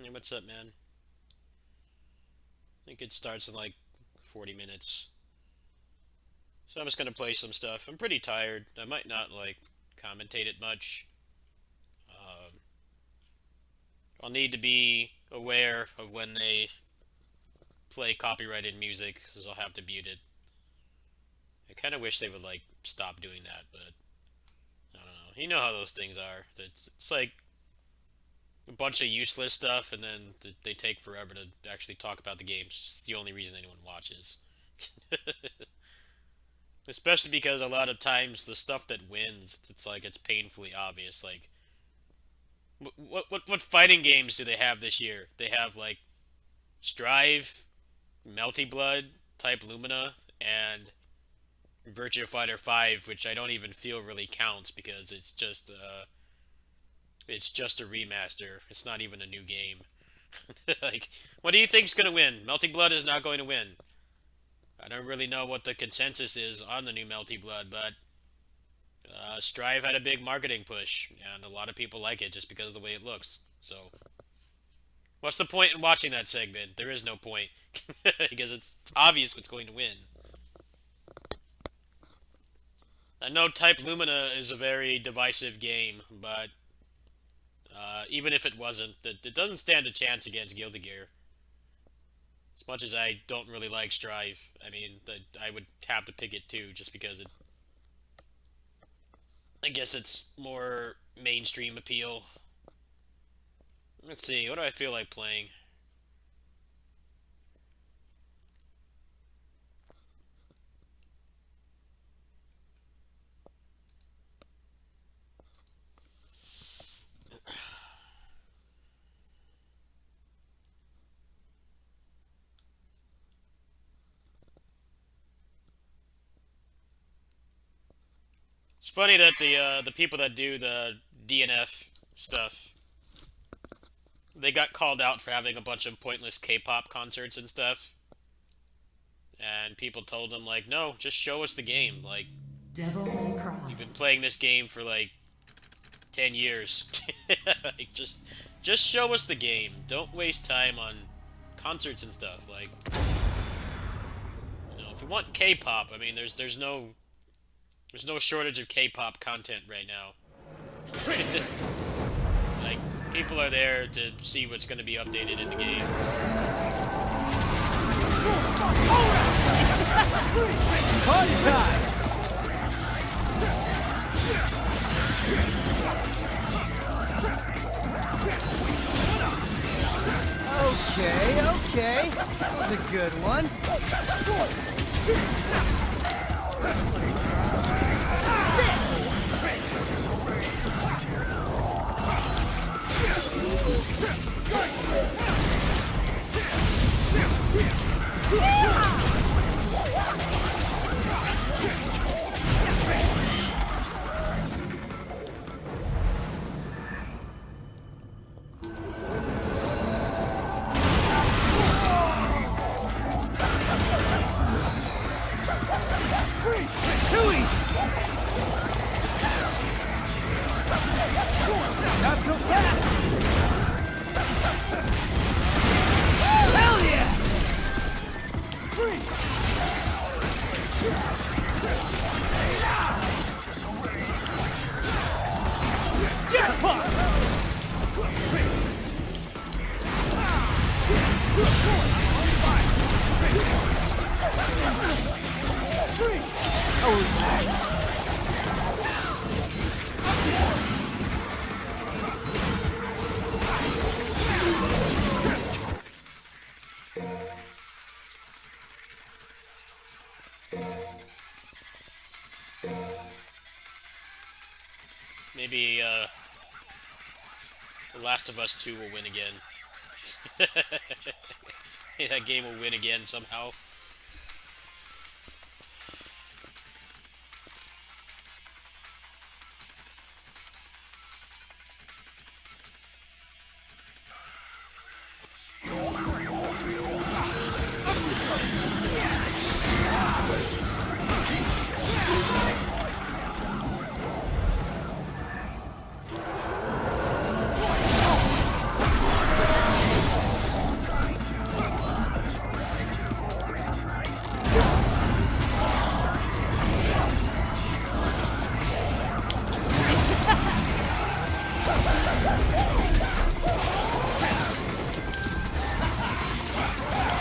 Hey, what's up, man? I think it starts in like 40 minutes. So I'm just gonna play some stuff. I'm pretty tired. I might not like commentate it much. Um, I'll need to be aware of when they play copyrighted music, because I'll have to mute it. I kind of wish they would like stop doing that, but I don't know. You know how those things are. It's like a bunch of useless stuff, and then they take forever to actually talk about the games. It's the only reason anyone watches. Especially because a lot of times the stuff that wins, it's like it's painfully obvious. Like, what fighting games do they have this year? They have like Strive, Melty Blood, Type Lumina, and Virtua Fighter 5, which I don't even feel really counts because it's just a remaster. It's not even a new game. Like, what do you think's gonna win? Melty Blood is not going to win. I don't really know what the consensus is on the new Melty Blood, but Strive had a big marketing push, and a lot of people like it just because of the way it looks. So, what's the point in watching that segment? There is no point because it's obvious what's going to win. I know Type Lumina is a very divisive game, but even if it wasn't, it doesn't stand a chance against Guilty Gear. As much as I don't really like Strive, I mean, I would have to pick it too, just because I guess it's more mainstream appeal. Let's see, what do I feel like playing? It's funny that the people that do the DNF stuff, they got called out for having a bunch of pointless K-pop concerts and stuff, and people told them like, no, just show us the game. Like, Devil May Cry. you've been playing this game for like 10 years. Like, just show us the game. Don't waste time on concerts and stuff. Like, if you want K-pop, I mean, there's no shortage of K-pop content right now. Like, people are there to see what's going to be updated in the game. Party time! Okay. That was a good one. Too easy! Not so fast! Hell yeah! Jackpot! Oh, Maybe The Last of Us 2 will win again. That game will win again somehow.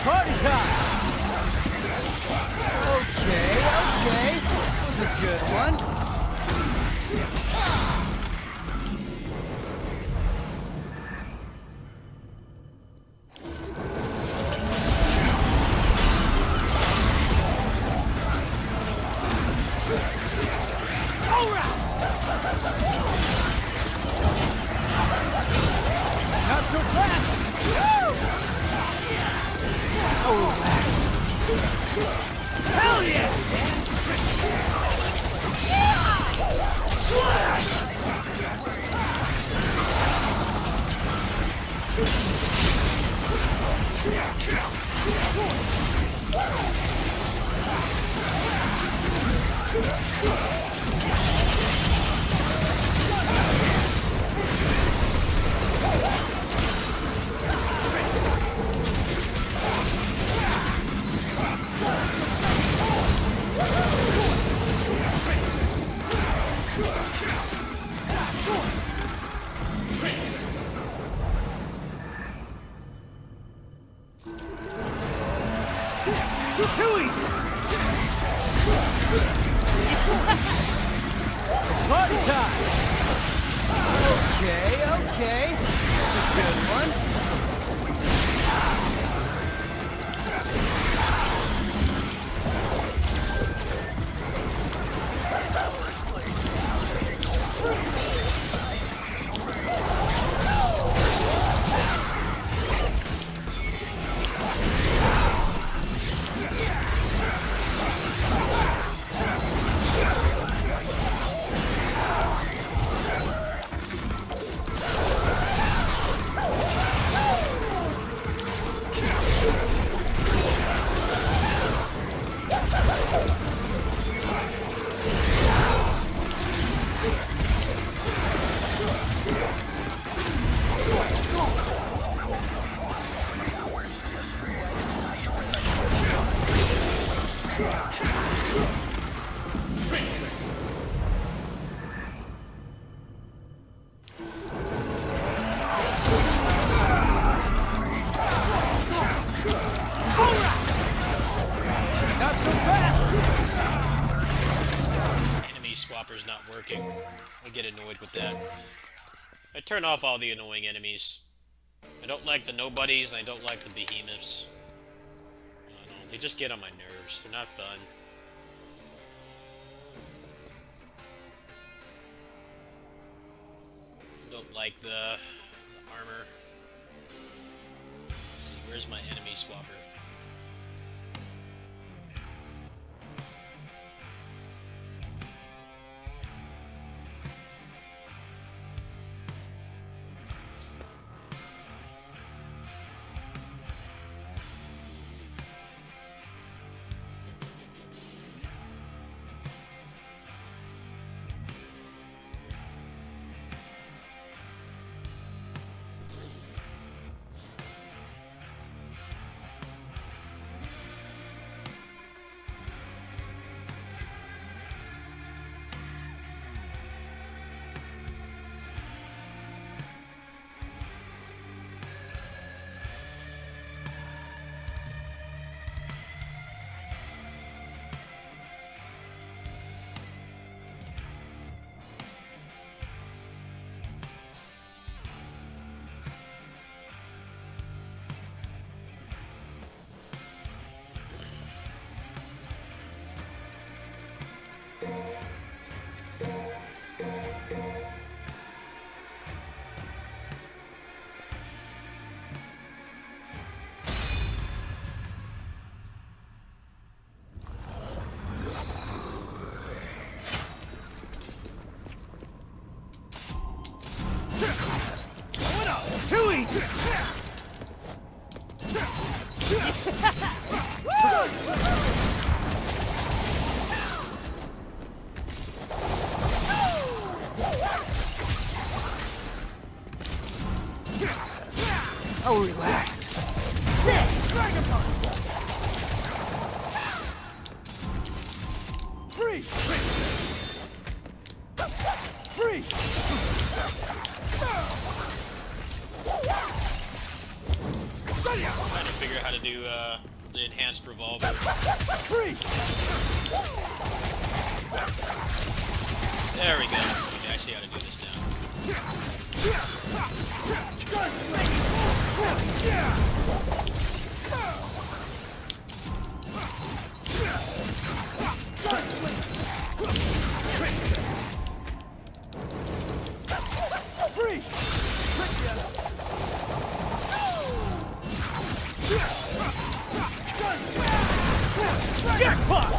Party time! Okay, okay. That was a good one. Not so fast! Woo! Oh, hell yeah! Slash! Too easy! Party time! Okay, okay. That's a good one. Not so fast! Enemy swapper's not working. I get annoyed with that. I turn off all the annoying enemies. I don't like the nobodies, and I don't like the behemoths. I don't know, they just get on my nerves. They're not fun. I don't like the armor. Let's see, where's my enemy swapper? Too easy! Oh, relax. Sick! Dragon Punch! Free! Free! I'm trying to figure out how to do the enhanced revolver. Freeze! There we go. Okay, I see how to do this Jackpot!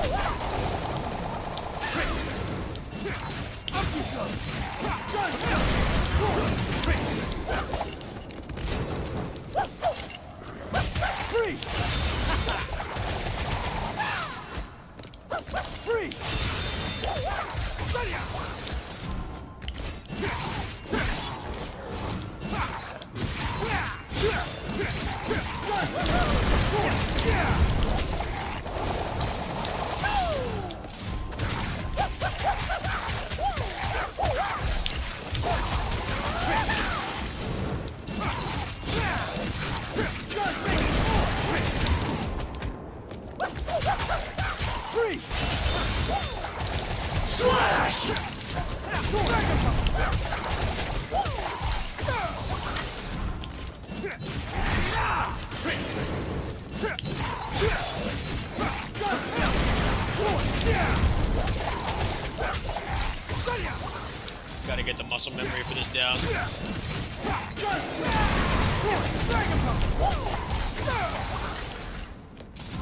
Gotta get the muscle memory for this down.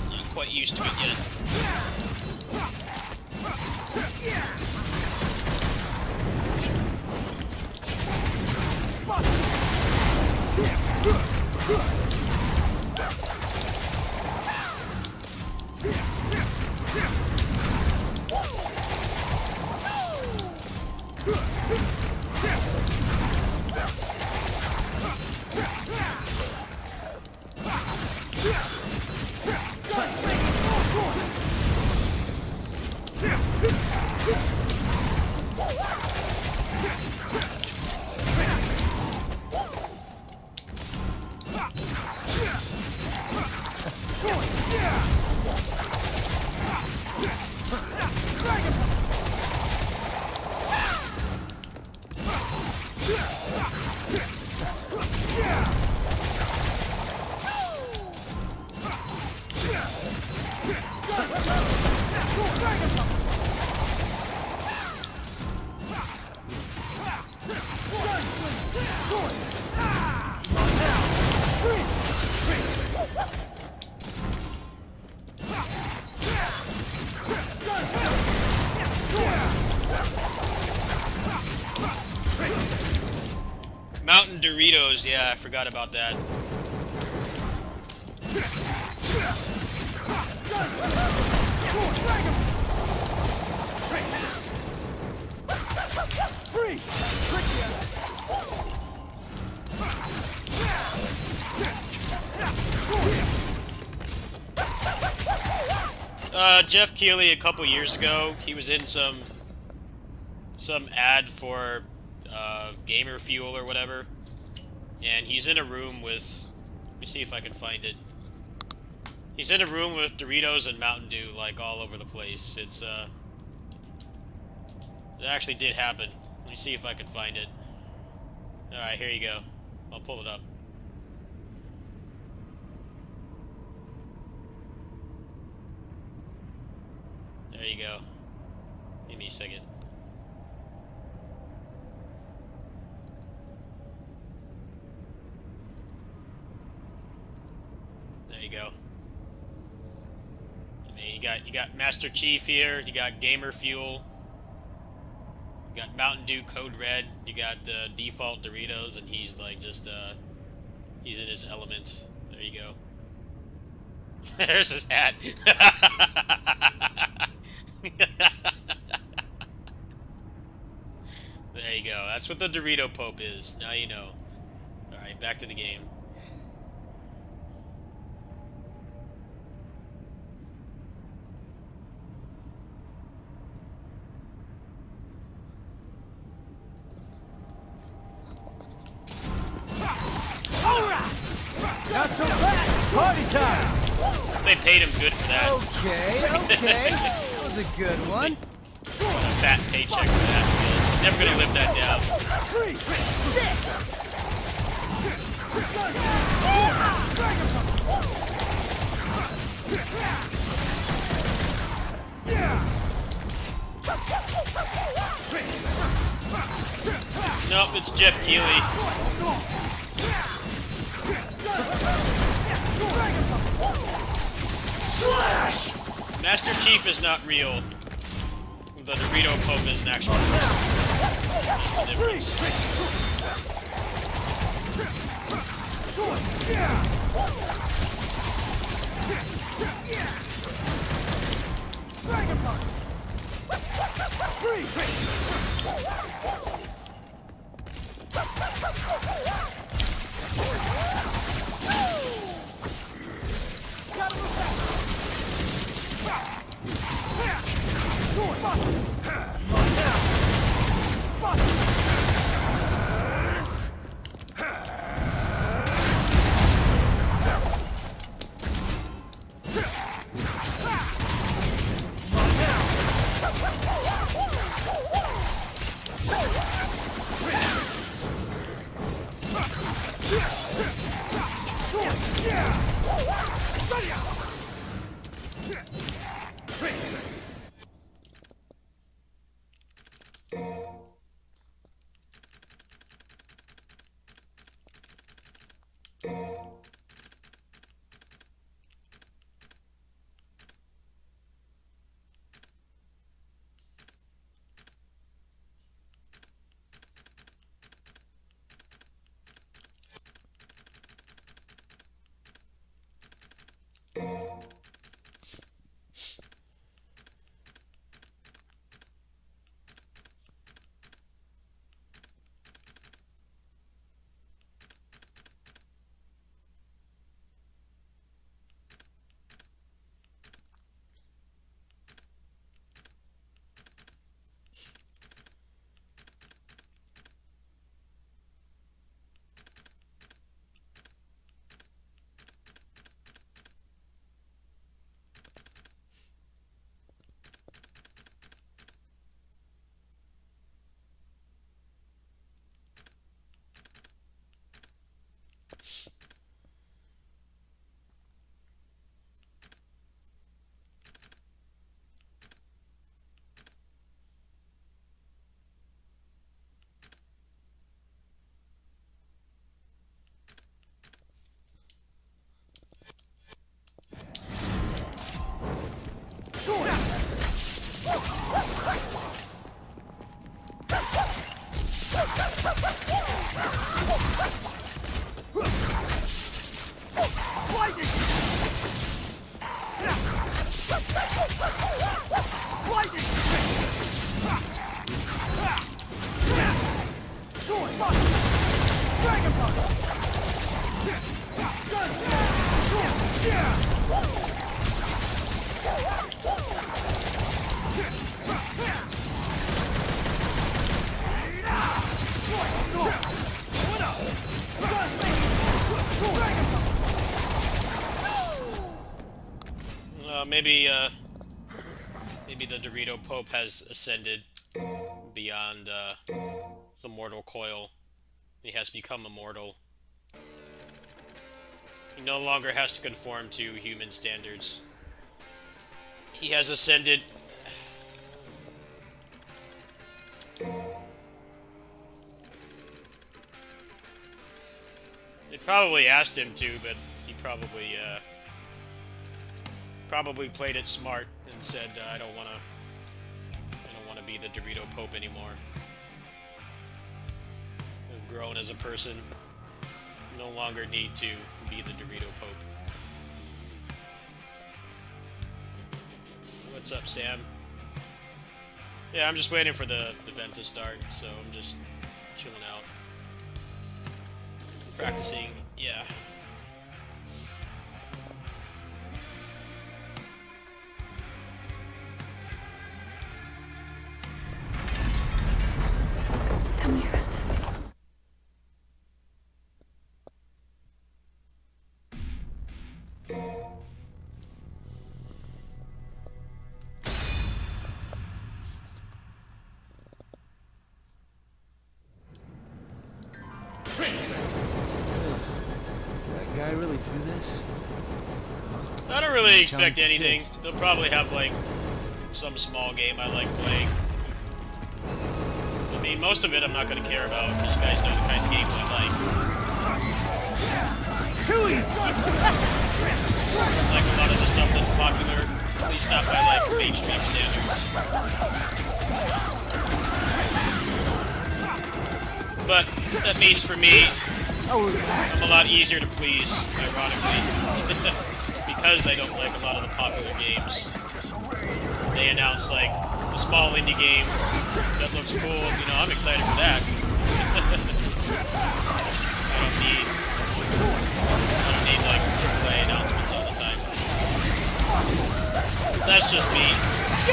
Not quite used to it yet. Mountain Doritos, yeah, I forgot about that. Jeff Keighley a couple years ago, he was in some ad for Gamer Fuel or whatever, and he's in a room with, let me see if I can find it. He's in a room with Doritos and Mountain Dew, like, all over the place. It actually did happen. Let me see if I can find it. Alright, here you go. I'll pull it up. There you go. Give me a second. There you go. I mean, you got Master Chief here. You got Gamer Fuel. You got Mountain Dew Code Red. You got default Doritos, and he's like just he's in his element. There you go. There's his hat. There you go. That's what the Dorito Pope is. Now you know. Alright, back to the game. Not so fast! Party time! They paid him good for that. Okay. That was a good one. Got a fat paycheck for that. Never gonna live that down. Nope, it's Jeff Keighley. Master Chief is not real. The Dorito Pope is an actual person. That's the difference. Maybe the Dorito Pope has ascended beyond the mortal coil. He has become immortal. He no longer has to conform to human standards. He has ascended. They probably asked him to, but he probably played it smart and said, I don't want to be the Dorito Pope anymore. I've grown as a person. No longer need to be the Dorito Pope. What's up, Sam? Yeah, I'm just waiting for the event to start, so I'm just chilling out. Practicing, yeah. Come here. do this? I don't really expect Tell me anything. taste. They'll probably have like some small game I like playing. I mean, most of it I'm not going to care about because you guys know the kinds of games I like. Too easy. Like a lot of the stuff that's popular, at least not by like mainstream standards. But that means for me, I'm a lot easier to please, ironically, because I don't like a lot of the popular games. They announce like a small indie game that looks cool. You know, I'm excited for that. I don't need like AAA announcements all the time. That's just me. A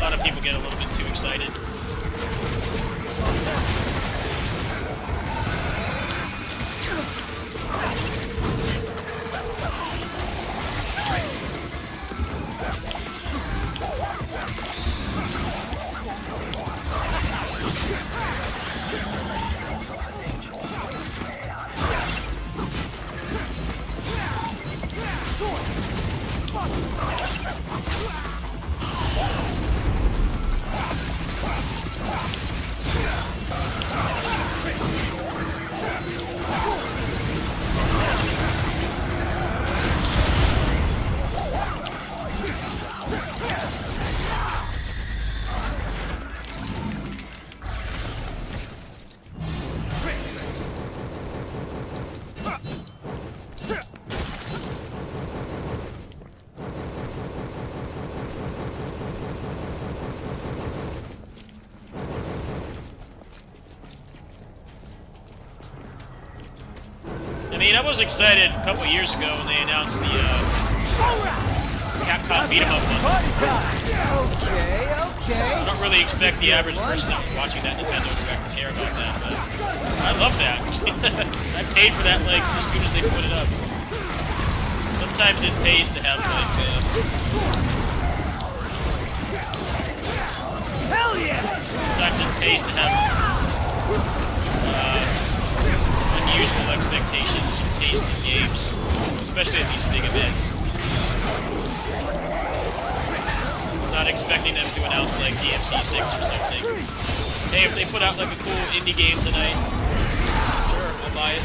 lot of people get a little bit too excited. I mean, I was excited a couple years ago when they announced the Capcom beat 'em up bundle. Okay. I don't really expect the average person that was watching that Nintendo Direct to care about that, but I love that. I paid for that like as soon as they put it up. Sometimes it pays to have like Hell yeah! sometimes it pays to have unusual expectations and taste in games, especially at these big events. I'm not expecting them to announce like DMC 6 or something. Hey, if they put out like a cool indie game tonight, sure, I'll buy it.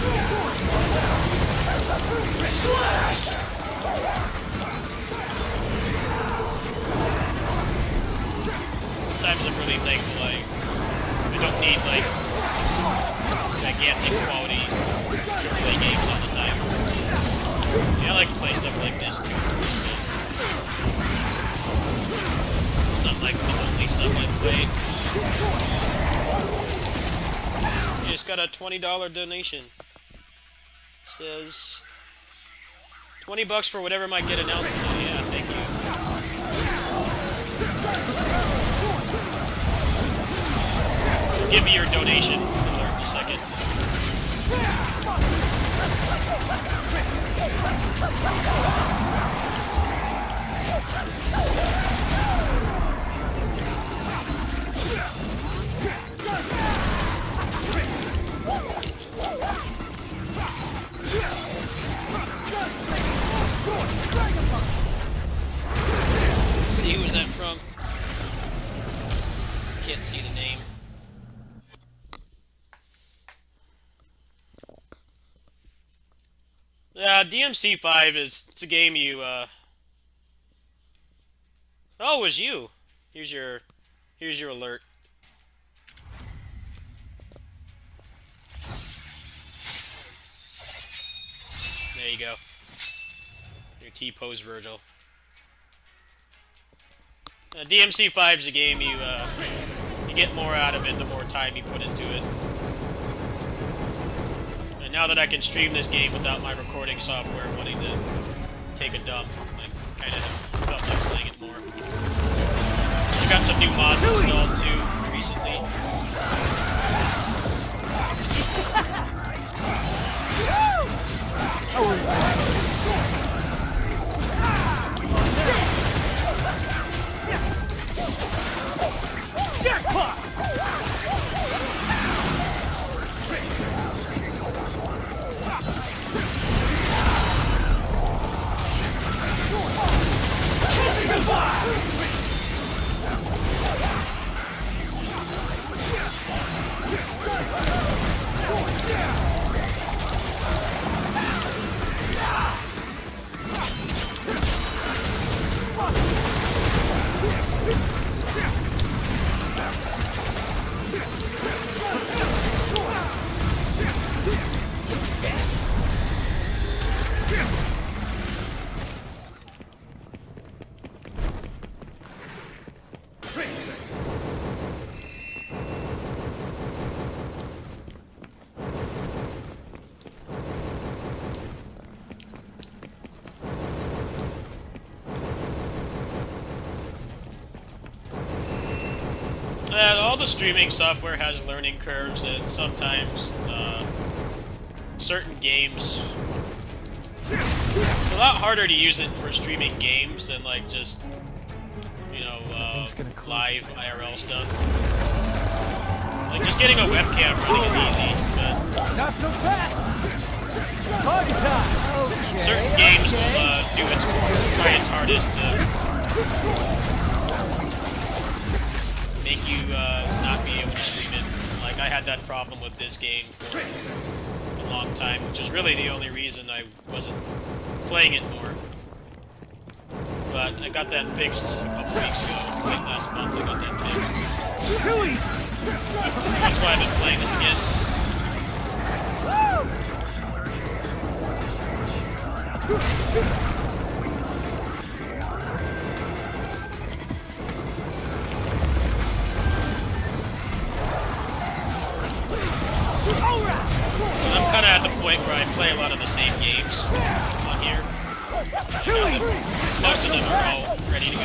Sometimes I'm really thankful I don't need like gigantic quality AAA games all the time. Yeah, I like to play stuff like this too. It's not like the only stuff I play. You just got a $20 donation. It says $20 for whatever might get announced today. Yeah, thank you. I'll give you your donation alert in a second. See, who was that from? Can't see the name. Yeah, DMC 5 it's a game you, Oh, it was you. Here's your alert. There you go. Your T-pose, Virgil. DMC 5 is a game you get more out of it the more time you put into it. And now that I can stream this game without my recording software wanting to take a dump, I kind of felt like playing it more. I got some new mods installed too recently. all the streaming software has learning curves, and sometimes certain games. It's a lot harder to use it for streaming games than like just, you know, live IRL stuff. Like just getting a webcam running is easy, but Not so fast! Party time! Okay. certain games will try its hardest to make you not be able to stream it. Like I had that problem with this game for a long time, which is really the only reason I wasn't playing it more. But I got that fixed a couple weeks ago. Late last month I got that fixed. Too easy! That's why I've been playing this again. I'm kind of at the point where I play a lot of the same games on here. Most of them are all ready to go.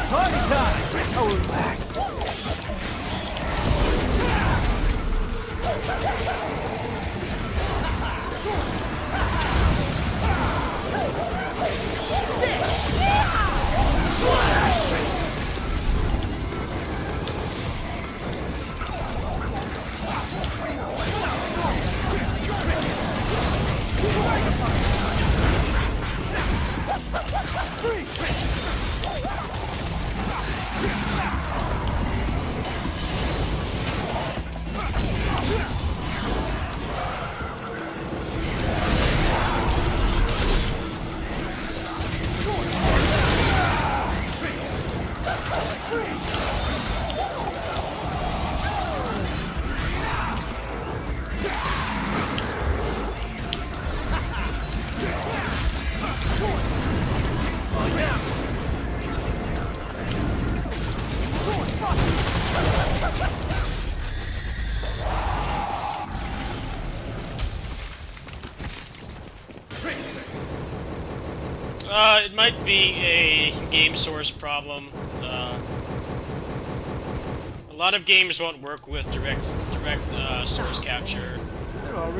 Party time! Oh, relax. It might be a game source problem. A lot of games won't work with direct source capture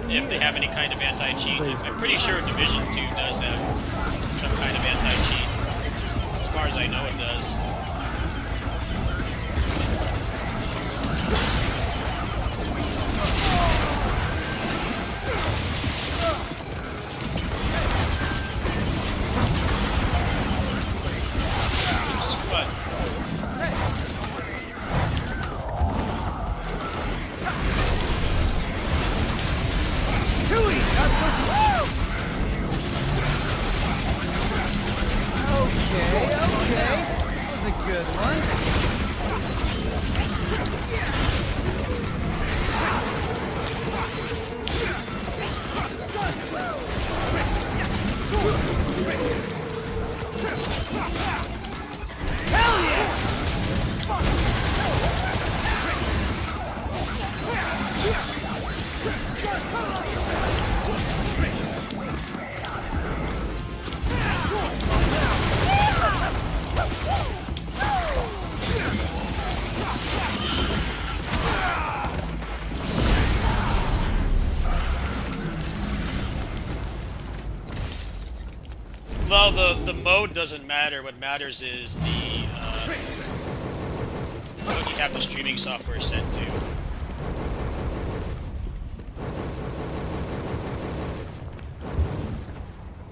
if they have any kind of anti-cheat. I'm pretty sure Division 2 does have some kind of anti-cheat. As far as I know, it does. Well, the mode doesn't matter. What matters is the what you have the streaming software set to.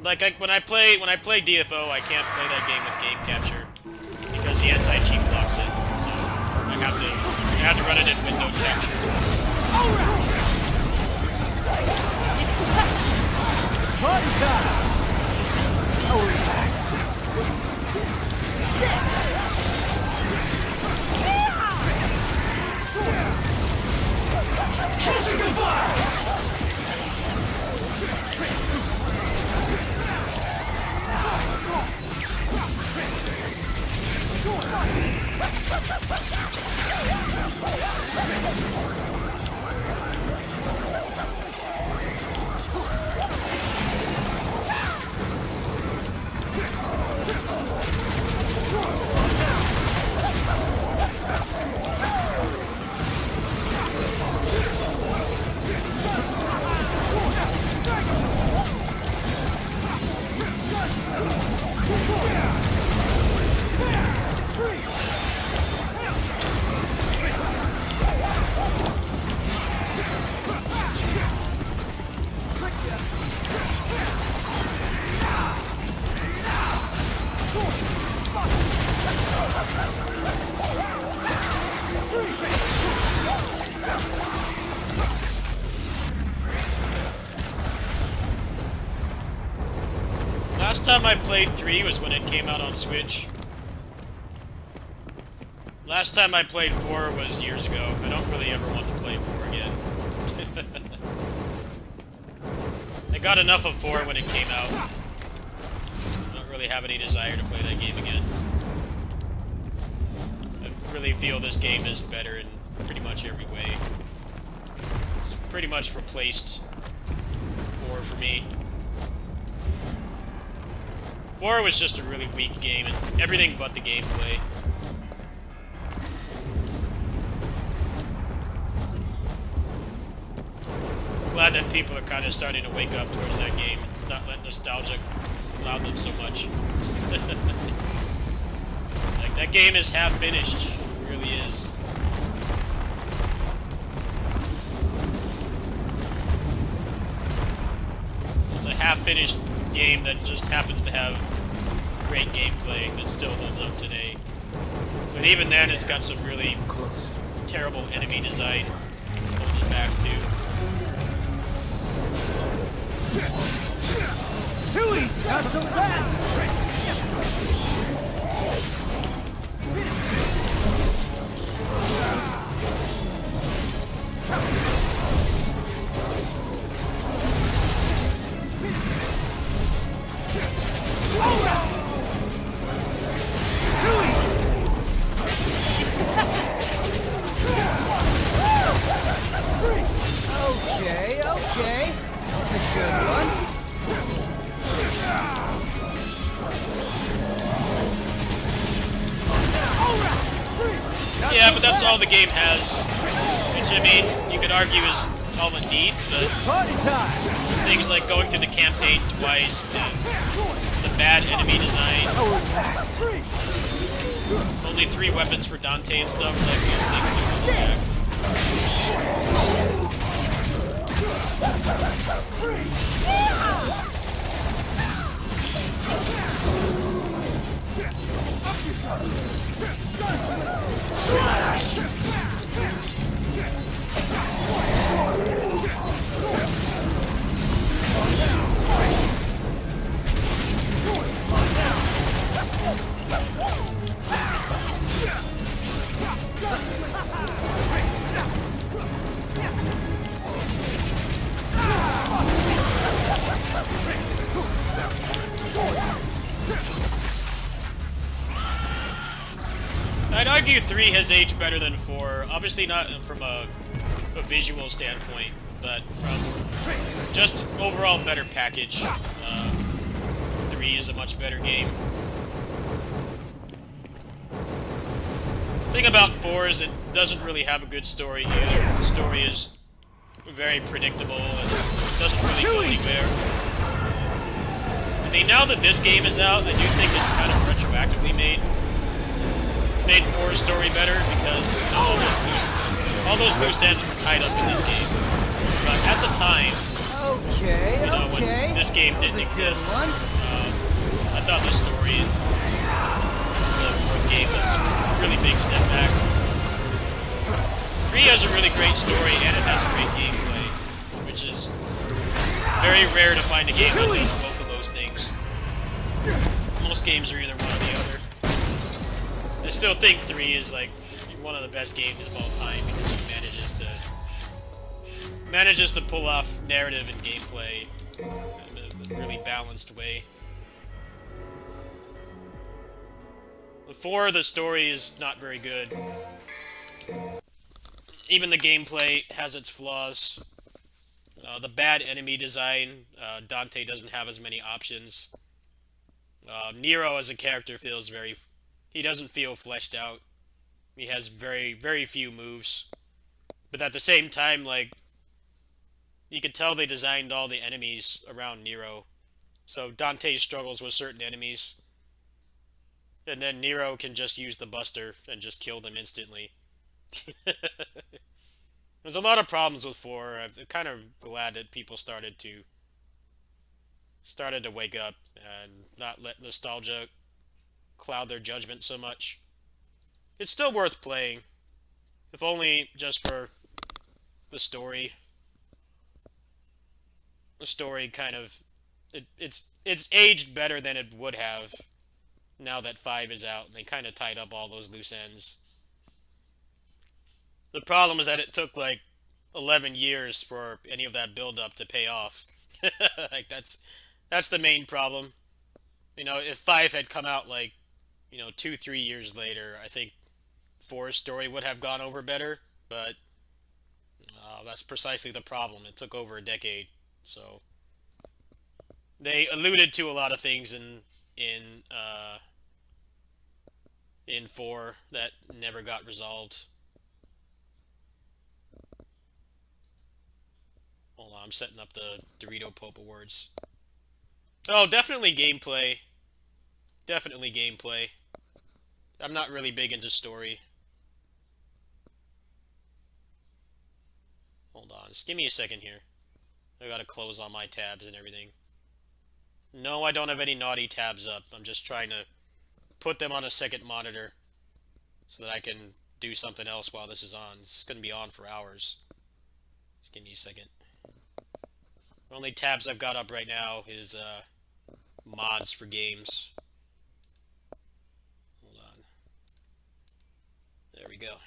Like when I play DFO, I can't play that game with game capture because the anti-cheat blocks it. So I have to run it in window capture. Party time! Oh, relax. time I played 3 was when it came out on Switch. Last time I played 4 was years ago. I don't really ever want to play 4 again. I got enough of 4 when it came out. I don't really have any desire to play that game again. I really feel this game is better in pretty much every way. It's pretty much replaced 4 for me. 4 was just a really weak game, and everything but the gameplay. Glad that people are kind of starting to wake up towards that game, not let nostalgia cloud them so much. Like, that game is half finished, it really is. It's a half finished game that just happens to have great gameplay that still holds up today. But even then, it's got some really terrible enemy design that holds it back too. Too easy, not so fast! Too easy! Okay, okay. That's a good one. Yeah, but that's all the game has. Which, I mean, you could argue is all it needs, but Party time! things like going through the campaign twice, the bad enemy design, only 3 weapons for Dante and stuff, like those things do hold it back. I'd argue 3 has aged better than 4. Obviously not from a visual standpoint, but from just overall better package. 3 is a much better game. The thing about 4 is it doesn't really have a good story either. The story is very predictable and doesn't really go anywhere. I mean, now that this game is out, I do think it's kind of retroactively made. Made 4's story better because all those loose ends were tied up in this game. But at the time, when this game didn't exist, I thought the story in the 4th game was a really big step back. 3 has a really great story and it has great gameplay, which is very rare to find a game that does both of those things. Most games are either one or the other. I still think 3 is like one of the best games of all time because it manages to pull off narrative and gameplay in a really balanced way. With 4, the story is not very good. Even the gameplay has its flaws. The bad enemy design, Dante doesn't have as many options. Nero as a character feels he doesn't feel fleshed out. He has very, very few moves. But at the same time, like, you could tell they designed all the enemies around Nero. So Dante struggles with certain enemies. And then Nero can just use the Buster and just kill them instantly. There's a lot of problems with 4. I'm kind of glad that people started to wake up and not let nostalgia cloud their judgment so much. It's still worth playing, if only just for the story. The story kind of It's aged better than it would have now that 5 is out, and they kind of tied up all those loose ends. The problem is that it took like 11 years for any of that build up to pay off. Like that's the main problem. If 5 had come out like, 2, 3 years later, I think 4's story would have gone over better, but that's precisely the problem. It took over a decade. So they alluded to a lot of things in uh, in 4 that never got resolved. Hold on, I'm setting up the Dorito Pope Awards. Oh, definitely gameplay. Definitely gameplay. I'm not really big into story. Hold on, just give me a second here. I gotta close all my tabs and everything. No, I don't have any naughty tabs up. I'm just trying to put them on a second monitor so that I can do something else while this is on. It's gonna be on for hours. Just give me a second. The only tabs I've got up right now is mods for games. Hold on. There we go.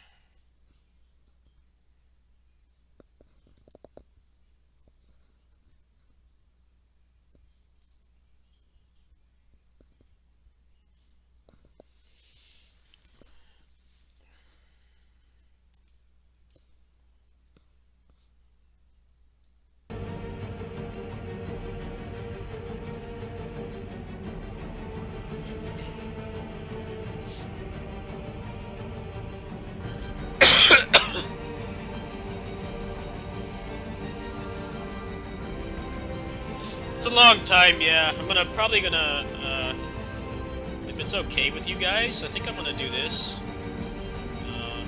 It's a long time, yeah. Probably gonna, if it's okay with you guys, I think I'm gonna do this. Uh,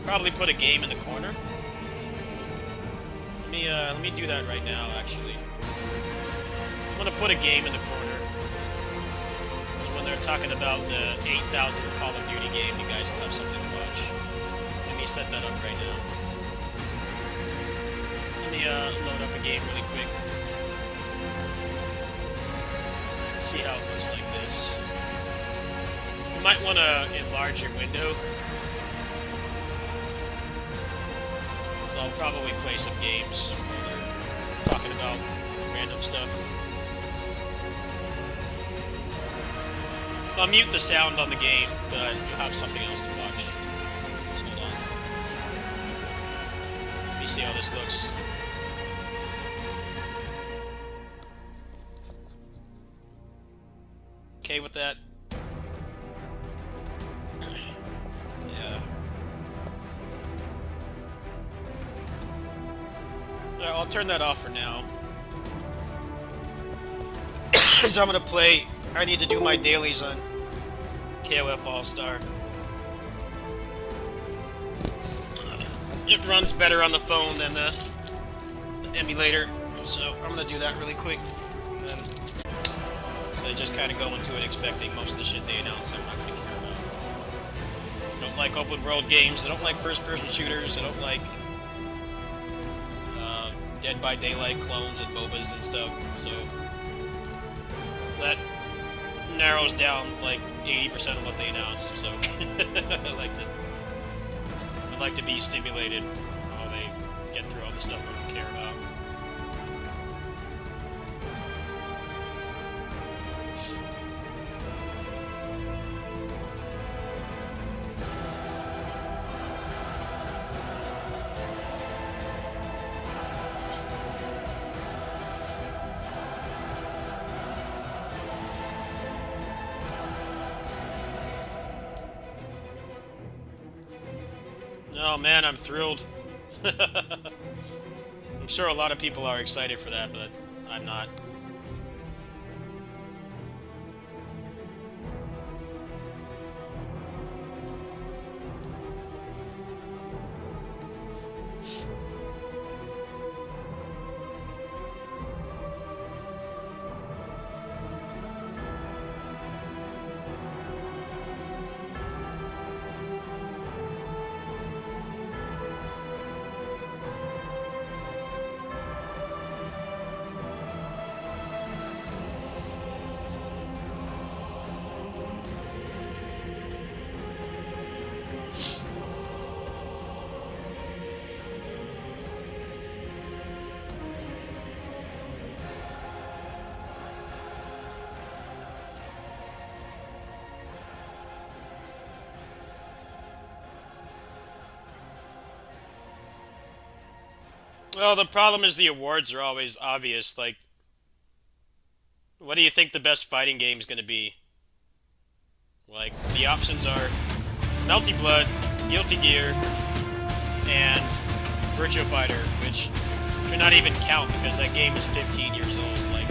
Probably put a game in the corner. Let me do that right now, actually. I'm gonna put a game in the corner. And when they're talking about the 8,000 Call of Duty game, you guys will have something to watch. Let me set that up right now. Let me, load up a game really quick. See how it looks like this. You might want to enlarge your window. So I'll probably play some games where they're talking about random stuff. I'll mute the sound on the game, but you'll have something else to watch. So hold on. Let me see how this looks. Okay with that? Yeah. Alright, I'll turn that off for now. So I'm gonna play. I need to do my dailies on KOF All-Star. It runs better on the phone than the emulator, so I'm gonna do that really quick. They just kind of go into it expecting most of the shit they announce I'm not going to care about. I don't like open world games. I don't like first person shooters. I don't like Dead by Daylight clones and MOBAs and stuff. So that narrows down like 80% of what they announce. So I like to be stimulated while they get through all the stuff I don't care about. Oh man, I'm thrilled. I'm sure a lot of people are excited for that, but I'm not. Well, the problem is the awards are always obvious. Like, what do you think the best fighting game is going to be? Like, the options are Melty Blood, Guilty Gear, and Virtua Fighter, which should not even count because that game is 15 years old. Like,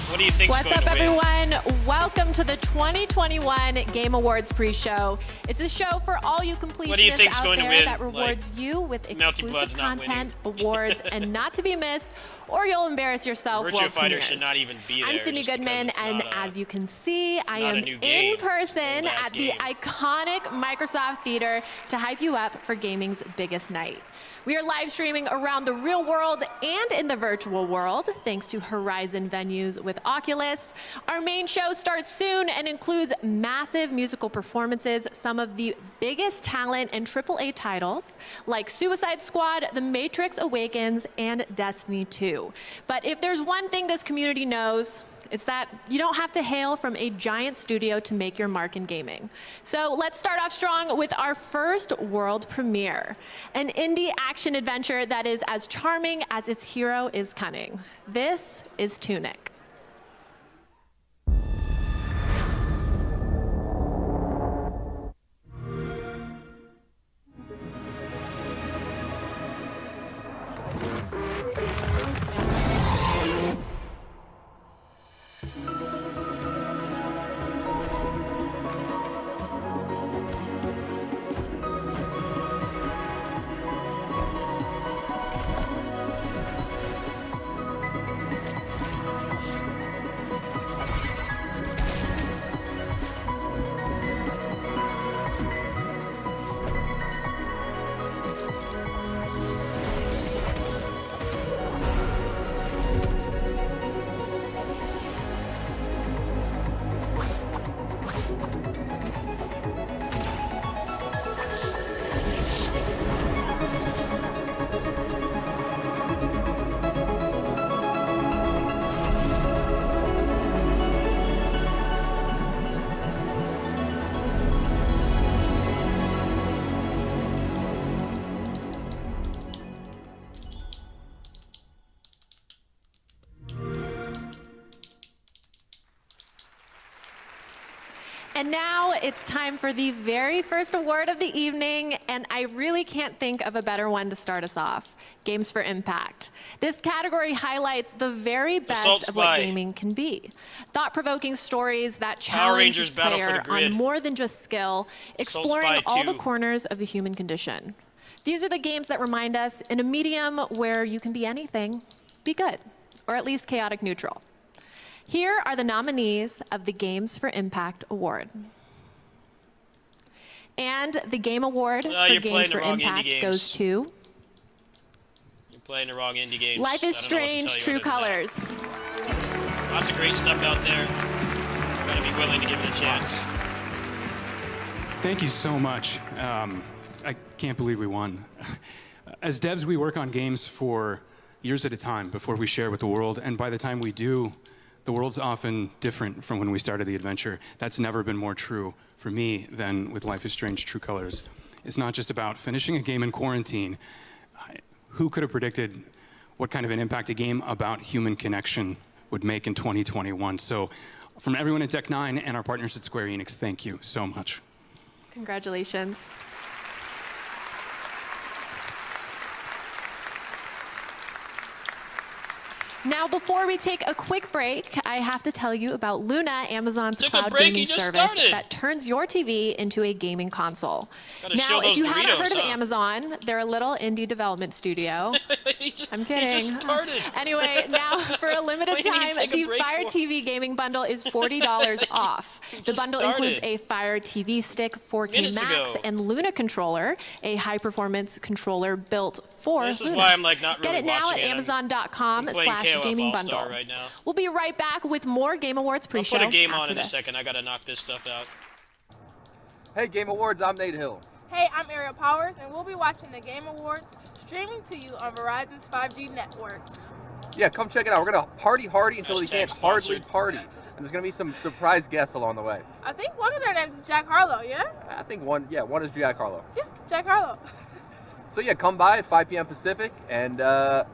what do you think's What's going up, to win? everyone? Welcome to the 2021 Game Awards pre-show. It's a show for all you completionists out there that rewards you with exclusive content, awards, and not to be missed, or you'll embarrass yourself. Virtua Fighter should not even be there. I'm Sydney Goodman, and as you can see, I am in person at the iconic Microsoft Theater to hype you up for gaming's biggest night. We are live streaming around the real world and in the virtual world, thanks to Horizon Venues with Oculus. Our main show starts soon and includes massive musical performances, some of the biggest talent and AAA titles, like Suicide Squad, The Matrix Awakens, and Destiny 2. But if there's one thing this community knows, it's that you don't have to hail from a giant studio to make your mark in gaming. So let's start off strong with our first world premiere, an indie action adventure that is as charming as its hero is cunning. This is Tunic. And now it's time for the very first award of the evening, and I really can't think of a better one to start us off. Games for Impact. This category highlights the very best of what gaming can be. Thought-provoking stories that challenge the player on more than just skill, exploring all the corners of the human condition. These are the games that remind us, in a medium where you can be anything, be good, or at least chaotic neutral. Here are the nominees of the Games for Impact Award. And the Game Award for Games for Impact goes to... You're playing the wrong indie games. Life is Strange, True Colors. Lots of great stuff out there. Gotta be willing to give it a chance. Thank you so much. I can't believe we won. As devs, we work on games for years at a time before we share with the world, and by the time we do, the world's often different from when we started the adventure. That's never been more true for me than with Life is Strange True Colors. It's not just about finishing a game in quarantine. Who could have predicted what kind of an impact a game about human connection would make in 2021? So from everyone at Deck 9 and our partners at Square Enix, thank you so much. Congratulations. Now, before we take a quick break, I have to tell you about Luna, Amazon's cloud gaming service that turns your TV into a gaming console. Now, if you haven't heard of Amazon, they're a little indie development studio. I'm kidding. Anyway, now for a limited time, the Fire TV gaming bundle is $40 off. The bundle includes a Fire TV Stick 4K Max and Luna controller, a high-performance controller built for Luna. This is why I'm like not really Get it now at Amazon.com/gaming bundle. Right now. We'll be right back with more Game Awards pre-show. I'll put a game on in a second. I gotta knock this stuff out. Hey, Game Awards, I'm Nate Hill. Hey, I'm Ariel Powers, and we'll be watching the Game Awards streaming to you on Verizon's 5G network. Yeah, come check it out. We're gonna party hardy until we can't hardly party. And there's gonna be some surprise guests along the way. I think one of their names is Jack Harlow, yeah? I think one is Jack Harlow. Yeah, Jack Harlow. So yeah, come by at 5 p.m. Pacific, and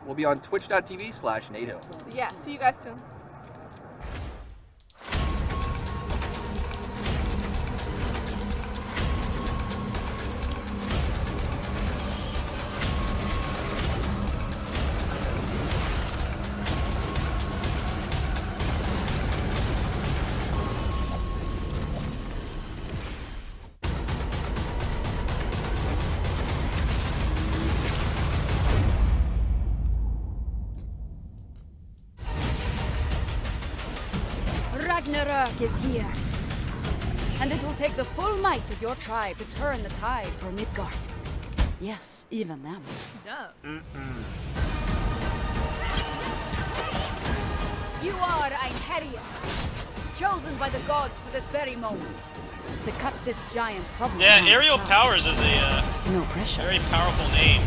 we'll be on twitch.tv/NATO. Yeah, see you guys soon. Ragnarok is here. And it will take the full might of your tribe to turn the tide for Midgard. Yes, even them. You are Einherjar, chosen by the gods for this very moment. To cut this giant problem. Yeah, Aerial Powers is a no pressure. Very powerful name.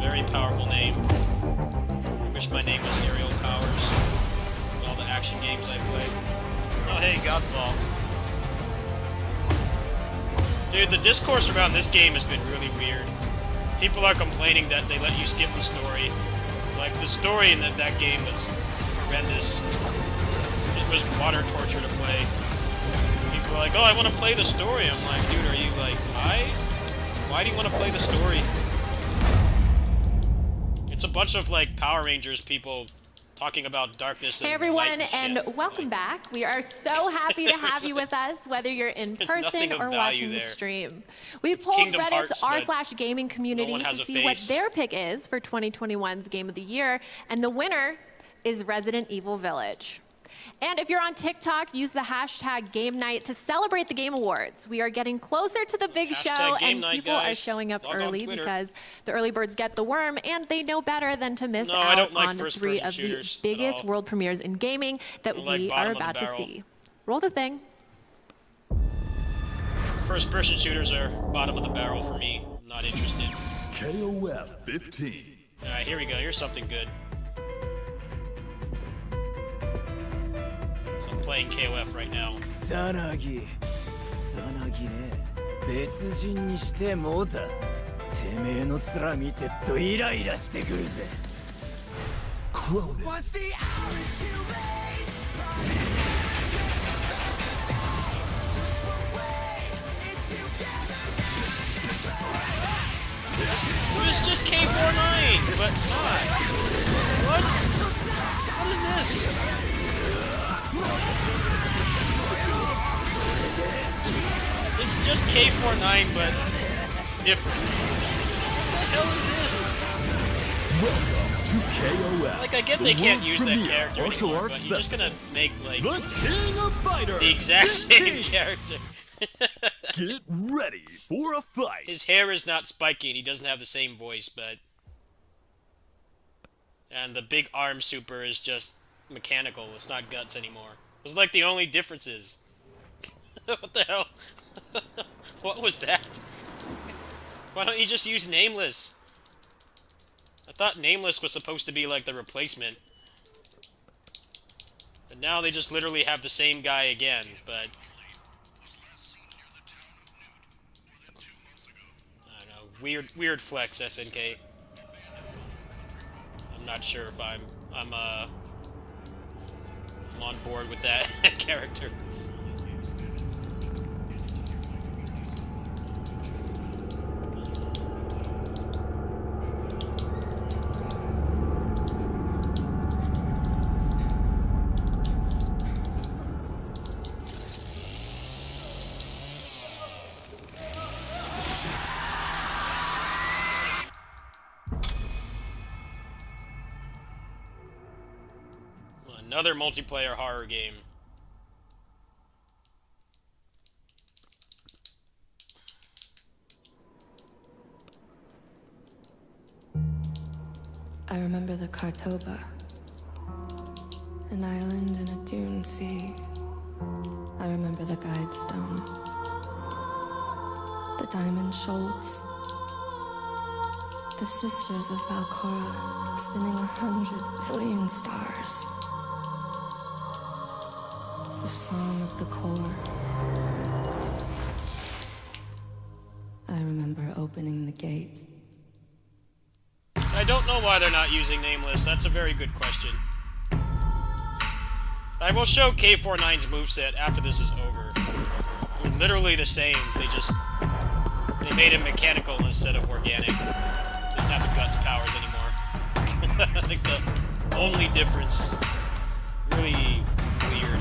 Very powerful name. I wish my name was Aerial Powers. With all the action games I play. Oh hey, Godfall. Dude, the discourse around this game has been really weird. People are complaining that they let you skip the story. Like, the story in that game was horrendous. It was water torture to play. People are like, oh, I want to play the story. I'm like, dude, are you like, why? Why do you want to play the story? It's a bunch of, like, Power Rangers people talking about darkness and Hey everyone, light and welcome back. We are so happy to have you with us, whether you're in person or watching the there. stream. We It's polled Kingdom Reddit's Hearts, r/gaming community no one has to a see what face. their pick is for 2021's Game of the Year, and the winner is Resident Evil Village. And if you're on TikTok, use the hashtag Game Night to celebrate the Game Awards. We are getting closer to the big Hashtag show, Game and Night, people are guys. showing up Log on early Twitter. because the early birds get the worm, and they know better than to miss No, I out don't like on first-person three of the shooters at biggest all. world premieres in gaming that don't like we bottom are of the about to barrel. see. Roll the thing. First-person shooters are bottom of the barrel for me. I'm not interested. KOF 15. Alright, here we go. Here's something good. So I'm playing KOF right now. 草薙ね別人にしてもうたてめえの面見てっとイライラしてくるぜ Cronin. It's just K49, but not. What? What is this? It's just K49, but different. What the hell is this? Welcome to KOF. Like, I get the they can't world's use that premier character martial anymore, arts but you're just gonna make, like, The King of Fighters. the exact same 15. character. Get ready for a fight. His hair is not spiky and he doesn't have the same voice, but... And the big arm super is just mechanical. It's not guts anymore. It's like the only differences. What the hell? What was that? Why don't you just use Nameless? I thought Nameless was supposed to be like the replacement. But now they just literally have the same guy again, but... I don't know. Weird flex, SNK. I'm not sure if I'm on board with that character. Another multiplayer horror game. I remember the Kartoba, an island in a dune sea. I remember the Guide Stone, the Diamond Shoals, the Sisters of Valcora spinning 100 billion stars. The song of the core. opening the gates. I don't know why they're not using Nameless. That's a very good question. I will show K49's moveset after this is over. They're literally the same. They made him mechanical instead of organic. Didn't have the guts powers anymore. I think the only difference, really weird.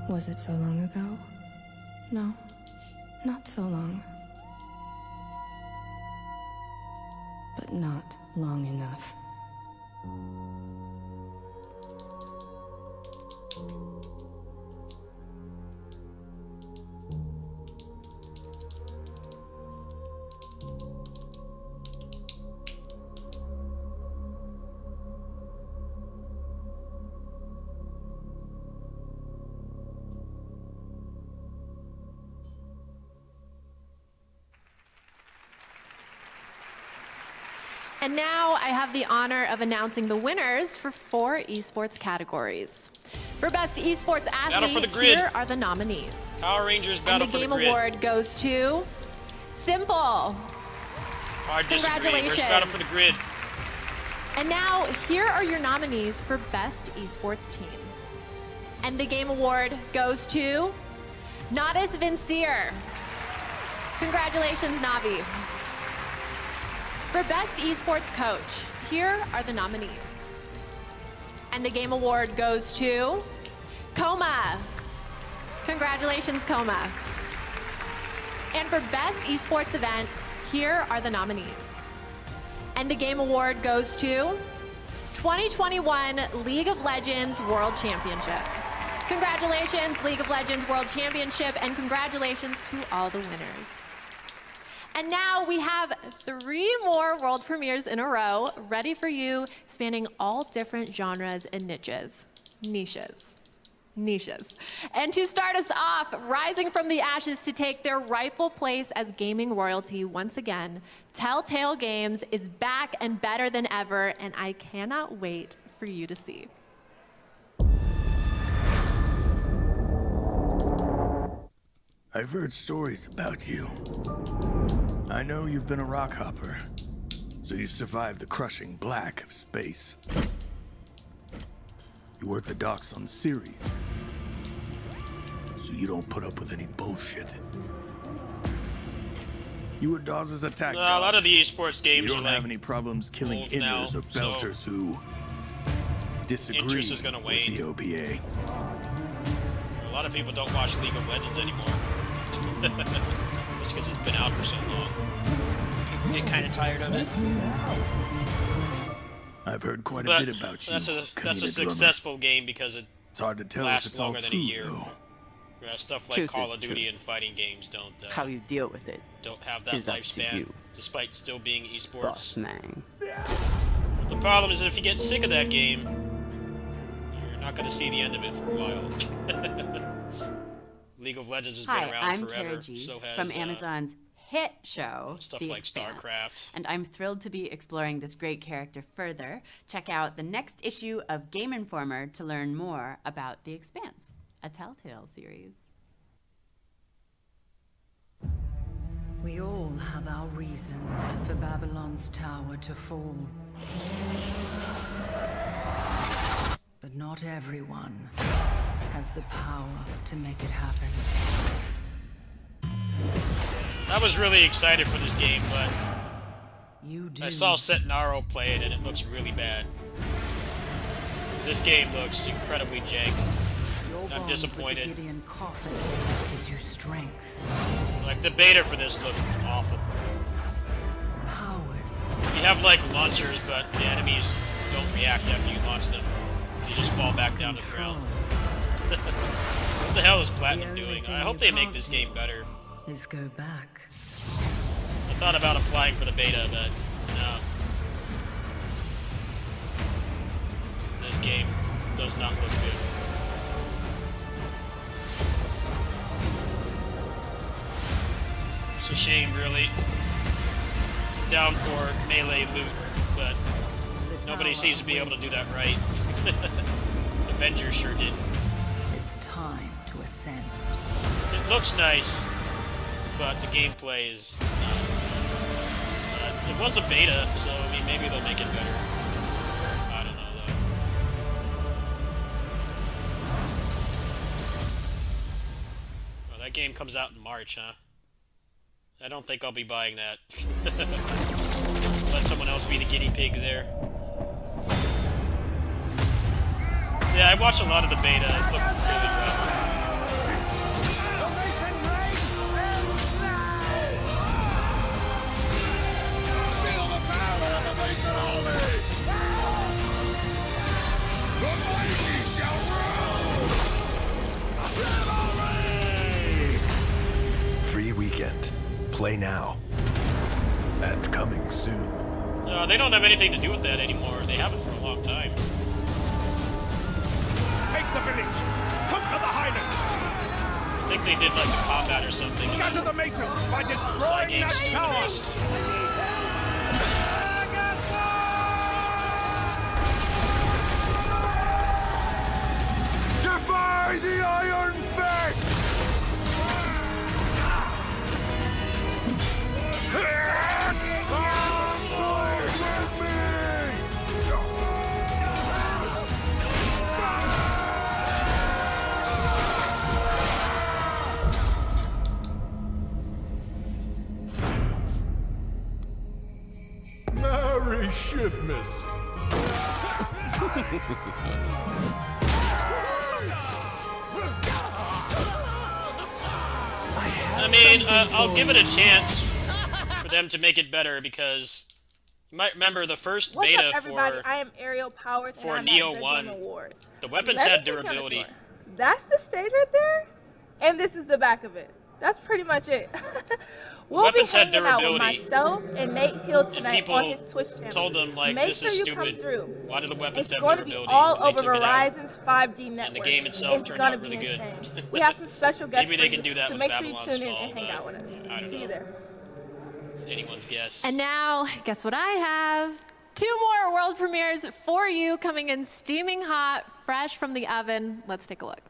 Was it so long ago? No, not so long. But not long enough. And now I have the honor of announcing the winners for 4 esports categories. For Best Esports Athlete, here are the nominees. Power Rangers Battle for the Grid. And the Game Award goes to Simple. Congratulations. Where's Battle for the Grid? And now, here are your nominees for Best Esports Team. And the Game Award goes to Nadas Vincier. Congratulations, Navi. For Best Esports Coach, here are the nominees. And the Game Award goes to Coma. Congratulations, Coma. And for Best Esports Event, here are the nominees. And the Game Award goes to 2021 League of Legends World Championship. Congratulations, League of Legends World Championship, and congratulations to all the winners. And now we have 3 more world premieres in a row ready for you, spanning all different genres and niches. Niches. And to start us off, rising from the ashes to take their rightful place as gaming royalty once again, Telltale Games is back and better than ever, and I cannot wait for you to see. I've heard stories about you. I know you've been a rock hopper, so you survived the crushing black of space. You work the docks on Ceres, so you don't put up with any bullshit. You were Dawes' attack dog. A lot of the esports games you don't have any problems killing inners or belters who disagree interest is gonna with wane. the OPA. A lot of people don't watch League of Legends anymore. Just because it's been out for so long. People get kind of tired of it. I've heard quite a bit about you. That's a successful game because it's hard to tell lasts if it's all longer than true, a year. though. Whereas stuff like Truth Call is of Duty true. and fighting games don't How you deal with it have that is up to lifespan, you. despite still being esports. Boss man. But the problem is that if you get sick of that game, you're not going to see the end of it for a while. League of Legends has been around I'm forever. Kara G So has from Amazon's hit show, stuff The like Expanse. StarCraft. And I'm thrilled to be exploring this great character further. Check out the next issue of Game Informer to learn more about The Expanse, a Telltale series. We all have our reasons for Babylon's tower to fall. But not everyone has the power to make it happen. I was really excited for this game, but You do. I saw Setnaro play it and it looks really bad. This game looks incredibly jank. I'm disappointed. Gideon coffin gives you strength. Like, the beta for this looked awful. Powers. You have, like, launchers, but the enemies don't react after you launch them. They just fall back down to the ground. What the hell is Platinum doing? I hope they make this game better. Is go back. I thought about applying for the beta, but no. not look good. It's a shame, really. I'm down for melee loot, but nobody seems to be able to do that right. Avengers sure did. It's time to ascend. It looks nice, but the gameplay is it was a beta, so I mean maybe they'll make it better. I don't know though. Well, that game comes out in March, huh? I don't think I'll be buying that. Let someone else be the guinea pig there. Yeah, I watched a lot of the beta. It looked really rough. Free weekend. Play now. And coming soon. No, they don't have anything to do with that anymore. They haven't for a long time. Take the village! Conquer the Highlands! I think they did like the combat or something. Scatter the Masons by destroying that tower! Defy the Iron Fist! Merry Shipmas! I mean, I'll give it a chance for them to make it better because you might remember the first What's beta up, everybody? for I am Ariel Powers, for and I'm Neo at the 1. Game Awards. The weapons Let had me take you on a durability. tour. That's the stage right there, and this is the back of it. That's pretty much it. We'll Weapons be had hanging out with durability. myself and Nate Hill And tonight people on his Twitch channel. told them like Make this sure is you come stupid. through. Why do the weapons It's have going to be durability? all And they over took it out. Verizon's 5G network. And the game itself it's turned gonna out be really good. insane. We have some special guests Maybe for they you, can do that so with make sure you Babylon's tune in Fall, and hang but out with us. I don't See you know. there. It's anyone's guess. And now, guess what I have? 2 more world premieres for you coming in steaming hot, fresh from the oven. Let's take a look.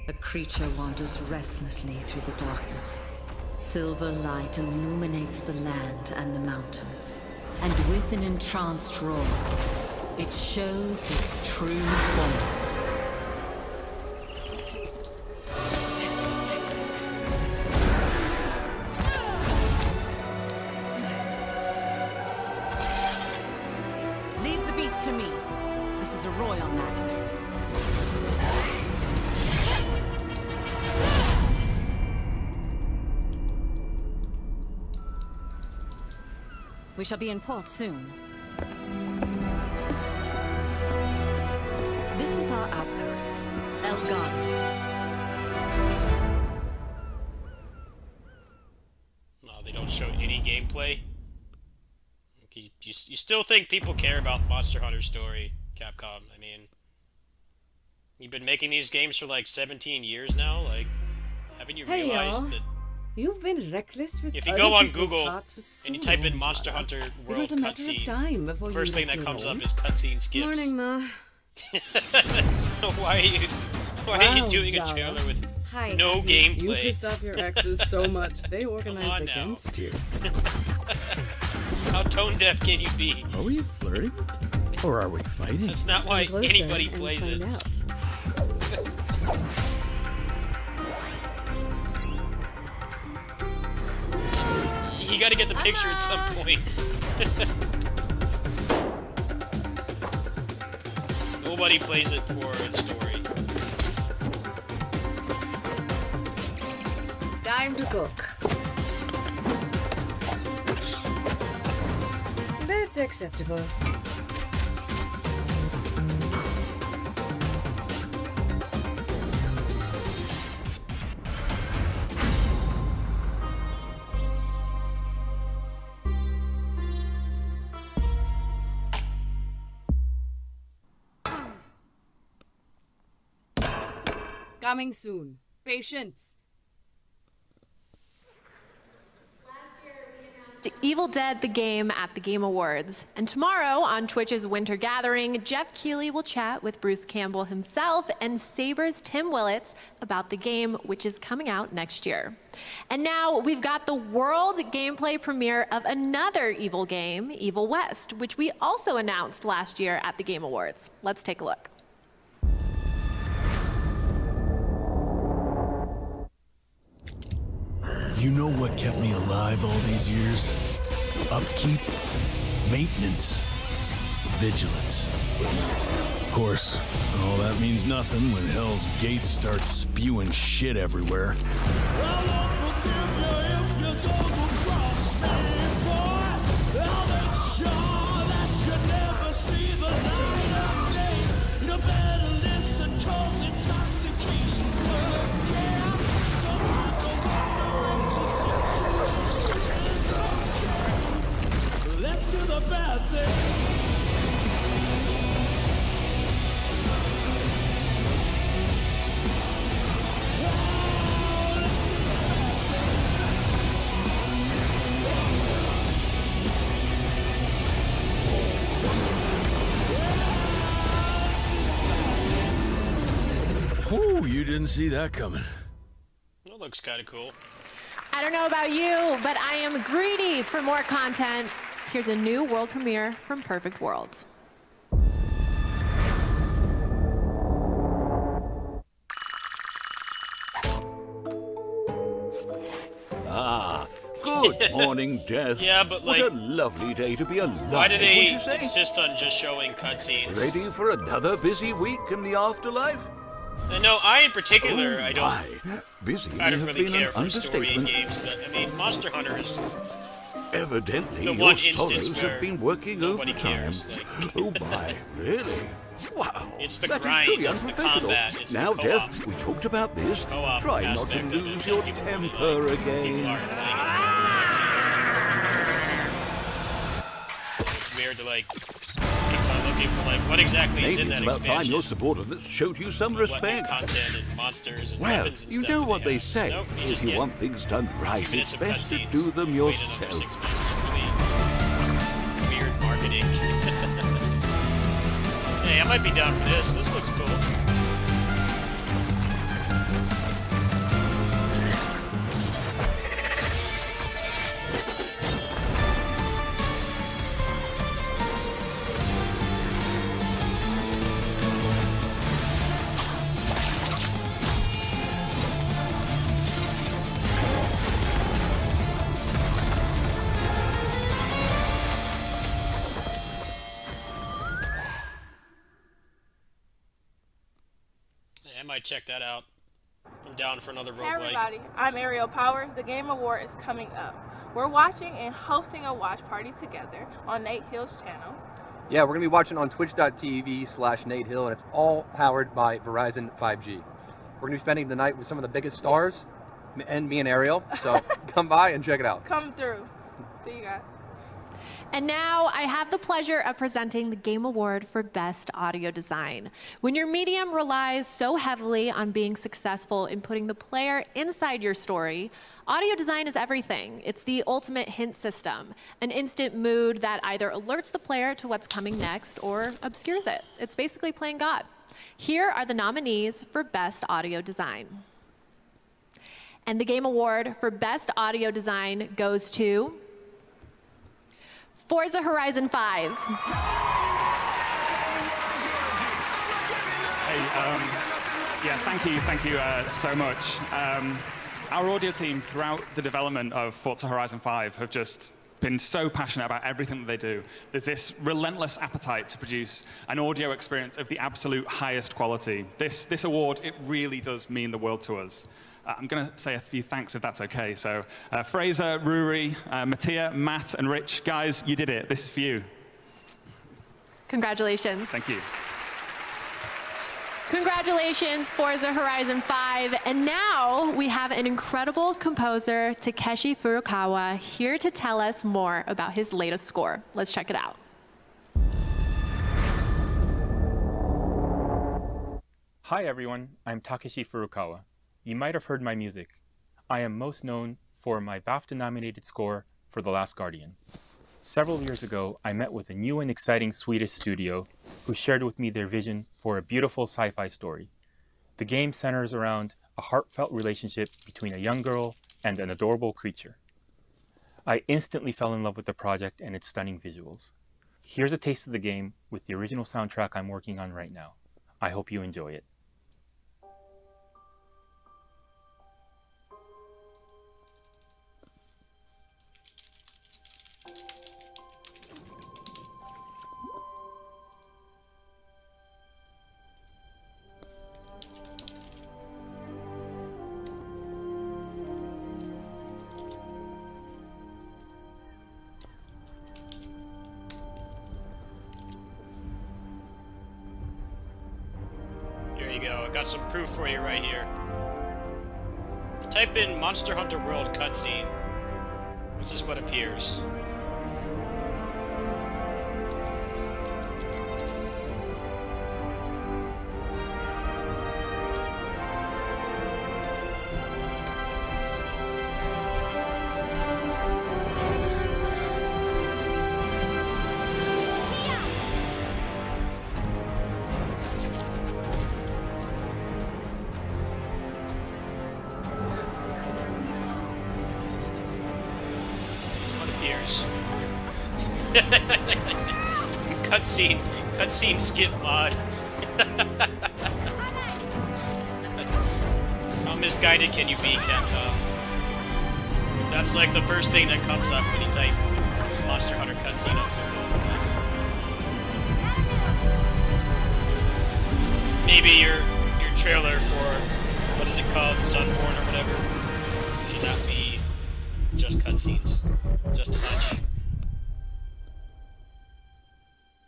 A creature wanders restlessly through the darkness. Silver light illuminates the land and the mountains. And with an entranced roar, it shows its true form. Leave the beast to me. This is a royal matter. We shall be in port soon. This is our outpost, El Garden. No, they don't show any gameplay. You still think people care about Monster Hunter story, Capcom? I mean, you've been making these games for like 17 years now. Like, haven't you realized that? You've been reckless with If you other go on people's Google hearts for so and you type in long, Monster Tara. Hunter It World was a matter of time cutscene, before first you thing left that comes alone. up is cutscene skips. Morning, Ma. Why are you Wow, doing Jara. a trailer with Hi, no Hattie. gameplay? You pissed off your exes so much they Come organized on now. against you. How tone deaf can you be? Are we flirting? Or are we fighting? That's not why Come closer anybody and plays find it. out. You gotta get the picture at some point. Nobody plays it for the story. Time to cook. That's acceptable. Coming soon. Patience. Evil Dead the Game at the Game Awards. And tomorrow on Twitch's Winter Gathering, Jeff Keighley will chat with Bruce Campbell himself and Saber's Tim Willits about the game, which is coming out next year. And now we've got the world gameplay premiere of another Evil game, Evil West, which we also announced last year at the Game Awards. Let's take a look. You know what kept me alive all these years? Upkeep, maintenance, vigilance. Of course, all that means nothing when Hell's Gate starts spewing shit everywhere. Oh, you didn't see that coming. That looks kind of cool. I don't know about you, but I am greedy for more content. Here's a new world premiere from Perfect Worlds. Ah, good morning, Death. Yeah, but like, what a lovely day to be alive. Why do they insist on just showing cutscenes? Ready for another busy week in the afterlife? No, I in particular, I don't really been care an for story in understatement. games, but I mean, Monster Hunter is Evidently, the your one instance sorrows where have been working nobody overtime. cares. Like, Oh my, really? Wow. it's the that is grind, truly it's the unprofessional. combat, it's Now, the co-op. Death, we talked about this. Co-op Try not to aspect of it lose that your people really temper like. again. People aren't playing it for cutscenes. It's weird to like, people are looking for like, what exactly is Maybe in that it's about time expansion? your subordinates showed you some What new respect. content and monsters and Well, weapons and you stuff know do what they have? say. Nope, you If just you get want things done right, 2 minutes it's of best to cutscenes, do them wait another 6 yourself. months. Really weird marketing. Hey, I might be down for this. This looks cool. I might check that out. I'm down for another Hey roguelike. everybody, I'm Ariel Powers. The Game Award is coming up. We're watching and hosting a watch party together on Nate Hill's channel. Yeah, we're going to be watching on twitch.tv/Nate Hill, and it's all powered by Verizon 5G. We're going to be spending the night with some of the biggest stars, and me and Ariel, so come by and check it out. Come through. See you guys. And now I have the pleasure of presenting the Game Award for Best Audio Design. When your medium relies so heavily on being successful in putting the player inside your story, audio design is everything. It's the ultimate hint system, an instant mood that either alerts the player to what's coming next or obscures it. It's basically playing God. Here are the nominees for Best Audio Design. And the Game Award for Best Audio Design goes to Forza Horizon 5. Hey, yeah, thank you so much. Our audio team throughout the development of Forza Horizon 5 have just been so passionate about everything that they do. There's this relentless appetite to produce an audio experience of the absolute highest quality. This award, it really does mean the world to us. I'm going to say a few thanks if that's okay. So Fraser, Ruri, Mattia, Matt, and Rich, guys, you did it. This is for you. Congratulations. Thank you. Congratulations, Forza Horizon 5. And now we have an incredible composer, Takeshi Furukawa, here to tell us more about his latest score. Let's check it out. Hi everyone, I'm Takeshi Furukawa. You might have heard my music. I am most known for my BAFTA-nominated score for The Last Guardian. Several years ago, I met with a new and exciting Swedish studio who shared with me their vision for a beautiful sci-fi story. The game centers around a heartfelt relationship between a young girl and an adorable creature. I instantly fell in love with the project and its stunning visuals. Here's a taste of the game with the original soundtrack I'm working on right now. I hope you enjoy it. Here you go, I got some proof for you right here. Type in Monster Hunter World cutscene. This is what appears. Cutscene skip mod. How misguided can you be, Capcom? That's like the first thing that comes up when you type Monster Hunter cutscene up there. Maybe your trailer for, what is it called, Sunborn or whatever, should not be just cutscenes, just a bunch.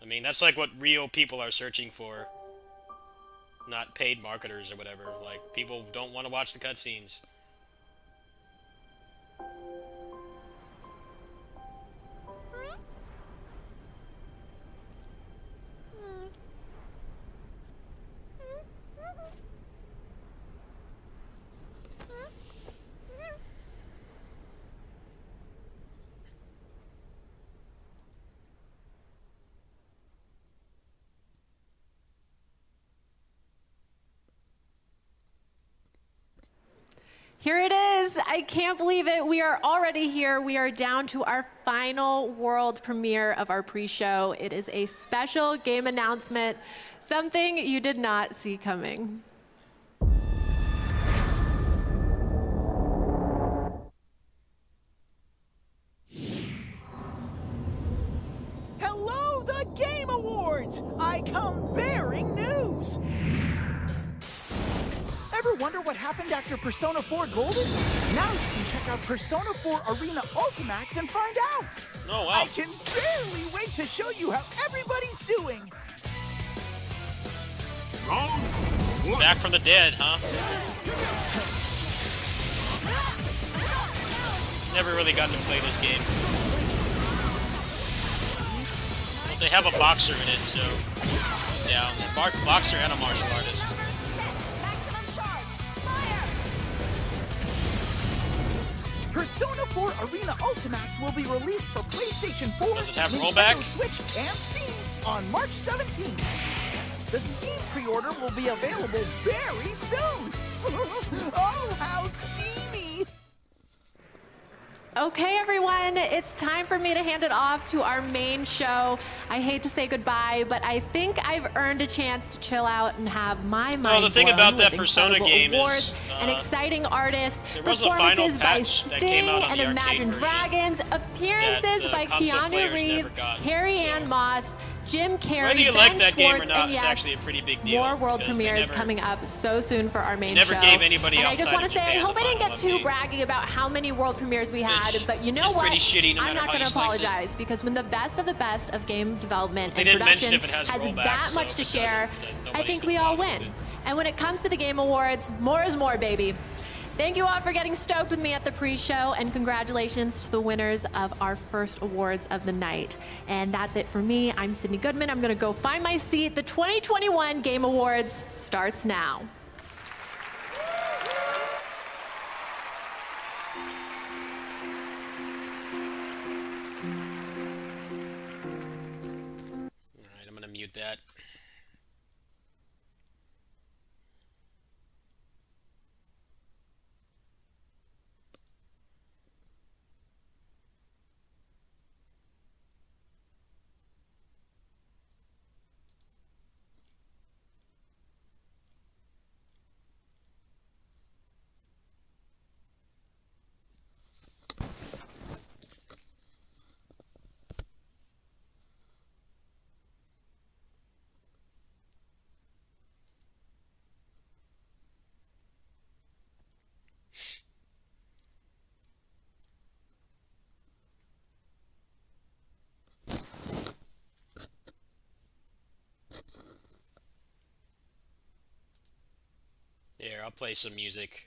I mean, that's like what real people are searching for, not paid marketers or whatever. Like, people don't want to watch the cutscenes. Here it is. I can't believe it. We are already here. We are down to our final world premiere of our pre-show. It is a special game announcement, something you did not see coming. Hello, the Game Awards! I come bearing news! Ever wonder what happened after Persona 4 Golden? Now you can check out Persona 4 Arena Ultimax and find out! Oh, wow. I can barely wait to show you how everybody's doing! It's back from the dead, huh? Never really got to play this game. Well, they have a boxer in it, so... Yeah, a boxer and a martial artist. Persona 4 Arena Ultimax will be released for PlayStation 4, Does it have Nintendo rollback? Switch, and Steam on March 17th. The Steam pre-order will be available very soon. Oh, how steamy! Okay, everyone, it's time for me to hand it off to our main show. I hate to say goodbye, but I think I've earned a chance to chill out and have my mind Well, the thing blown about that with Persona incredible game awards is, and exciting artists, there was a final performances by patch that Sting came out on and the arcade Imagine version Dragons, appearances that, by console Keanu players Reeves, never got, Carrie-Anne Moss, Jim Carrey, Whether you Ben like that game or Schwartz, not, and it's yes, actually a pretty big deal. more world because they premieres never- coming up so soon for our main never show. gave anybody and I just outside want of to say, I Japan hope the I didn't get final too update. braggy about how many world premieres we had, Which but you know is what? pretty shitty no I'm matter not how going you to slice it. apologize because when the best of game development They and didn't mention production if it has has rollback, that so much to if it share, doesn't, then I nobody's think gonna we all bother with win. it. And when it comes to the Game Awards, more is more, baby. Thank you all for getting stoked with me at the pre-show, and congratulations to the winners of our first awards of the night. And that's it for me. I'm Sydney Goodman. I'm gonna go find my seat. The 2021 Game Awards starts now. All right, I'm gonna mute that. Here, I'll play some music.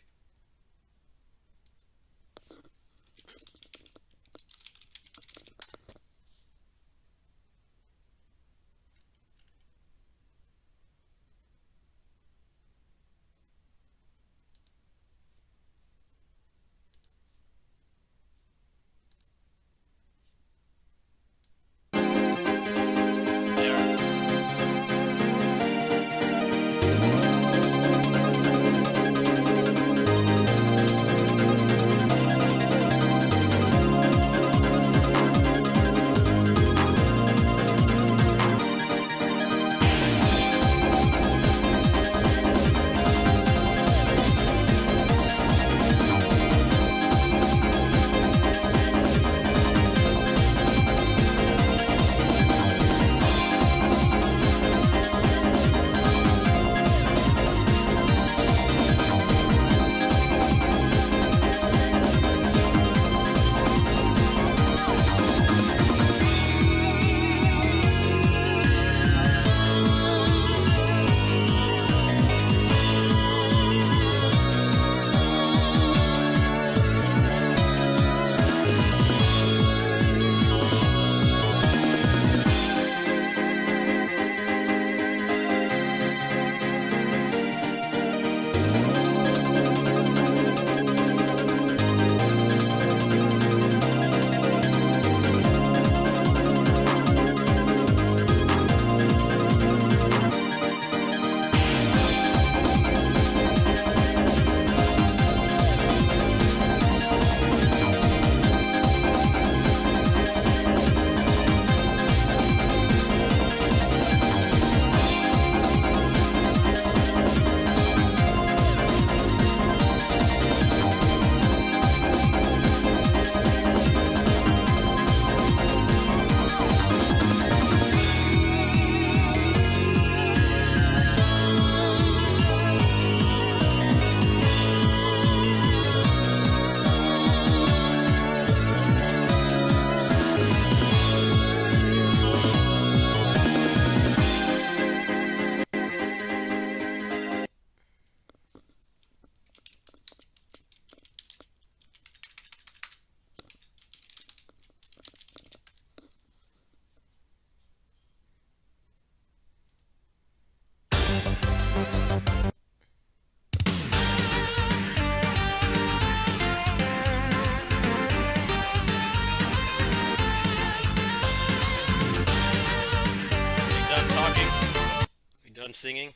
Singing?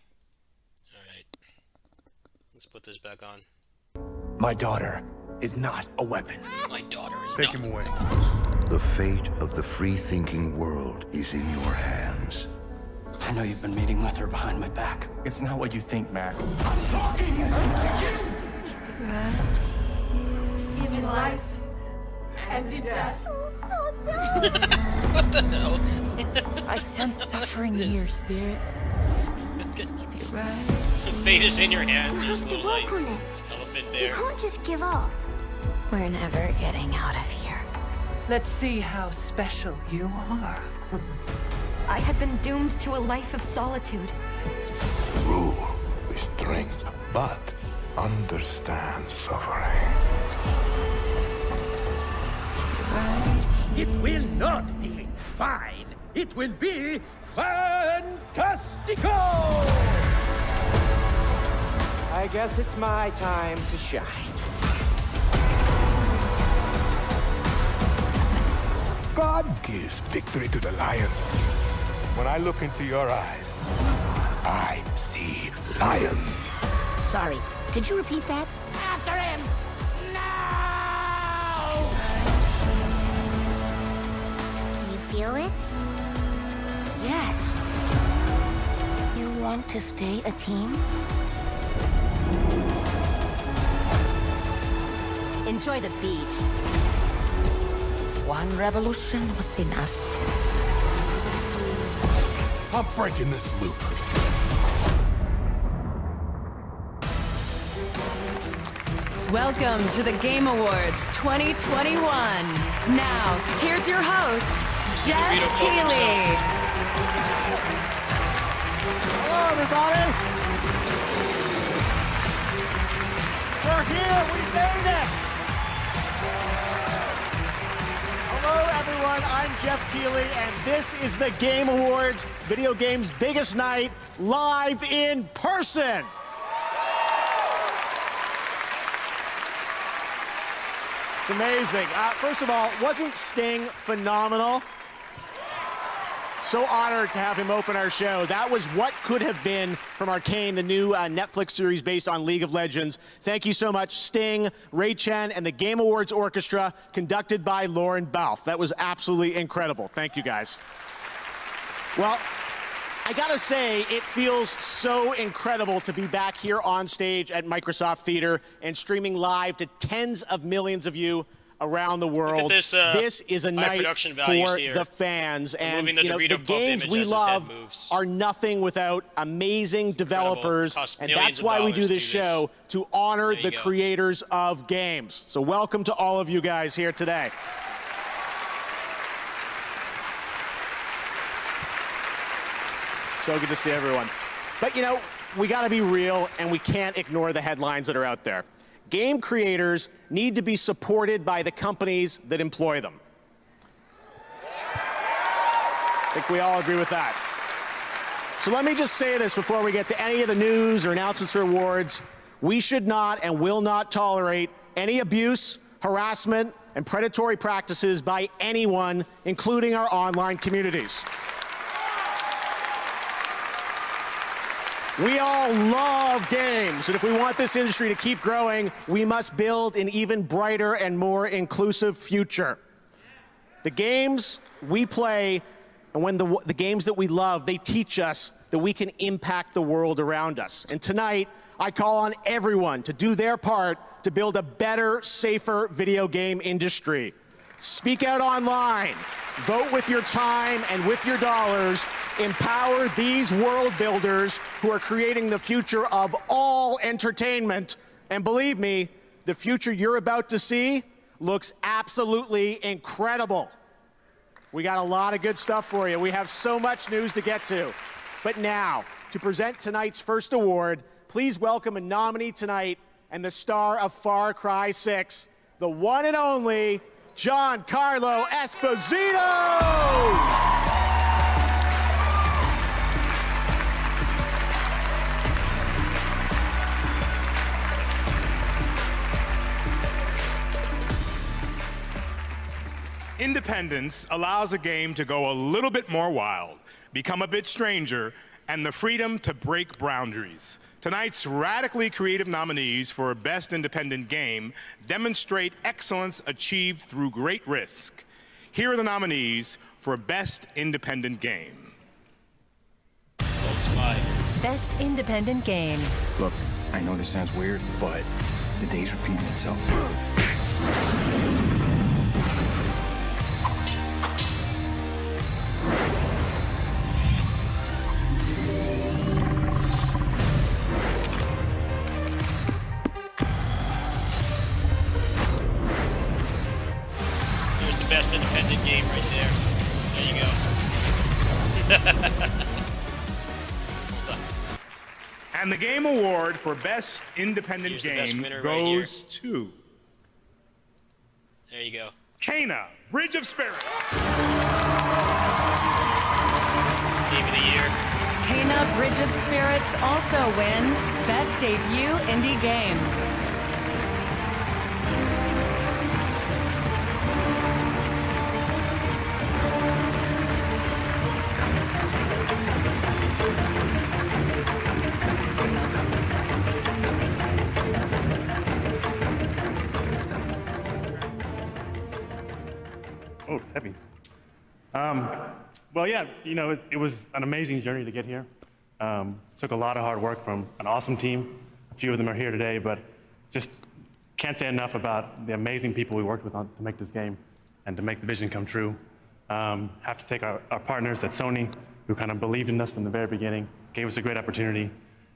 Alright. Let's put this back on. My daughter is not a weapon. My daughter is Take not. him away. The fate of the free-thinking world is in your hands. I know you've been meeting with her behind my back. It's not what you think, Mac. I'm talking to you! In life and in death. What the hell? I sense suffering here, Spirit. Keep it right. The fate is in your hands. You There's have a to little work like on it. elephant You there. can't just give up. We're never getting out of here. Let's see how special you are. I had been doomed to a life of solitude. Rule with strength, but understand suffering. It will not be fine. It will be fantastico! I guess it's my time to shine. God gives victory to the lions. When I look into your eyes, I see lions. Sorry, could you repeat that? After him! Do you feel it? Yes. You want to stay a team? Enjoy the beach. One revolution was enough. I'm breaking this loop. Welcome to the Game Awards 2021. Now, here's your host, Jeff Keighley. Hello, everybody. We're here. We made it. Hello, everyone. I'm Jeff Keighley, and this is the Game Awards, video games' biggest night, live in person. It's amazing. First of all, wasn't Sting phenomenal? So honored to have him open our show. That was What Could Have Been from Arcane, the new Netflix series based on League of Legends. Thank you so much, Sting, Ray Chen, and the Game Awards Orchestra, conducted by Lauren Balfe. That was absolutely incredible. Thank you, guys. Well, I gotta say, it feels so incredible to be back here on stage at Microsoft Theater and streaming live to tens of millions of you around the world. This is a night for the fans, and the the games we love are nothing without amazing developers, and that's why we do this show, to honor the creators of games. So welcome to all of you guys here today. So good to see everyone. But we gotta be real, and we can't ignore the headlines that are out there. Game creators need to be supported by the companies that employ them. I think we all agree with that. So let me just say this before we get to any of the news or announcements or awards. We should not and will not tolerate any abuse, harassment, and predatory practices by anyone, including our online communities. We all love games, and if we want this industry to keep growing, we must build an even brighter and more inclusive future. The games we play, and when the games that we love, they teach us that we can impact the world around us. And tonight, I call on everyone to do their part to build a better, safer video game industry. Speak out online. Vote with your time and with your dollars. Empower these world builders who are creating the future of all entertainment. And believe me, the future you're about to see looks absolutely incredible. We got a lot of good stuff for you. We have so much news to get to. But now, to present tonight's first award, please welcome a nominee tonight and the star of Far Cry 6, the one and only Giancarlo Esposito! Independence allows a game to go a little bit more wild, become a bit stranger, and the freedom to break boundaries. Tonight's radically creative nominees for Best Independent Game demonstrate excellence achieved through great risk. Here are the nominees for Best Independent Game. Best Independent Game. Look, I know this sounds weird, but the day's repeating itself. Best independent game right there. There you go. And the game award for Best Independent Game goes to... There you go. Kena, Bridge of Spirits. Game of the year. Kena Bridge of Spirits also wins Best Debut Indie Game. Oh, it's heavy. Well, yeah, you know, it was an amazing journey to get here. Took a lot of hard work from an awesome team. A few of them are here today, but just can't say enough about the amazing people we worked with to make this game and to make the vision come true. Have to take our partners at Sony, who kind of believed in us from the very beginning, gave us a great opportunity,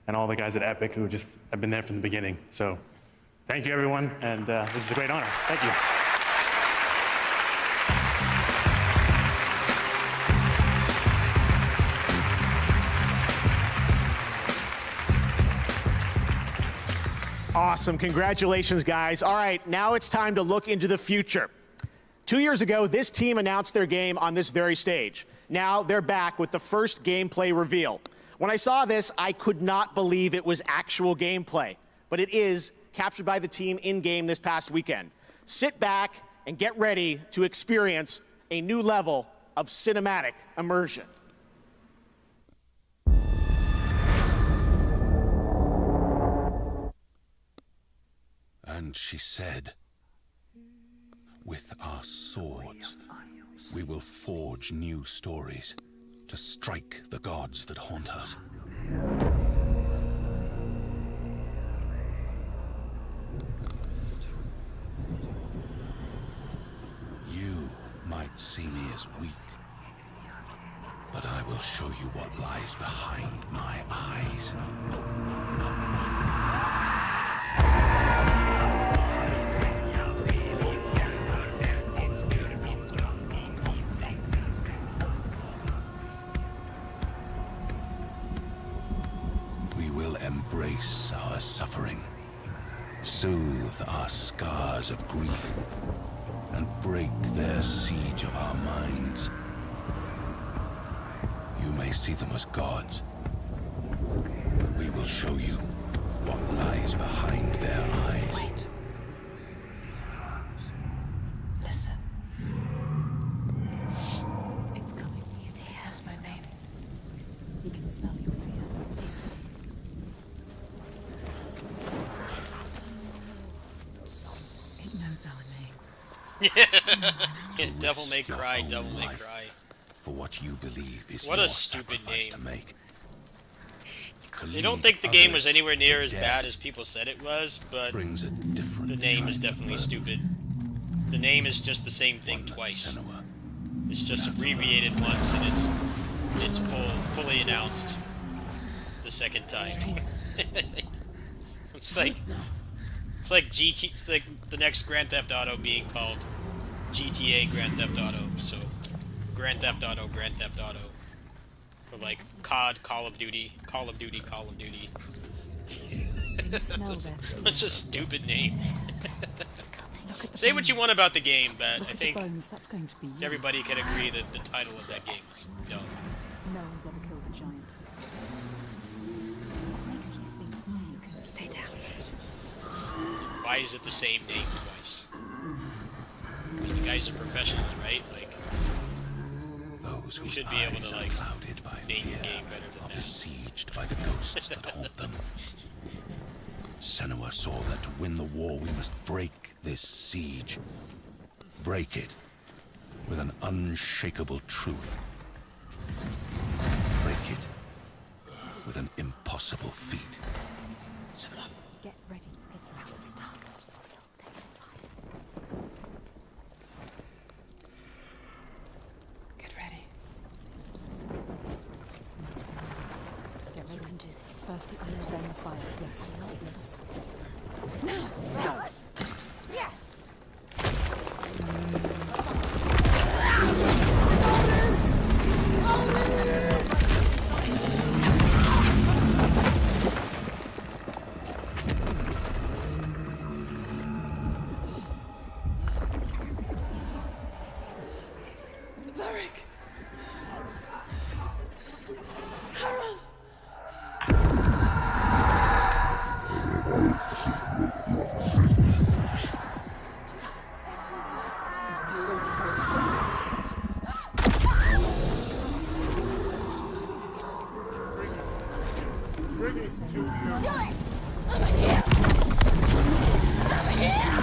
and all the guys at Epic who just have been there from the beginning. So thank you, everyone, and this is a great honor. Thank you. Awesome. Congratulations, guys. All right, now it's time to look into the future. 2 years ago, this team announced their game on this very stage. Now they're back with the first gameplay reveal. When I saw this, I could not believe it was actual gameplay, but it is, captured by the team in-game this past weekend. Sit back and get ready to experience a new level of cinematic immersion. And she said, "With our swords, we will forge new stories to strike the gods that haunt us." You might see me as weak, but I will show you what lies behind my eyes. Embrace our suffering, soothe our scars of grief, and break their siege of our minds. You may see them as gods, but we will show you what lies behind their eyes. Wait. Listen. It's coming. Easy. That's my name. He can smell your fear. Easy. It knows our name. Devil May Cry, Devil May Cry. For what you believe is what your a stupid sacrifice name. to make. You don't think the game was anywhere near as bad as people said it was, but the name is definitely stupid. The name is just the same thing twice. It's just abbreviated once, and it's fully announced the second time. It's like the next Grand Theft Auto being called GTA Grand Theft Auto. So Grand Theft Auto, Grand Theft Auto, or like COD, Call of Duty, Call of Duty, Call of Duty. It's a stupid name. Say what you want about the game, but I think everybody can agree that the title of that game is dumb. No one's ever killed a giant. What makes you think you can stay down? Why is it the same name twice? I mean, you guys are professionals, right? Like, you should be able to like name your game better than that. Besieged by the ghosts that haunt them. Senua saw that to win the war we must break this siege. Break it with an unshakable truth. Break it with an impossible feat. Get ready. It's about to start. Get ready. Next the light. Get ready. You can do this. First the iron, then the fire. Yes. Yes. Now. Yes. Varric! Harold! Joy! I'm here! I'm here!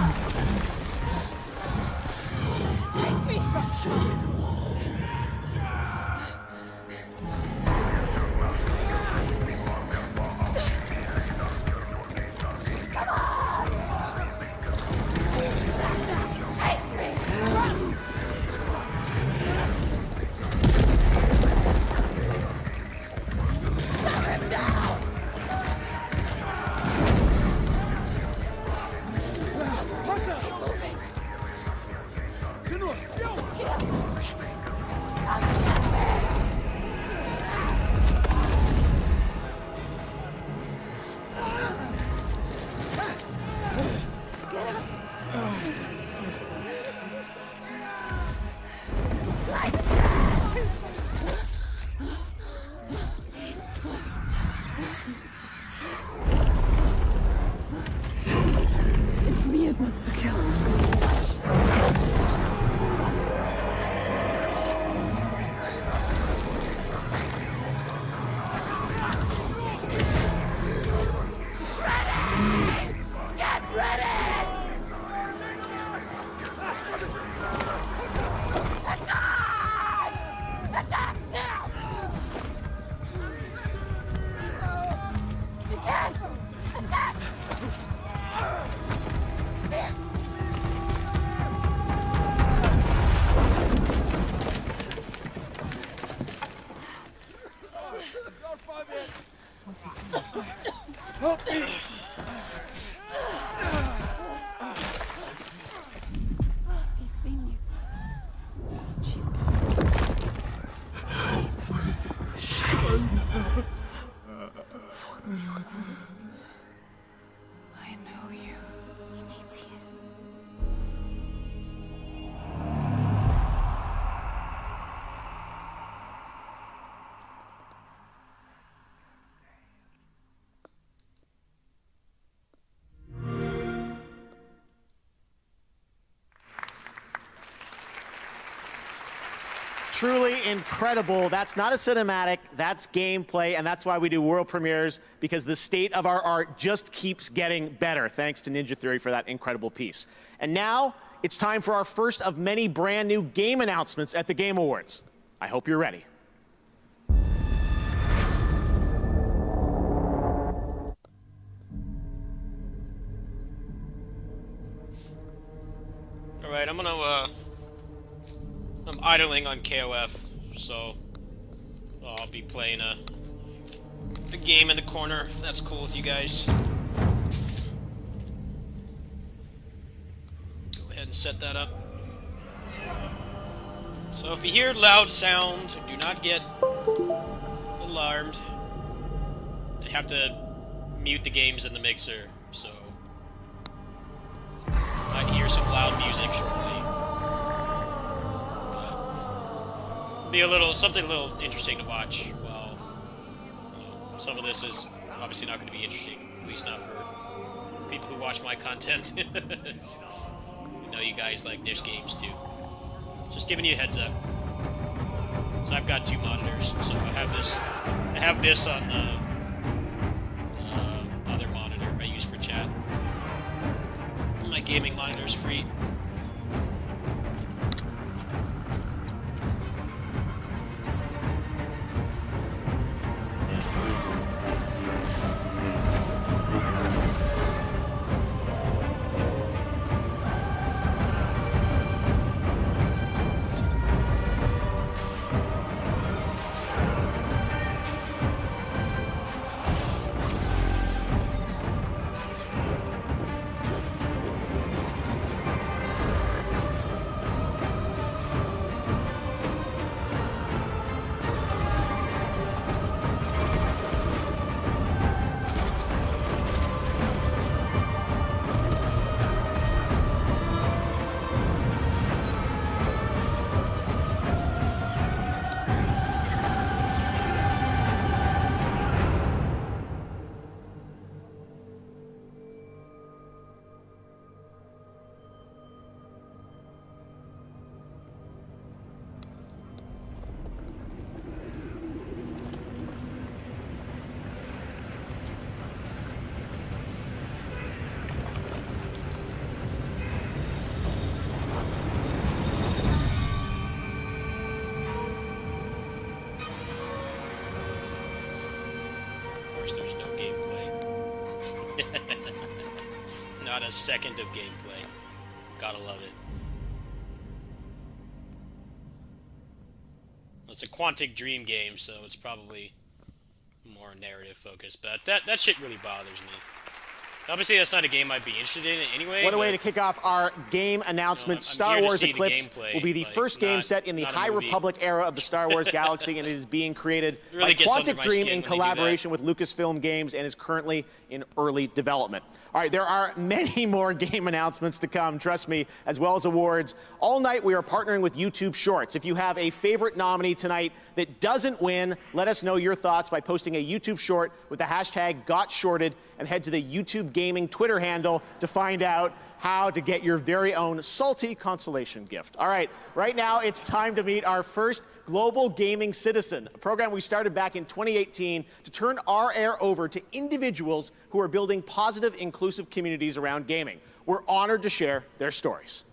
Take me! Chase me! Run! Knock him down! Keep moving! Get up! Light the chance! It's me it wants to kill. Ready! Get ready! Attack! Attack now! Again! Attack! Spear! He's seen you. She's What's your name? I know you. He needs you. Truly incredible. That's not a cinematic, that's gameplay, and that's why we do world premieres, because the state of our art just keeps getting better. Thanks to Ninja Theory for that incredible piece. And now, it's time for our first of many brand new game announcements at the Game Awards. I hope you're ready. All right, I'm idling on KOF, so I'll be playing a game in the corner, if that's cool with you guys. Go ahead and set that up. So if you hear loud sound, do not get alarmed. I have to mute the games in the mixer, so you might hear some loud music shortly. Be something a little interesting to watch. Well, some of this is obviously not going to be interesting, at least not for people who watch my content. I know you guys like niche games too. Just giving you a heads up. So I've got two monitors. So I have this on the other monitor I use for chat. My gaming monitor's free. not a second of gameplay. Gotta love it. It's a Quantic Dream game, so it's probably more narrative focused, but that shit really bothers me. Obviously, that's not a game I'd be interested in anyway. What a way to kick off our game announcement. Star Wars Eclipse will be the first game set in the High Republic era of the Star Wars galaxy, and it is being created by Quantic Dream in collaboration with Lucasfilm Games and is currently in early development. All right, there are many more game announcements to come, trust me, as well as awards. All night, we are partnering with YouTube Shorts. If you have a favorite nominee tonight that doesn't win, let us know your thoughts by posting a YouTube Short with the hashtag #GotShorted and head to the YouTube Gaming Twitter handle to find out how to get your very own salty consolation gift. All right, right now it's time to meet our first global gaming citizen, a program we started back in 2018 to turn our air over to individuals who are building positive, inclusive communities around gaming. We're honored to share their stories.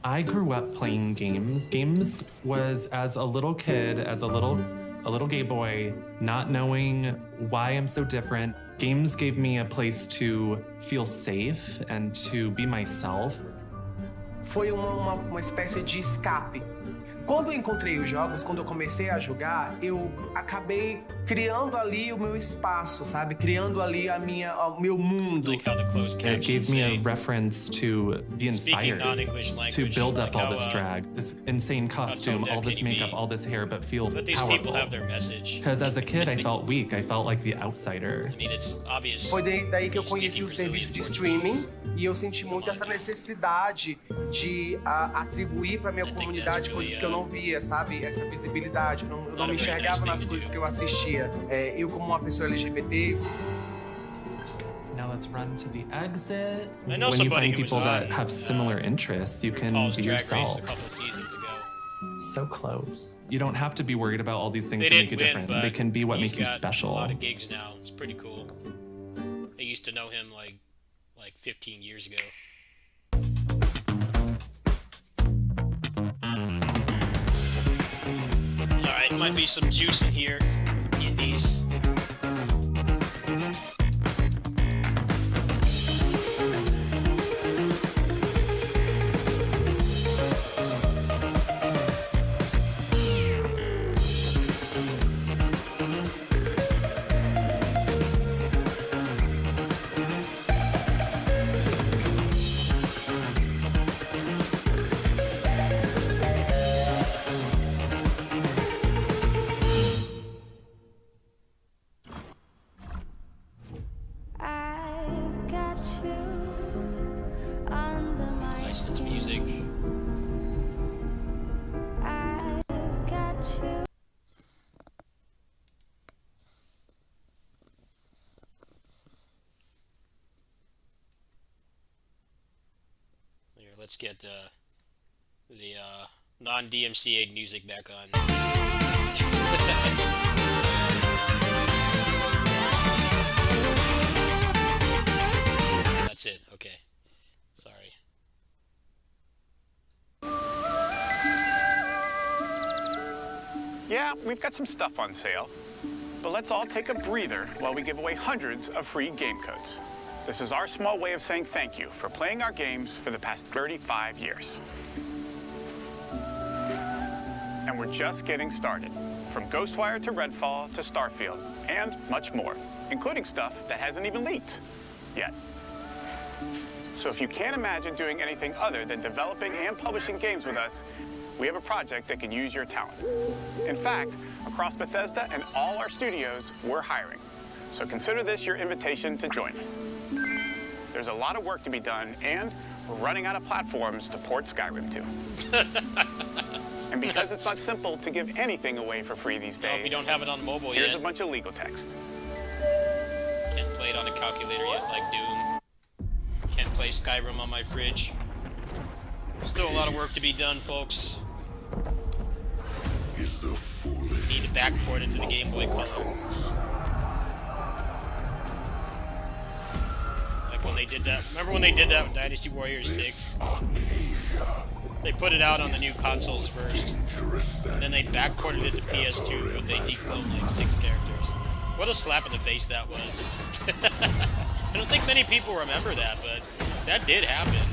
I grew up playing games. Games was as a little kid, as a little gay boy, not knowing why I'm so different. Games gave me a place to feel safe and to be myself. Foi uma espécie de escape. Quando eu encontrei os jogos, quando eu comecei a jogar, eu acabei criando ali o meu espaço, sabe? Criando ali o meu mundo. It gave me a reference to be inspired, to build up all this drag, this insane costume, all this makeup, all this hair, but feel Let these powerful. people have their message. Because as a kid, I felt weak. I felt like the outsider. I mean, it's obvious. Foi daí que eu conheci o serviço de streaming e eu senti muito essa necessidade de atribuir para minha comunidade coisas que eu não via, sabe? Essa visibilidade. Eu não me enxergava nas coisas que eu assistia. Eu como uma pessoa LGBT. Now let's run to the exit. I know When you somebody find who was people that on, have similar interests, you can Paul's be Drag Race yourself. a couple seasons ago. So close. You don't have to be worried about all these things They to make didn't you win, different. but They can be what he's make you got special. A lot of gigs now. It's pretty cool. I used to know him like 15 years ago. Alright, might be some juice in here. Indies. Licensed music. Here, let's get the non-DMCA music back on. That's it. Okay. Sorry. Yeah, we've got some stuff on sale, but let's all take a breather while we give away hundreds of free game codes. This is our small way of saying thank you for playing our games for the past 35 years. And we're just getting started. From Ghostwire to Redfall to Starfield, and much more, including stuff that hasn't even leaked yet. So if you can't imagine doing anything other than developing and publishing games with us, we have a project that can use your talents. In fact, across Bethesda and all our studios, we're hiring. So consider this your invitation to join us. There's a lot of work to be done, and we're running out of platforms to port Skyrim to. And because it's not simple to give anything away for free these days, Hope you don't have it on mobile here's yet. a bunch of legal text. Can't play it on a calculator yet, like Doom. Can't play Skyrim on my fridge. Still a lot of work to be done, folks. Need to backport it to the Game Boy Color. Like when they did that. Remember when they did that with Dynasty Warriors 6? They put it out on the new consoles first. And then they backported it to PS2, but they decloned like 6 characters. What a slap in the face that was. I don't think many people remember that, but that did happen.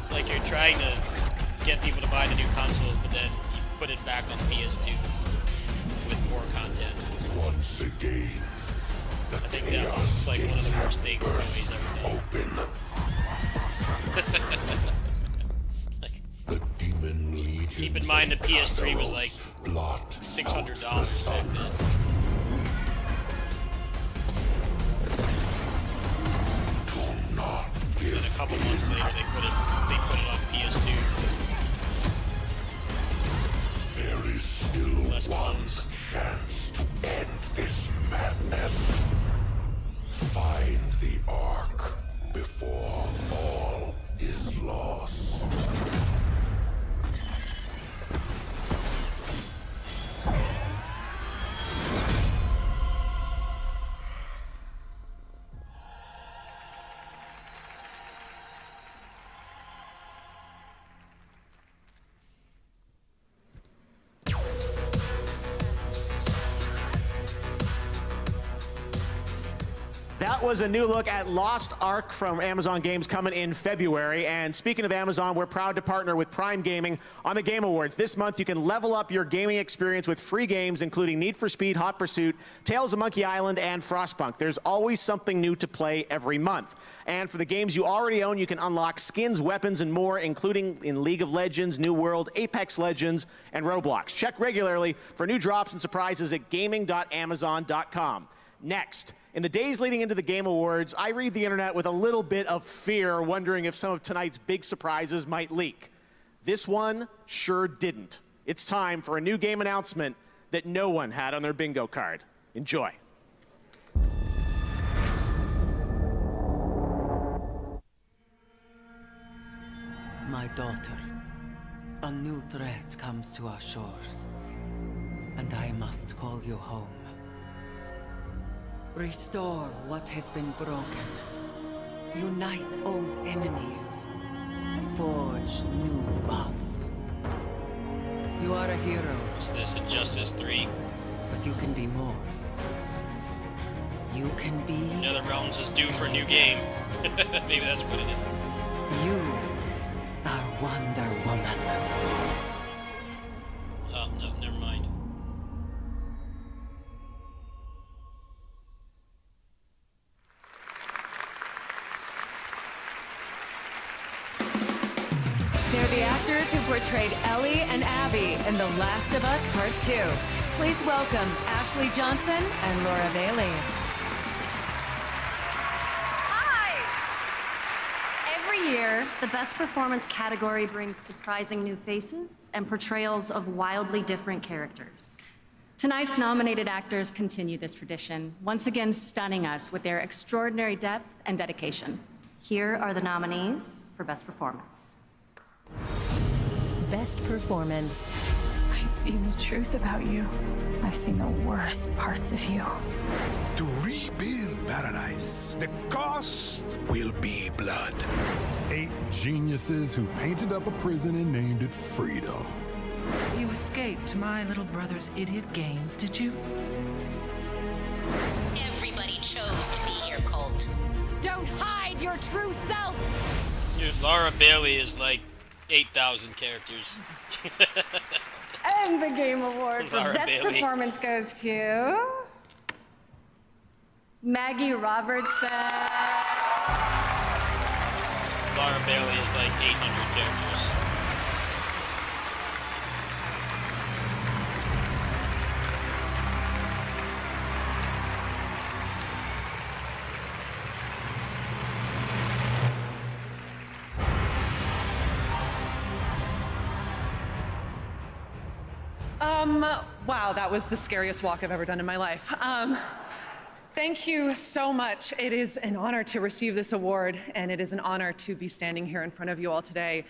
It's like you're trying to get people to buy the new consoles, but then you put it back on PS2 with more content. Once again, I think that was like one of the worst things Konami's ever done. Like, keep in mind the PS3 was like $600 back then. And then a couple months later they put it on PS2. there is still Less one clones. chance to end this madness. Find the Ark before all is lost. That was a new look at Lost Ark from Amazon Games coming in February. And speaking of Amazon, we're proud to partner with Prime Gaming on the Game Awards. This month, you can level up your gaming experience with free games, including Need for Speed, Hot Pursuit, Tales of Monkey Island, and Frostpunk. There's always something new to play every month. And for the games you already own, you can unlock skins, weapons, and more, including in League of Legends, New World, Apex Legends, and Roblox. Check regularly for new drops and surprises at gaming.amazon.com. Next, in the days leading into the Game Awards, I read the internet with a little bit of fear, wondering if some of tonight's big surprises might leak. This one sure didn't. It's time for a new game announcement that no one had on their bingo card. Enjoy. My daughter, a new threat comes to our shores, and I must call you home. Restore what has been broken. Unite old enemies. Forge new bonds. You are a hero. What's this, Injustice 3? But you can be more. You can be... NetherRealms is due for a new game. Maybe that's what it is. You are Wonder Woman. Oh, no, never mind. They're the actors who portrayed Ellie and Abby in The Last of Us Part 2. Please welcome Ashley Johnson and Laura Bailey. Every year, the Best Performance category brings surprising new faces and portrayals of wildly different characters. Tonight's nominated actors continue this tradition, once again stunning us with their extraordinary depth and dedication. Here are the nominees for Best Performance. Best Performance. I've seen the truth about you. I've seen the worst parts of you. To rebuild paradise, the cost will be blood. 8 geniuses who painted up a prison and named it Freedom. You escaped my little brother's idiot games, did you? Everybody chose to be here, Colt. Don't hide your true self! Dude, Laura Bailey is like 8,000 characters. And the Game Award for Laura Best Bailey. Performance goes to... Maggie Robertson. Laura Bailey is like 800 characters. Wow, that was the scariest walk I've ever done in my life. Thank you so much. It is an honor to receive this award, and it is an honor to be standing here in front of you all today.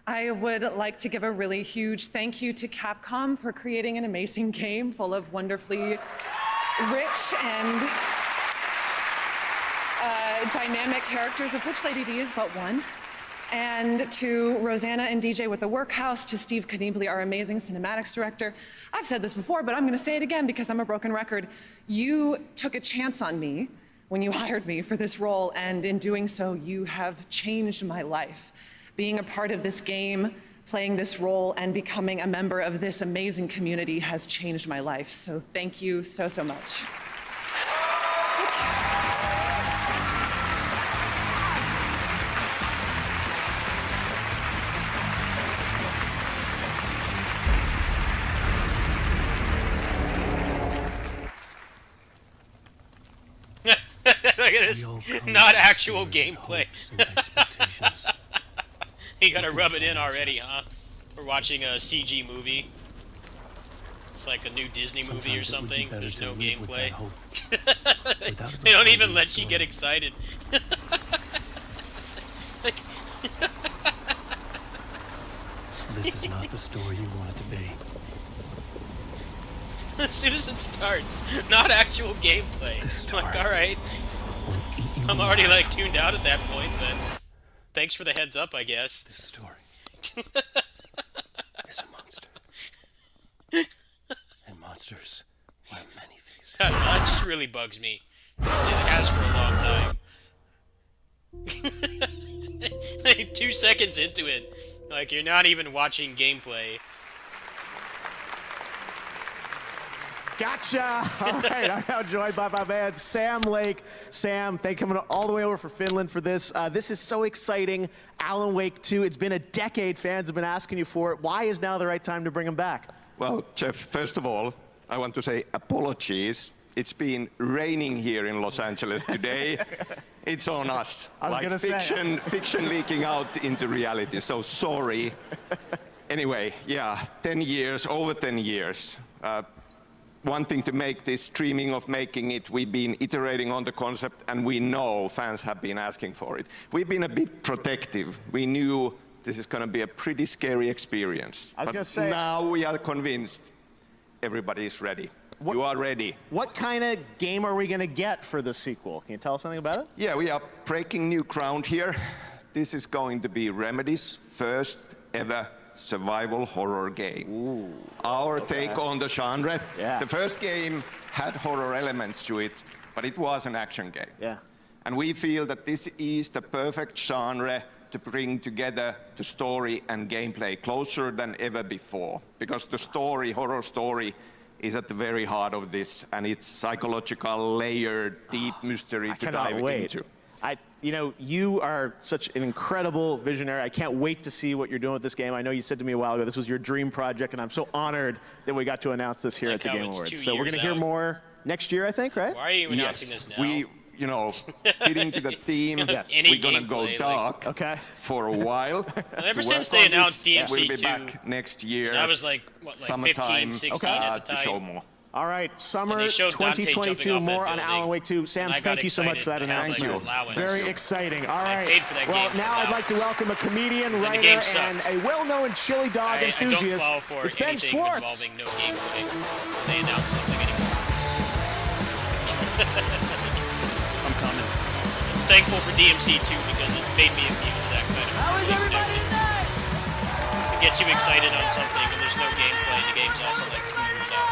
I would like to give a really huge thank you to Capcom for creating an amazing game full of wonderfully rich and dynamic characters, of which Lady D is but one. And to Rosanna and DJ with the Workhouse, to Steve Kniebly, our amazing cinematics director. I've said this before, but I'm gonna say it again because I'm a broken record. You took a chance on me when you hired me for this role, and in doing so, you have changed my life. Being a part of this game, playing this role, and becoming a member of this amazing community has changed my life. So thank you so, so much. Look at this. Not actual gameplay. You gotta rub it in already, huh? We're watching a CG movie. It's like a new Disney movie or something. There's no gameplay. They don't even let you get excited. This is not the story you want it to be. As soon as it starts, not actual gameplay. I'm like, alright. I'm already like tuned out at that point, but thanks for the heads up, I guess. This story is a monster. And monsters wear many faces. That just really bugs me. It has for a long time. Like 2 seconds into it, like you're not even watching gameplay. Gotcha! All right, I'm now joined by my man, Sam Lake. Sam, thank you for coming all the way over from Finland for this. This is so exciting. Alan Wake 2, it's been a decade. Fans have been asking you for it. Why is now the right time to bring him back? Well, Jeff, first of all, I want to say apologies. It's been raining here in Los Angeles today. It's on us. Like fiction leaking out into reality, so sorry. Anyway, yeah, 10 years, over 10 years. Wanting to make this, dreaming of making it, we've been iterating on the concept, and we know fans have been asking for it. We've been a bit protective. We knew this is going to be a pretty scary experience. But now we are convinced everybody is ready. You are ready. What kind of game are we going to get for the sequel? Can you tell us something about it? Yeah, we are breaking new ground here. This is going to be Remedy's first ever survival horror game. Ooh, Our take on the genre. Yeah. The first game had horror elements to it, but it was an action game. Yeah. And we feel that this is the perfect genre to bring together the story and gameplay closer than ever before. Because the story, horror story, is at the very heart of this, and it's psychological, layered, deep mystery to dive into. You know, you are such an incredible visionary. I can't wait to see what you're doing with this game. I know you said to me a while ago this was your dream project, and I'm so honored that we got to announce this here at the Game Awards. So we're going to hear more next year, I think, right? Why are you announcing this now? We, you know, fitting to the theme, we're going to go dark for a while. Ever since they announced DMC2, we'll be back next year. I was like, what, like 15, 16 at the time? To show more. All right, summer 2022, more on Alan Wake 2. Sam, thank you so much for that announcement. Very exciting. All right. Well, now I'd like to welcome a comedian, writer, and a well-known chili dog enthusiast. I don't fall for it's Ben anything Schwartz. involving no gameplay. They announce something anymore. I'm coming. I'm thankful for DMC2 because it made me immune to that kind of. How is everybody tonight? It gets you excited on something, and there's no gameplay. The game's also like 2 years out.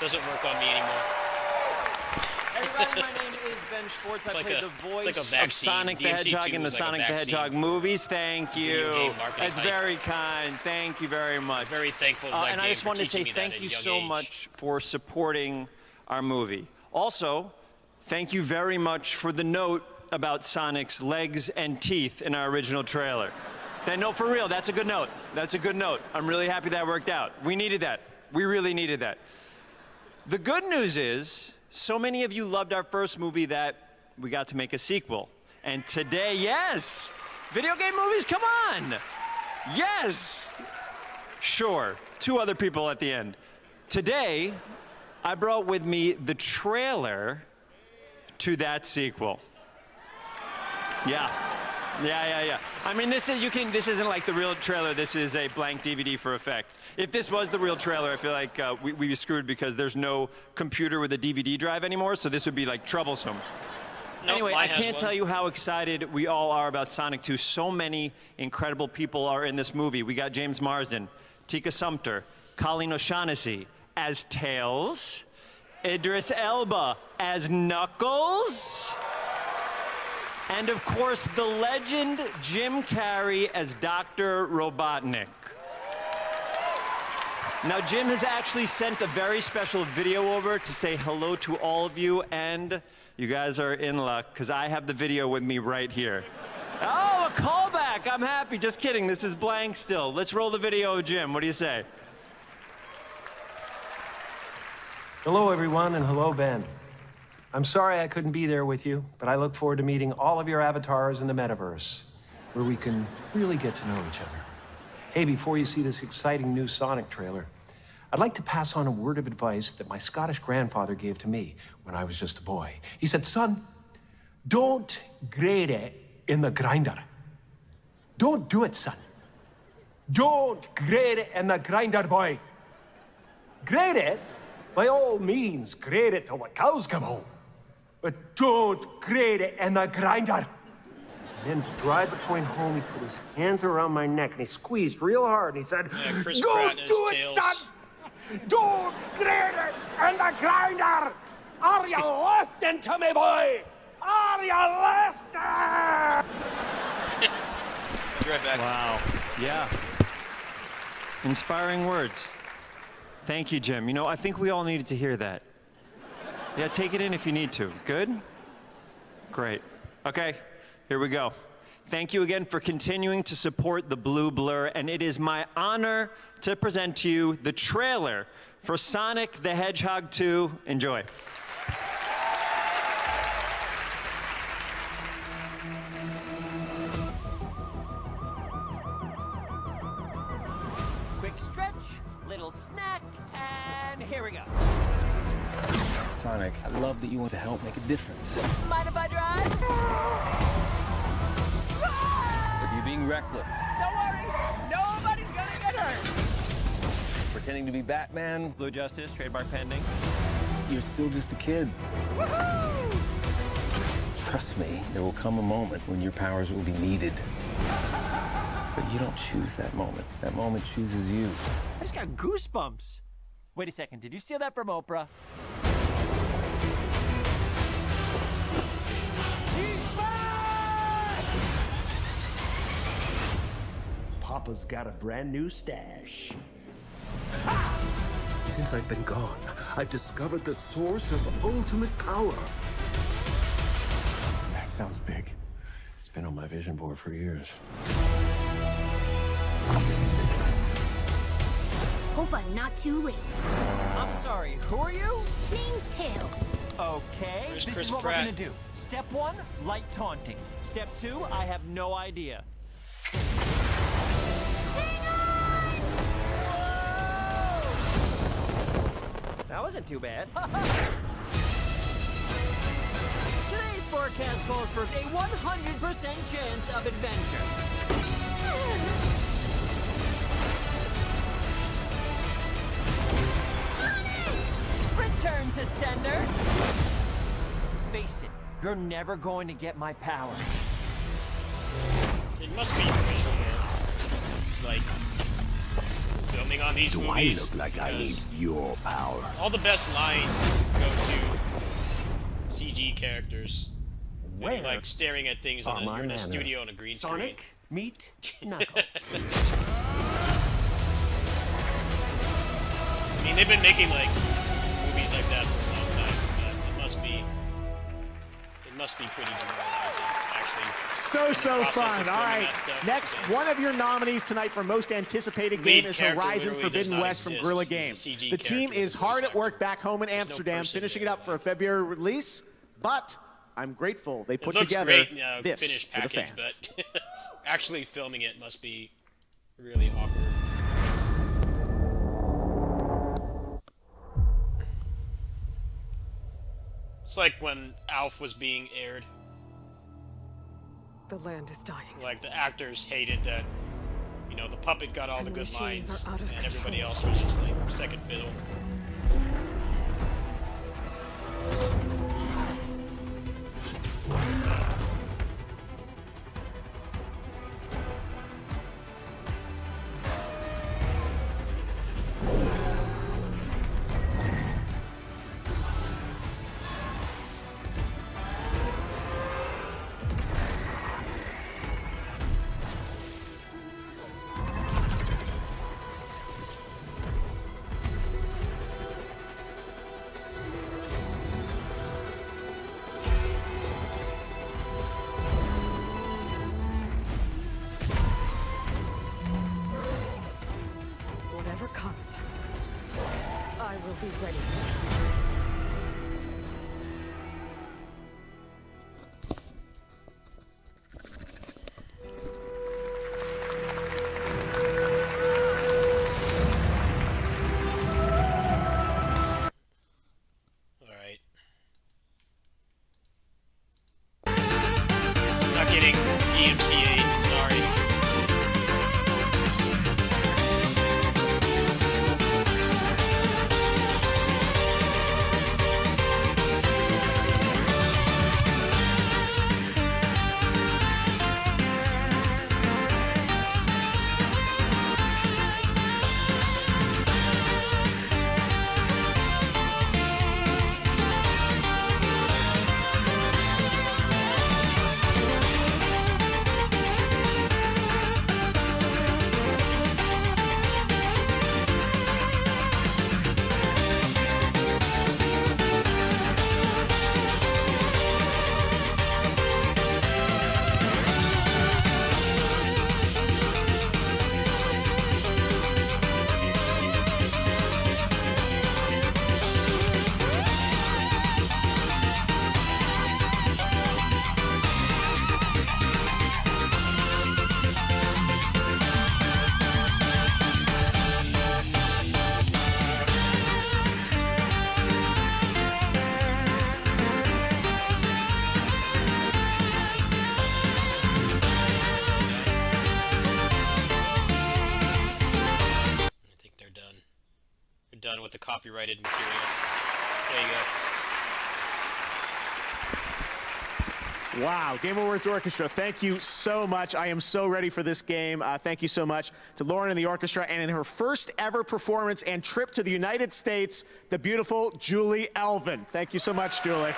Doesn't work on me anymore. Everybody, my name is Ben Schwartz. I play the voice like of Sonic the Hedgehog in the Sonic the Hedgehog movies. Thank you. That's very kind. Thank you very much. Very thankful for that and I just wanted to say thank you so much for supporting our movie. Also, thank you very much for the note about Sonic's legs and teeth in our original trailer. That note, for real, that's a good note. That's a good note. I'm really happy that worked out. We needed that. We really needed that. The good news is, so many of you loved our first movie that we got to make a sequel. And today, yes, video game movies, come on. Yes. Sure, 2 other people at the end. Today, I brought with me the trailer to that sequel. Yeah. I mean, this isn't like the real trailer. This is a blank DVD for effect. If this was the real trailer, I feel like we'd be screwed because there's no computer with a DVD drive anymore, so this would be like troublesome. Anyway, I mine has can't one. tell you how excited we all are about Sonic 2. So many incredible people are in this movie. We got James Marsden, Tika Sumpter, Colleen O'Shaughnessy as Tails, Idris Elba as Knuckles, and of course, the legend Jim Carrey as Dr. Robotnik. Now, Jim has actually sent a very special video over to say hello to all of you, and you guys are in luck, because I have the video with me right here. Oh, a callback! I'm happy. Just kidding. This is blank still. Let's roll the video of Jim. What do you say? Hello, everyone, and hello, Ben. I'm sorry I couldn't be there with you, but I look forward to meeting all of your avatars in the metaverse, where we can really get to know each other. Hey, before you see this exciting new Sonic trailer, I'd like to pass on a word of advice that my Scottish grandfather gave to me when I was just a boy. He said, son, don't grate it in the grinder. Don't do it, son. Don't grate it in the grinder, boy. Grate it, by all means, grate it till the cows come home. But don't grate it in the grinder. And then to drive the point home, he put his hands around my neck and he squeezed real hard and he said, Yeah, Chris don't Pratt as do it, Tails. son! Don't grate it in the grinder! Are you listening to me, boy? Are you listening? Be right back. Wow. Yeah. Inspiring words. Thank you, Jim. You know, I think we all needed to hear that. Yeah, take it in if you need to. Good? Great. Okay, here we go. Thank you again for continuing to support the Blue Blur, and it is my honor to present to you the trailer for Sonic the Hedgehog 2. Enjoy. Quick stretch, little snack, and here we go. Sonic, I love that you want to help make a difference. Mind if I drive? But you're being reckless. Don't worry, nobody's gonna get hurt. Pretending to be Batman. Blue Justice, trademark pending. You're still just a kid. Woohoo! Trust me, there will come a moment when your powers will be needed. But you don't choose that moment. That moment chooses you. I just got goosebumps. Wait a second, did you steal that from Oprah? Papa's got a brand new stash. Since I've been gone, I've discovered the source of ultimate power. That sounds big. It's been on my vision board for years. Hope I'm not too late. I'm sorry, who are you? Name's Tails. Okay, Where's this Chris is what Pratt? we're gonna do. Step 1, light taunting. Step 2, I have no idea. That wasn't too bad. Today's forecast calls for a 100% chance of adventure. Return to sender. Face it, you're never going to get my power. It must be visual, like filming on these Do I movies. look like I need because your power? all the best lines go to CG characters. Where Like staring at things are on my you're in a manners? studio on a green Sonic, screen. meet Knuckles. I mean, they've been making like movies like that for a long time, but it must be pretty demoralizing, actually. So process fun. of All filming right. that stuff, Next, because one of your nominees tonight for most anticipated lead game is character Horizon literally does Forbidden not West from exist. Guerrilla He's a Games. CG The team character is with a hard voice at work back home in There's no Amsterdam, person finishing it doing up for a February release, but I'm grateful they It put looks together great, this finished for the package, fans. but actually filming it must be really awkward. It's like when Alf was being aired. The land is dying. Like the actors hated that, you know, the puppet got all And the the good machines lines, are out of and everybody control. else was just like second fiddle. will be ready. Alright. Not getting DMCA, sorry. Done with the copyrighted material. There you go. Wow, Game Awards Orchestra, thank you so much. I am so ready for this game. Thank you so much to Lauren and the orchestra, and in her first ever performance and trip to the United States, the beautiful Julie Elvin. Thank you so much, Julie.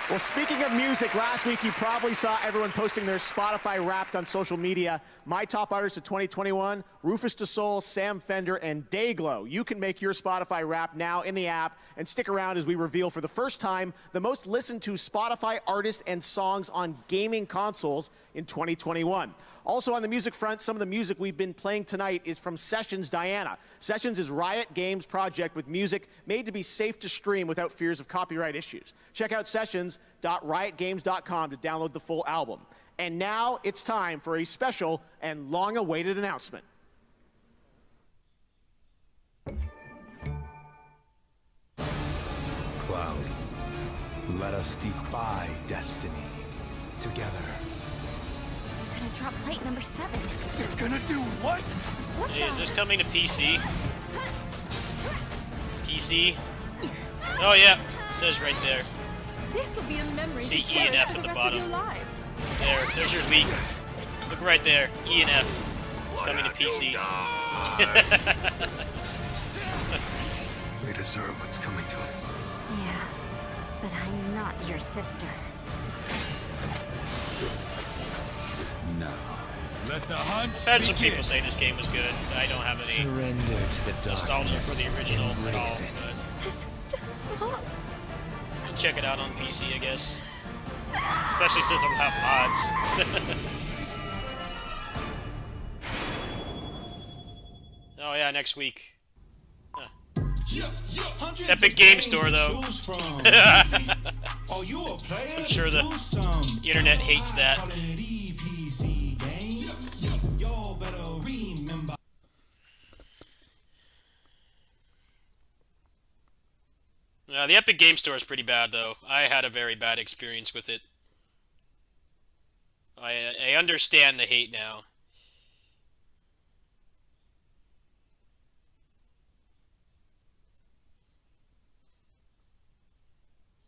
Well, speaking of music, last week you probably saw everyone posting their Spotify Wrapped on social media. My top artists of 2021, Rufus DeSoul, Sam Fender, and Dayglow. You can make your Spotify Wrapped now in the app, and stick around as we reveal for the first time the most listened to Spotify artists and songs on gaming consoles in 2021. Also on the music front, some of the music we've been playing tonight is from Sessions Diana. Sessions is Riot Games' project with music made to be safe to stream without fears of copyright issues. Check out sessions.riotgames.com to download the full album. And now it's time for a special and long-awaited announcement. Cloud, let us defy destiny together. Gonna drop plate number 7. You're gonna do what? Hey, is this coming to PC? PC? Oh yeah, it says right there. This will be a memory See to E and cherish F for at the the rest of your bottom. lives. There's your leak. Look right there, E and F. It's coming to PC. We deserve what's coming to them. Yeah, but I'm not your sister. No. Let the hunt I've had some begin. people say this game was good. I don't have any Surrender to the nostalgia for the original at all. Embrace it. But This is just wrong. I'll check it out on PC, I guess. Especially since I'll have mods. Oh yeah, next week. Huh. Epic Game Store, though. I'm sure the internet hates that. The Epic Game Store is pretty bad, though. I had a very bad experience with it. I understand the hate now.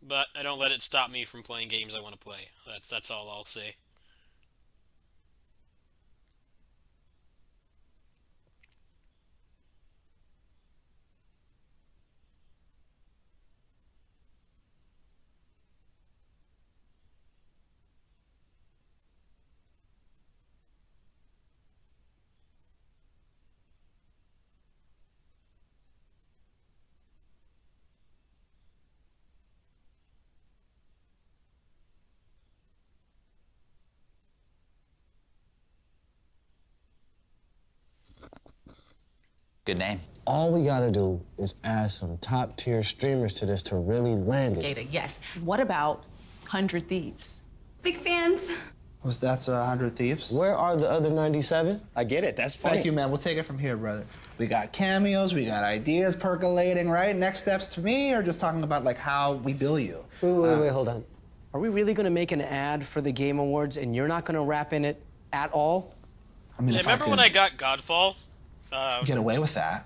But I don't let it stop me from playing games I want to play. That's all I'll say. Good name. All we gotta do is add some top-tier streamers to this to really land it. Data, yes. What about 100 Thieves? Big fans. That's 100 Thieves? Where are the other 97? I get it. That's funny. Thank you, man. We'll take it from here, brother. We got cameos, we got ideas percolating, right? Next steps to me, or just talking about like how we bill you? Wait, hold on. Are we really gonna make an ad for the Game Awards and you're not gonna rap in it at all? I mean, Yeah, remember when I got Godfall? Get away with that.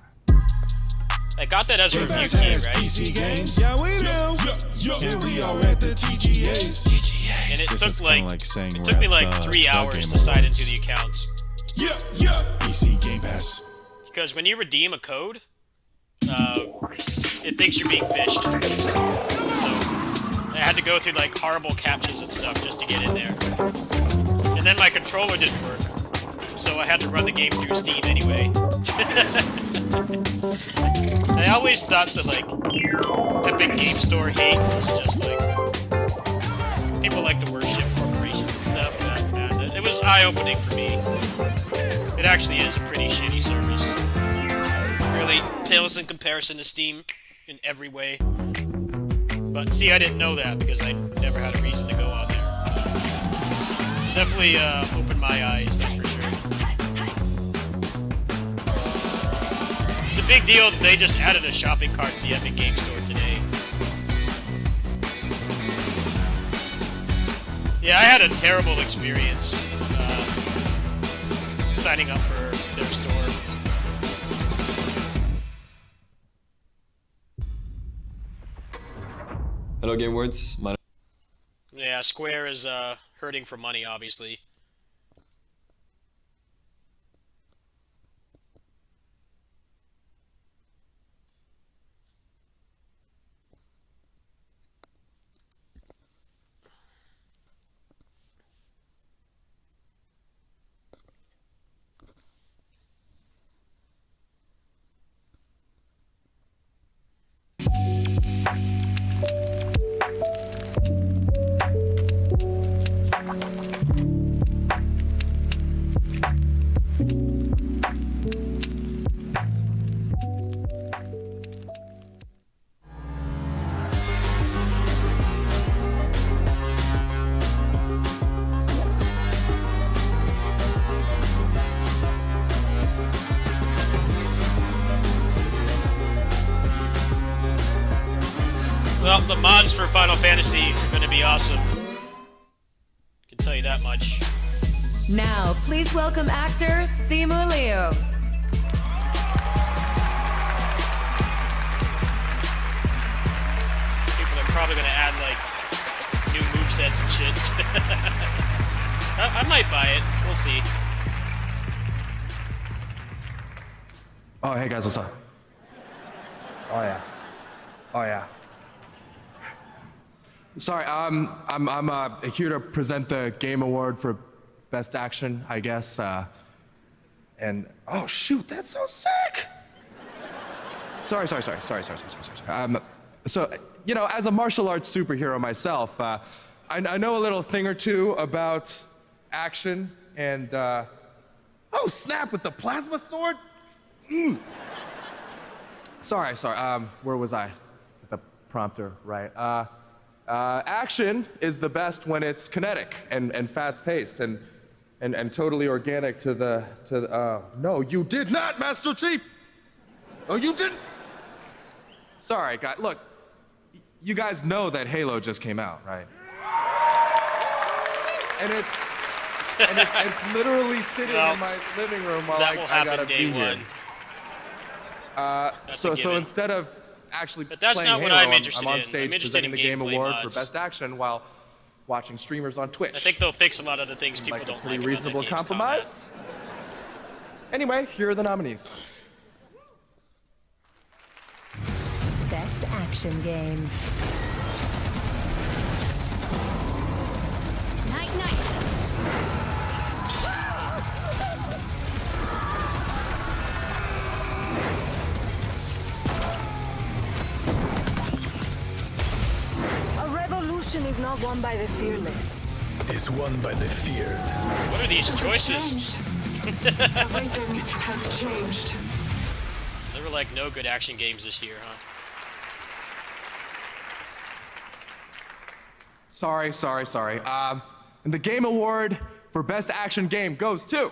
I got that as a review key, right? PC games. Yeah, we do. And we are at the TGAs. And it This took is like kinda like saying it we're took me at like the 3 hours Game to sign Awards. into the account. Yeah. PC Game Pass. Because when you redeem a code, it thinks you're being fished. So I had to go through like horrible captchas and stuff just to get in there. And then my controller didn't work, so I had to run the game through Steam anyway. I always thought that like Epic Game Store hate was just like people like to worship corporations and stuff. And it was eye-opening for me. It actually is a pretty shitty service. Really pales in comparison to Steam in every way. But see, I didn't know that because I never had a reason to go on there. Definitely opened my eyes, that's for sure. It's a big deal that they just added a shopping cart to the Epic Game Store today. Yeah, I had a terrible experience signing up for their store. Hello, Game Words. Yeah, Square is hurting for money, obviously. Well, the mods for Final Fantasy are going to be awesome. Can tell you that much. Now, please welcome actor Simu Liu. People are probably going to add, like, new movesets and shit. I might buy it. We'll see. Oh, hey guys, what's up? Oh yeah. Sorry, I'm here to present the Game Award for Best Action, I guess. And oh shoot, that's so sick. Sorry. So, you know, as a martial arts superhero myself, I know a little thing or two about action and oh snap, with the plasma sword. Sorry. Where was I? The prompter, right? Action is the best when it's kinetic and fast-paced and totally organic to the. No, you did not, Master Chief. Oh, you didn't. Sorry, guys. Look, you guys know that Halo just came out, right? And it's literally sitting in my living room while I gotta be here. So instead of actually that's playing not what Halo, I'm interested I'm on in. stage I'm interested presenting in the Game gameplay Award mods. for Best Action while watching streamers on Twitch. I think they'll fix a lot of the things people Like a don't pretty like reasonable about that game's compromise. Anyway, here are the nominees. Best action game. Night, night. A revolution is not won by the fearless. Is won by the feared. What are these choices? Everything has changed. like no good action games this year, huh? Sorry. And the Game Award for Best Action Game goes to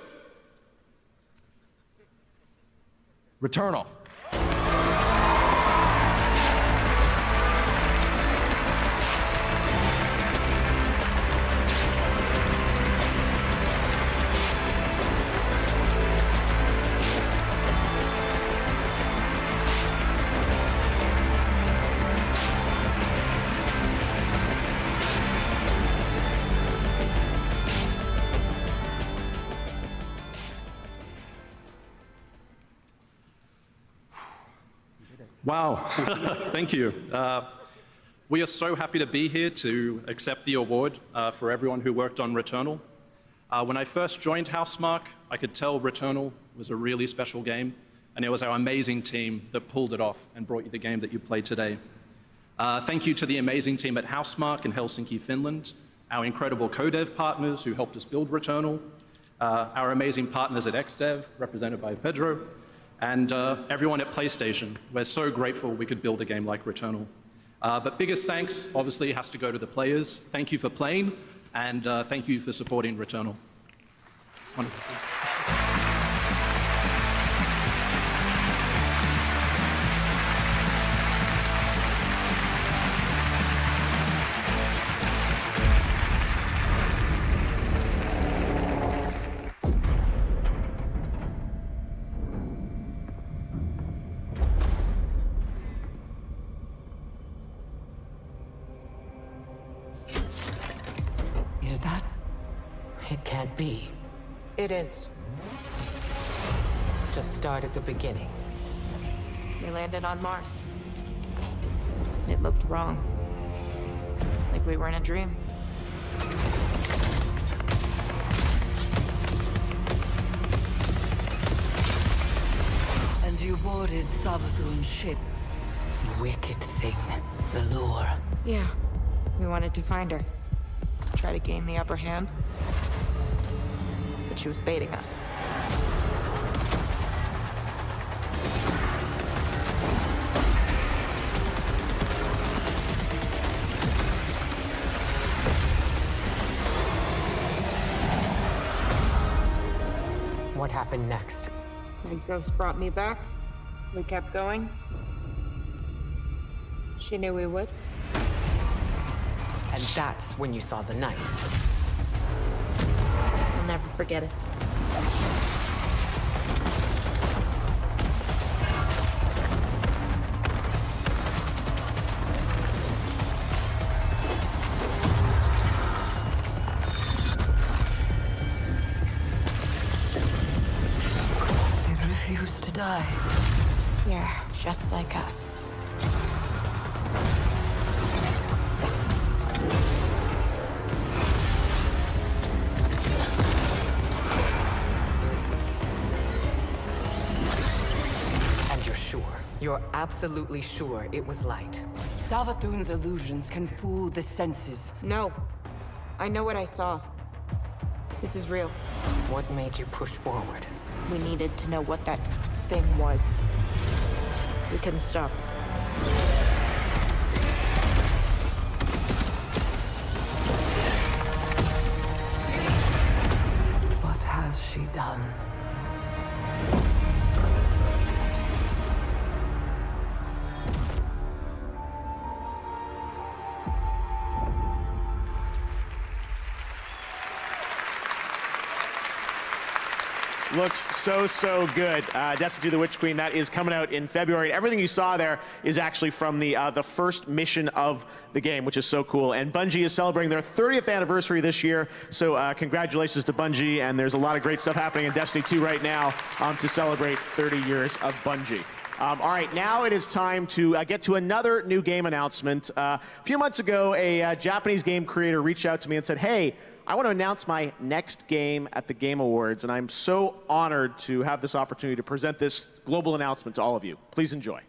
Returnal. Wow, thank you. We are so happy to be here to accept the award for everyone who worked on Returnal. When I first joined Housemarque, I could tell Returnal was a really special game, and it was our amazing team that pulled it off and brought you the game that you played today. Thank you to the amazing team at Housemarque in Helsinki, Finland, our incredible co-dev partners who helped us build Returnal, our amazing partners at XDev, represented by Pedro, and everyone at PlayStation. We're so grateful we could build a game like Returnal. But biggest thanks, obviously, has to go to the players. Thank you for playing, and thank you for supporting Returnal. Wonderful. Is that? It can't be. It is. Just start at the beginning. We landed on Mars. It looked wrong. Like we were in a dream. And you boarded Savathun's ship. Wicked thing. The lure. Yeah. We wanted to find her. Try to gain the upper hand. But she was baiting us. What happened next? My ghost brought me back. We kept going. She knew we would. And that's when you saw the night. I'll never forget it. It refused to die. Yeah, just like us. You're absolutely sure it was light. Savathun's illusions can fool the senses. No. I know what I saw. This is real. What made you push forward? We needed to know what that thing was. We couldn't stop. What has she done? Looks so good. Destiny 2: The Witch Queen, that is coming out in February. And everything you saw there is actually from the first mission of the game, which is so cool. And Bungie is celebrating their 30th anniversary this year, so congratulations to Bungie. And there's a lot of great stuff happening in Destiny 2 right now to celebrate 30 years of Bungie. All right, now it is time to get to another new game announcement. A few months ago, a Japanese game creator reached out to me and said, hey, I want to announce my next game at the Game Awards, and I'm so honored to have this opportunity to present this global announcement to all of you. Please enjoy.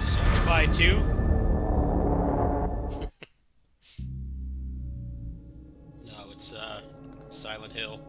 Spy 2. No, it's Silent Hill.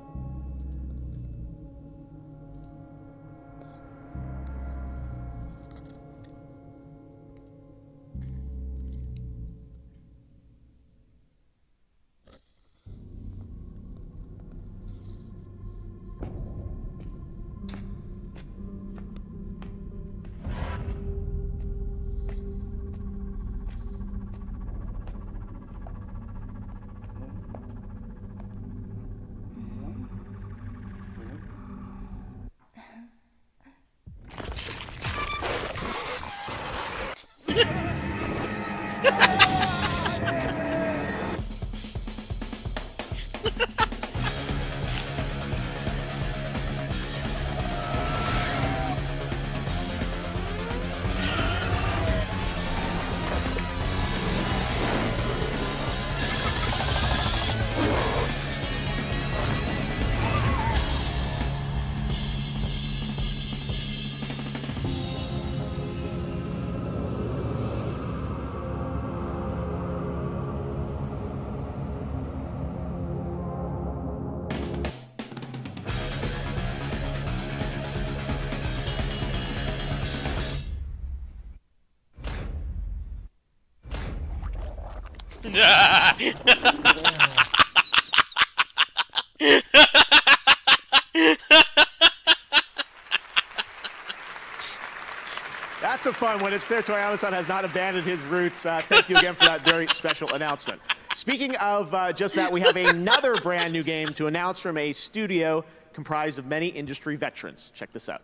That's a fun one. It's clear Tori Amazon has not abandoned his roots. Thank you again for that very special announcement. Speaking of just that, we have another brand new game to announce from a studio comprised of many industry veterans. Check this out.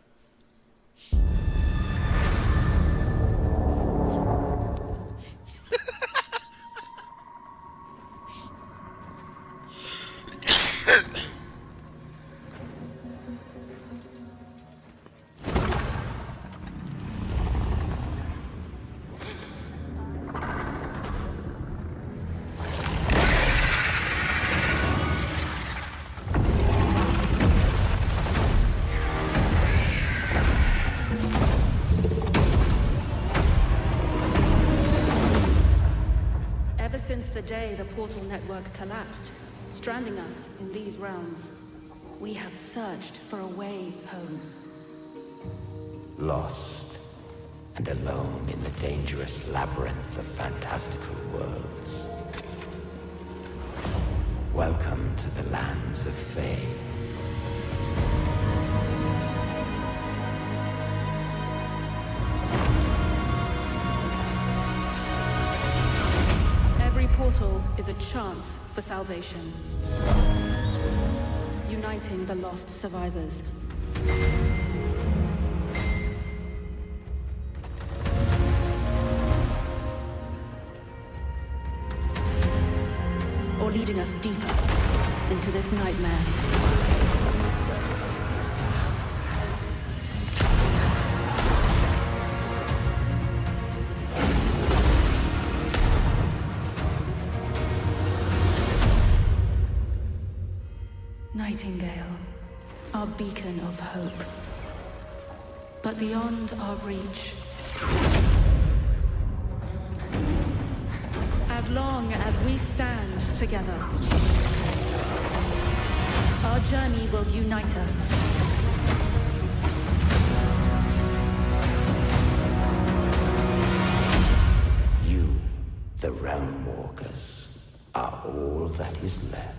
Ever since the day the portal network collapsed, stranding us in these realms, we have searched for a way home. Lost and alone in the dangerous labyrinth of fantastical worlds. Welcome to the lands of Fae. Every portal is a chance for salvation. Uniting the lost survivors. Or leading us deeper into this nightmare. Nightingale, our beacon of hope. But beyond our reach, as long as we stand together, our journey will unite us. You, the Realm Walkers, are all that is left.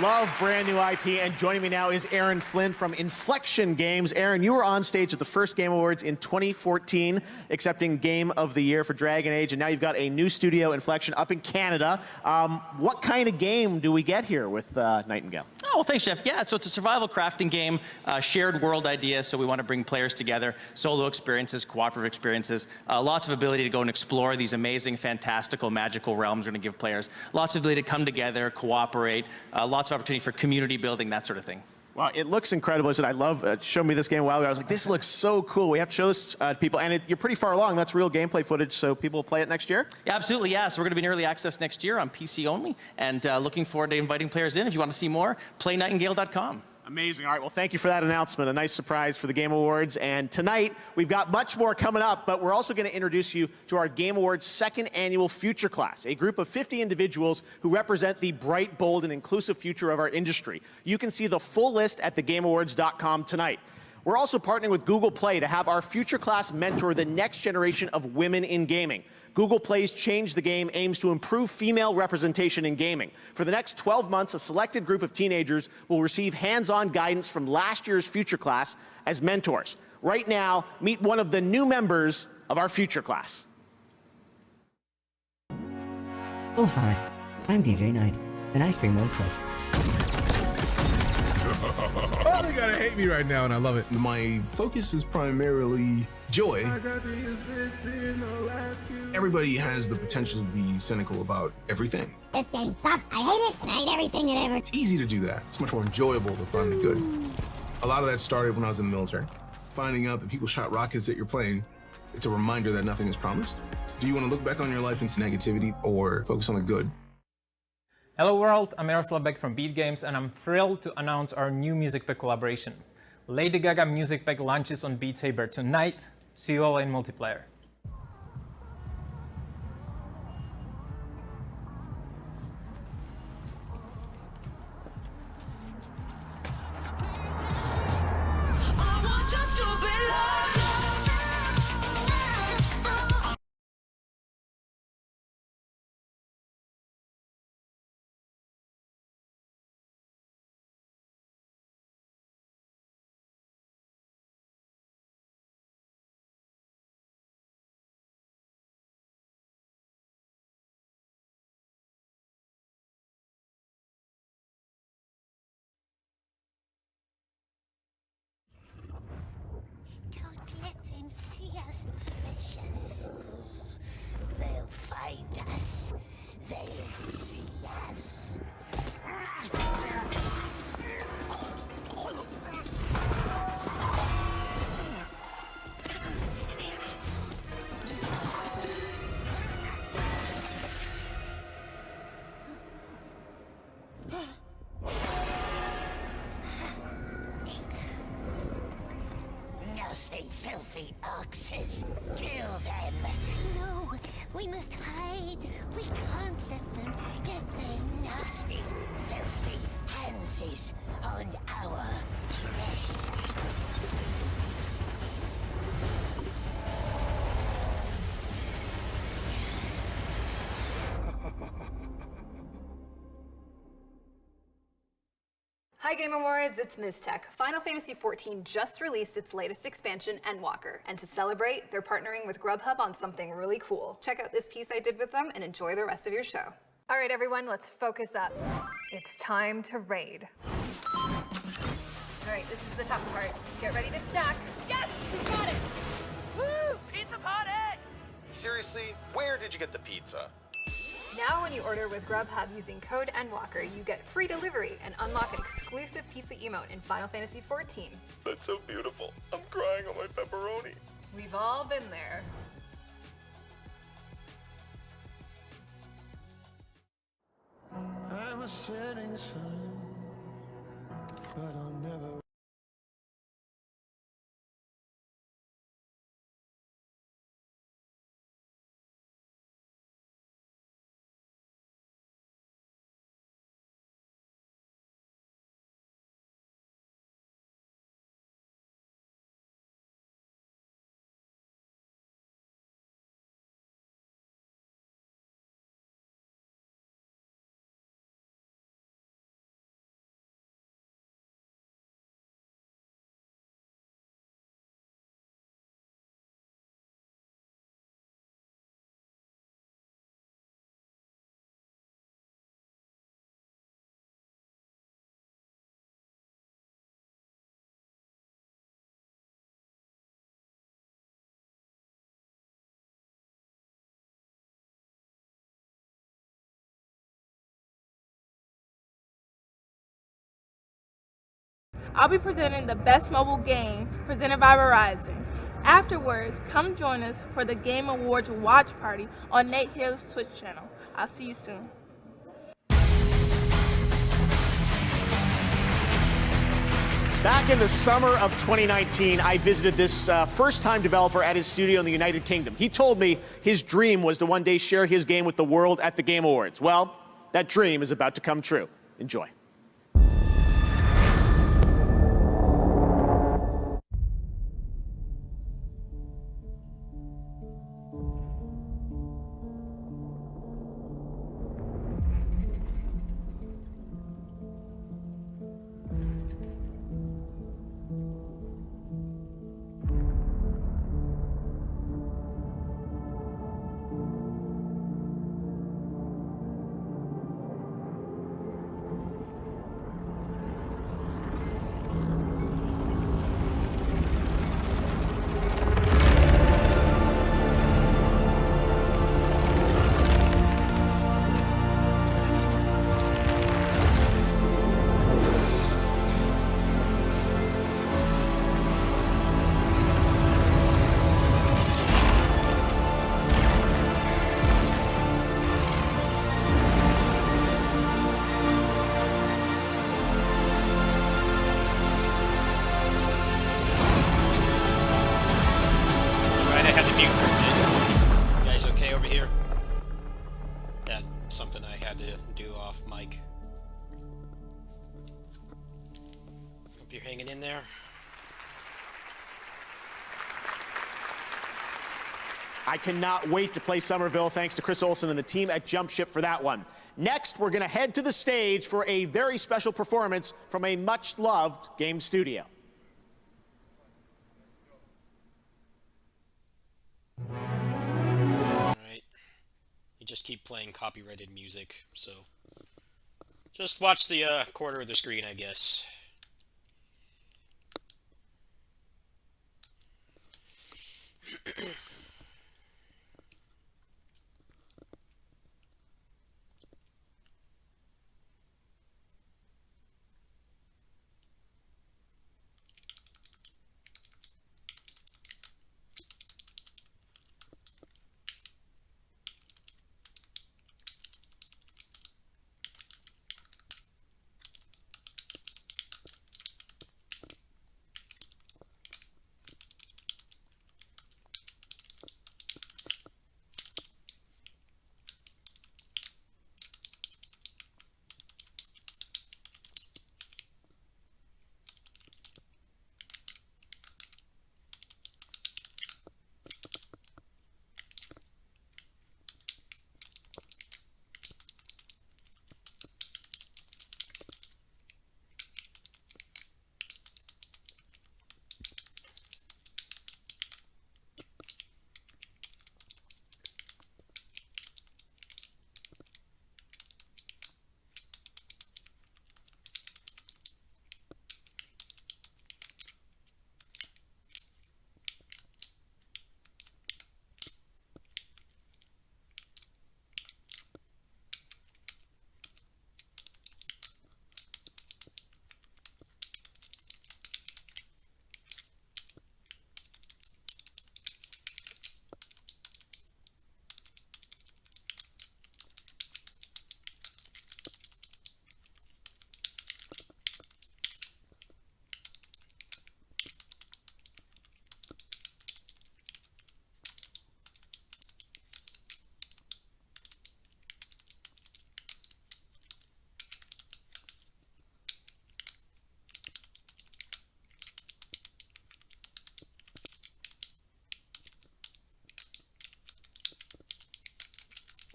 Love brand new IP, and joining me now is Aaron Flynn from Inflection Games. Aaron, you were on stage at the first Game Awards in 2014, accepting Game of the Year for Dragon Age, and now you've got a new studio, Inflection, up in Canada. What kind of game do we get here with Nightingale? Oh, well, thanks, Jeff. Yeah, so it's a survival crafting game, shared world idea, so we want to bring players together, solo experiences, cooperative experiences, lots of ability to go and explore these amazing, fantastical, magical realms. We're going to give players lots of ability to come together, cooperate, lots of opportunity for community building, that sort of thing. Wow, it looks incredible. I said, I love, showing me this game a while ago. I was like, this looks so cool. We have to show this to people. And you're pretty far along. That's real gameplay footage, so people will play it next year? Yeah, absolutely, yeah. So we're going to be in early access next year on PC only, and looking forward to inviting players in. If you want to see more, playnightingale.com. Amazing. All right, well, thank you for that announcement. A nice surprise for the Game Awards. And tonight, we've got much more coming up, but we're also going to introduce you to our Game Awards second annual Future Class, a group of 50 individuals who represent the bright, bold, and inclusive future of our industry. You can see the full list at thegameawards.com tonight. We're also partnering with Google Play to have our Future Class mentor the next generation of women in gaming. Google Play's Change the Game aims to improve female representation in gaming. For the next 12 months, a selected group of teenagers will receive hands-on guidance from last year's Future Class as mentors. Right now, meet one of the new members of our Future Class. Oh, hi. I'm DJ Knight, and I stream on Twitch. Oh, they gotta hate me right now, and I love it. My focus is primarily joy. Everybody has the potential to be cynical about everything. This game sucks. I hate it, and I hate everything it ever. It's easy to do that. It's much more enjoyable to find the good. A lot of that started when I was in the military. Finding out that people shot rockets at your plane, it's a reminder that nothing is promised. Do you want to look back on your life into negativity or focus on the good? Hello world, I'm Jaroslav Beck from Beat Games, and I'm thrilled to announce our new Music Pack collaboration. Lady Gaga Music Pack launches on Beat Saber tonight. See you all in multiplayer. see us, precious. They'll find us. They'll see us. Nasty, filthy oxes. Kill them. No, we must hide. We can't let them get their nasty, filthy handses on our precious. Hi Game Awards, it's Ms. Tech. Final Fantasy XIV just released its latest expansion, Endwalker, and to celebrate, they're partnering with Grubhub on something really cool. Check out this piece I did with them and enjoy the rest of your show. All right everyone, let's focus up. It's time to raid. All right, this is the tough part. Get ready to stack. Yes, we got it! Woo! Pizza party! Seriously, where did you get the pizza? Now when you order with Grubhub using code Endwalker, you get free delivery and unlock an exclusive pizza emote in Final Fantasy XIV. That's so beautiful. I'm crying on my pepperoni. We've all been there. I'm a setting sun, but I'll never. I'll be presenting the best mobile game presented by Verizon. Afterwards, come join us for the Game Awards watch party on Nate Hill's Twitch channel. I'll see you soon. Back in the summer of 2019, I visited this first-time developer at his studio in the United Kingdom. He told me his dream was to one day share his game with the world at the Game Awards. Well, that dream is about to come true. Enjoy. Something I had to do off mic. Hope you're hanging in there. I cannot wait to play Somerville, thanks to Chris Olsen and the team at Jump Ship for that one. Next, we're going to head to the stage for a very special performance from a much-loved game studio. Alright. You just keep playing copyrighted music, so... just watch the corner of the screen, I guess.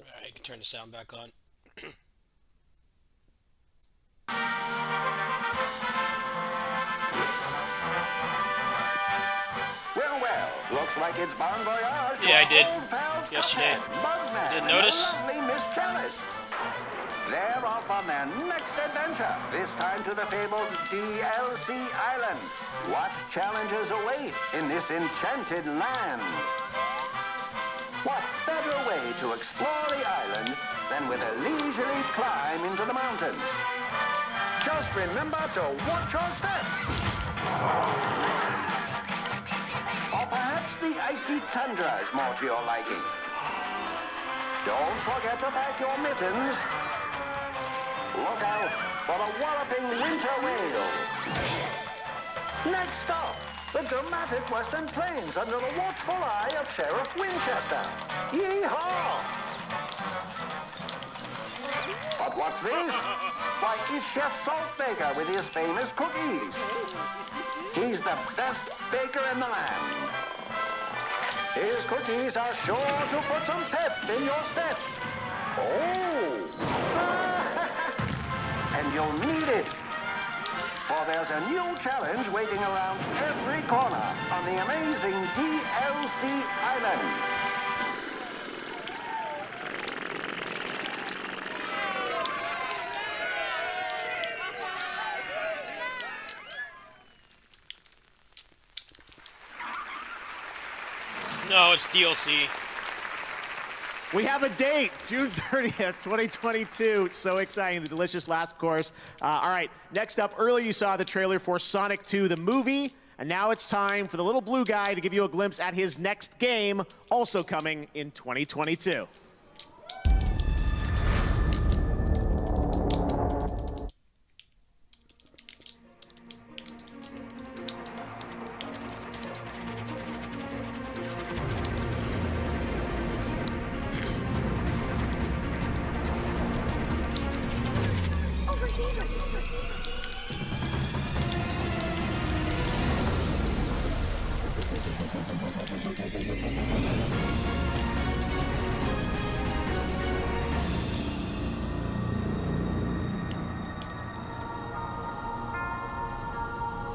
Alright, I can turn the sound back on. Well, looks like it's Bon Voyage. Yeah, I did. Yesterday. You didn't notice? Lovely Miss Chalice. They're off on their next adventure, this time to the fabled DLC Island. What challenges await in this enchanted land? What better way to explore the island than with a leisurely climb into the mountains? Just remember to watch your step. Or perhaps the icy tundra is more to your liking. Don't forget to pack your mittens. Look out for the walloping winter whale. Next stop, the dramatic western plains under the watchful eye of Sheriff Winchester. Yee-haw! But what's this? Why, it's Chef Saltbaker with his famous cookies. He's the best baker in the land. His cookies are sure to put some pep in your step. Oh! And you'll need it. For there's a new challenge waiting around every corner on the amazing DLC Island. No, it's DLC. We have a date, June 30th, 2022. It's so exciting, the delicious last course. All right, next up, earlier you saw the trailer for Sonic 2, the movie, and now it's time for the little blue guy to give you a glimpse at his next game, also coming in 2022.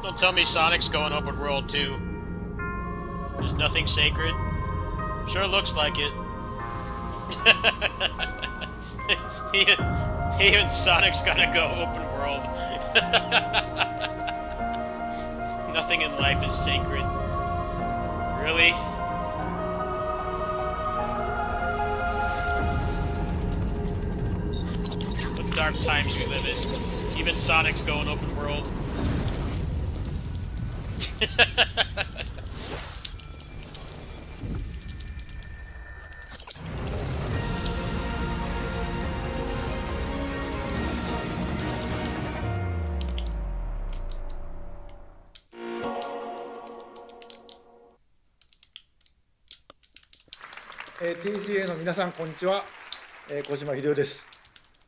Don't tell me Sonic's going open world too. There's nothing sacred. Sure looks like it. Even Sonic's gotta go open world. Nothing in life is sacred. Really? dark times we live in. Even Sonic's going open world. TGA の皆さんこんにちは、小島秀夫です、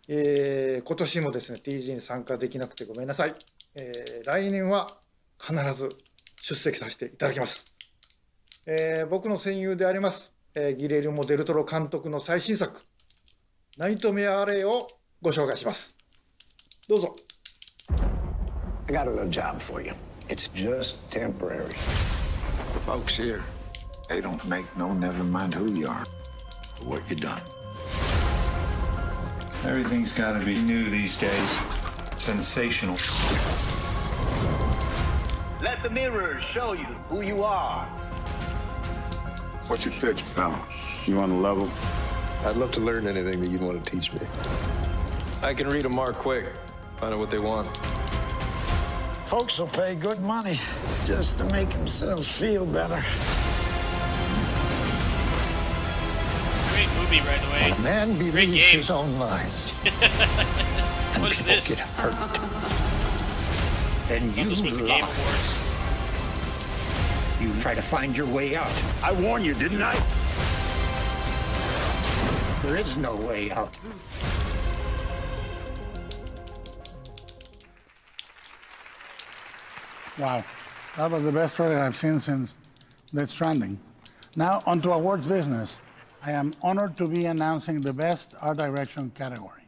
今年もですね TGA に参加できなくてごめんなさい、来年は必ず出席させていただきます、僕の戦友であります、ギレルモ・デルトロ監督の最新作ナイトメアレイをご紹介します。どうぞ。 I got a little job for you. It's just temporary. The folks here, they don't make no never mind who you are or what you done. Everything's gotta be new these days. Sensational. Let the mirrors show you who you are. What's your pitch, pal? You on the level? I'd love to learn anything that you'd want to teach me. I can read a mark quick, find out what they want. Folks will pay good money just to make themselves feel better. Great movie, by the way. When a man Great believes game. his own lies and What is people this? get hurt, then you This was the Game lie. Awards. You try to find your way out. I warned you, didn't I? There is no way out. Wow, that was the best trailer I've seen since Death Stranding. Now, on to awards business. I am honored to be announcing the Best Art Direction category.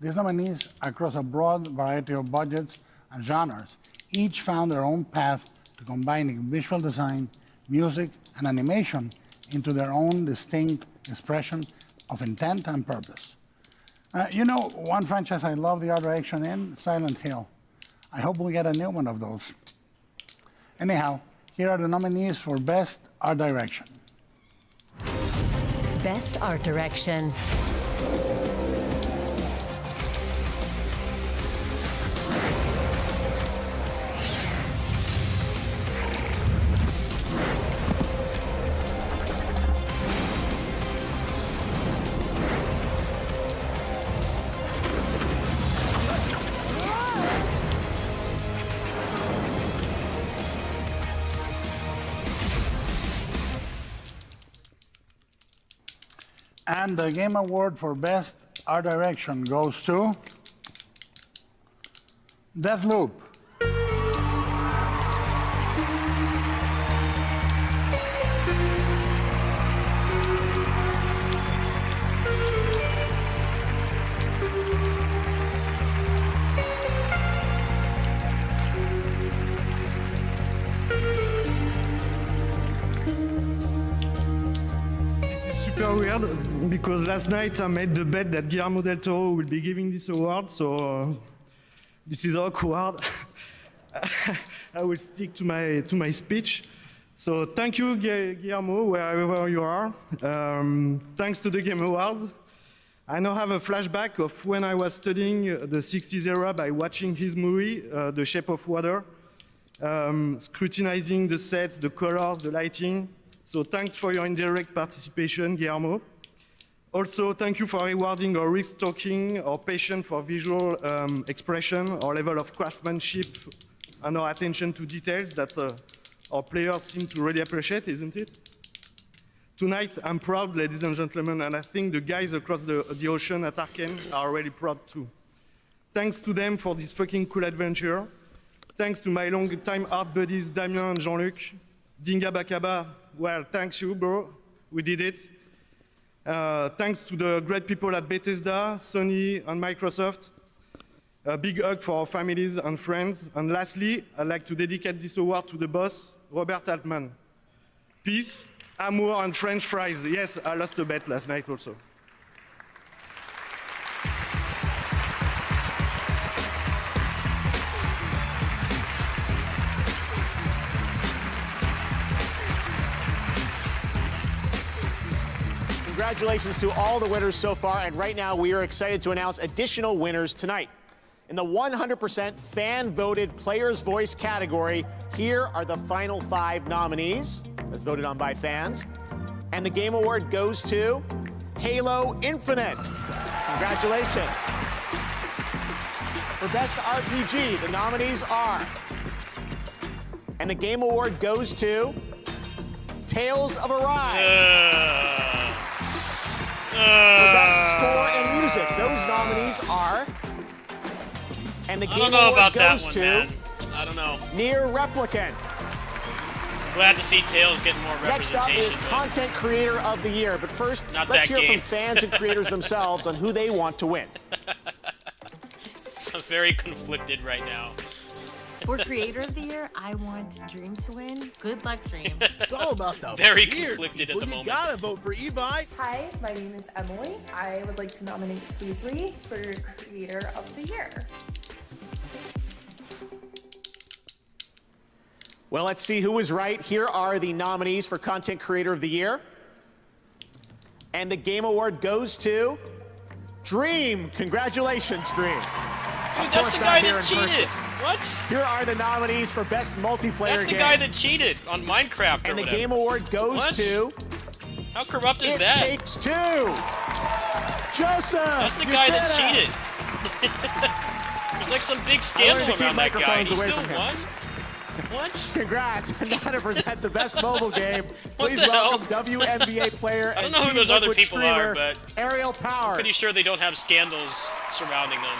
These nominees, across a broad variety of budgets and genres, each found their own path to combining visual design, music, and animation into their own distinct expression of intent and purpose. You know, one franchise I love the art direction in, Silent Hill. I hope we get a new one of those. Anyhow, here are the nominees for Best Art Direction. Best Art Direction. And the Game Award for Best Art Direction goes to Deathloop. Super weird because last night I made the bet that Guillermo del Toro will be giving this award, so this is awkward. I will stick to my speech. So thank you, Guillermo, wherever you are. Thanks to the Game Awards. I now have a flashback of when I was studying the 60s era by watching his movie, The Shape of Water, scrutinizing the sets, the colors, the lighting. So thanks for your indirect participation, Guillermo. Also, thank you for rewarding our risk-taking, our passion for visual expression, our level of craftsmanship, and our attention to details that our players seem to really appreciate, isn't it? Tonight, I'm proud, ladies and gentlemen, and I think the guys across the ocean at Arkane are really proud too. Thanks to them for this fucking cool adventure. Thanks to my long-time art buddies, Damien and Jean-Luc. Dinga Bakaba, well, thanks you, bro. We did it. Thanks to the great people at Bethesda, Sony, and Microsoft. A big hug for our families and friends. And lastly, I'd like to dedicate this award to the boss, Robert Altman. Peace, amour, and French fries. Yes, I lost a bet last night also. Congratulations to all the winners so far, and right now we are excited to announce additional winners tonight. In the 100% fan-voted Player's Voice category, here are the final 5 nominees, as voted on by fans. And the Game Award goes to Halo Infinite. Congratulations. For Best RPG, the nominees are... And the Game Award goes to Tales of Arise. For Best Score and Music, those nominees are... And the I Game don't know Award about that goes one, to man. I don't know. Nier Replicant. Glad to see Tails getting more Next representation. up is Content Creator of the Year. But first, Not let's that hear game. from fans and creators themselves on who they want to win. I'm very conflicted right now. For Creator of the Year, I want Dream to win. Good luck, Dream. It's all about the Very weird conflicted people. at the moment. You gotta vote for Ebi. Hi, my name is Emily. I would like to nominate Fusely for Creator of the Year. Well, let's see who was right. Here are the nominees for Content Creator of the Year. And the Game Award goes to Dream. Congratulations, Dream. Dude, that's the guy that cheated. What? Here are the nominees for Best Multiplayer That's the Game. guy that cheated on Minecraft or And the whatever. Game Award goes What? to... How corrupt is It that? Takes Two. Joseph. That's the guy that Yuketa. cheated. There's like some big I scandal learned to keep around that guy. And microphones he away still from him. won? What? Congrats. And now to present the best mobile game, please the hell? welcome WNBA player I don't and know who Team those other Liquid people streamer, are, but Ariel Power. I'm pretty sure they don't have scandals surrounding them.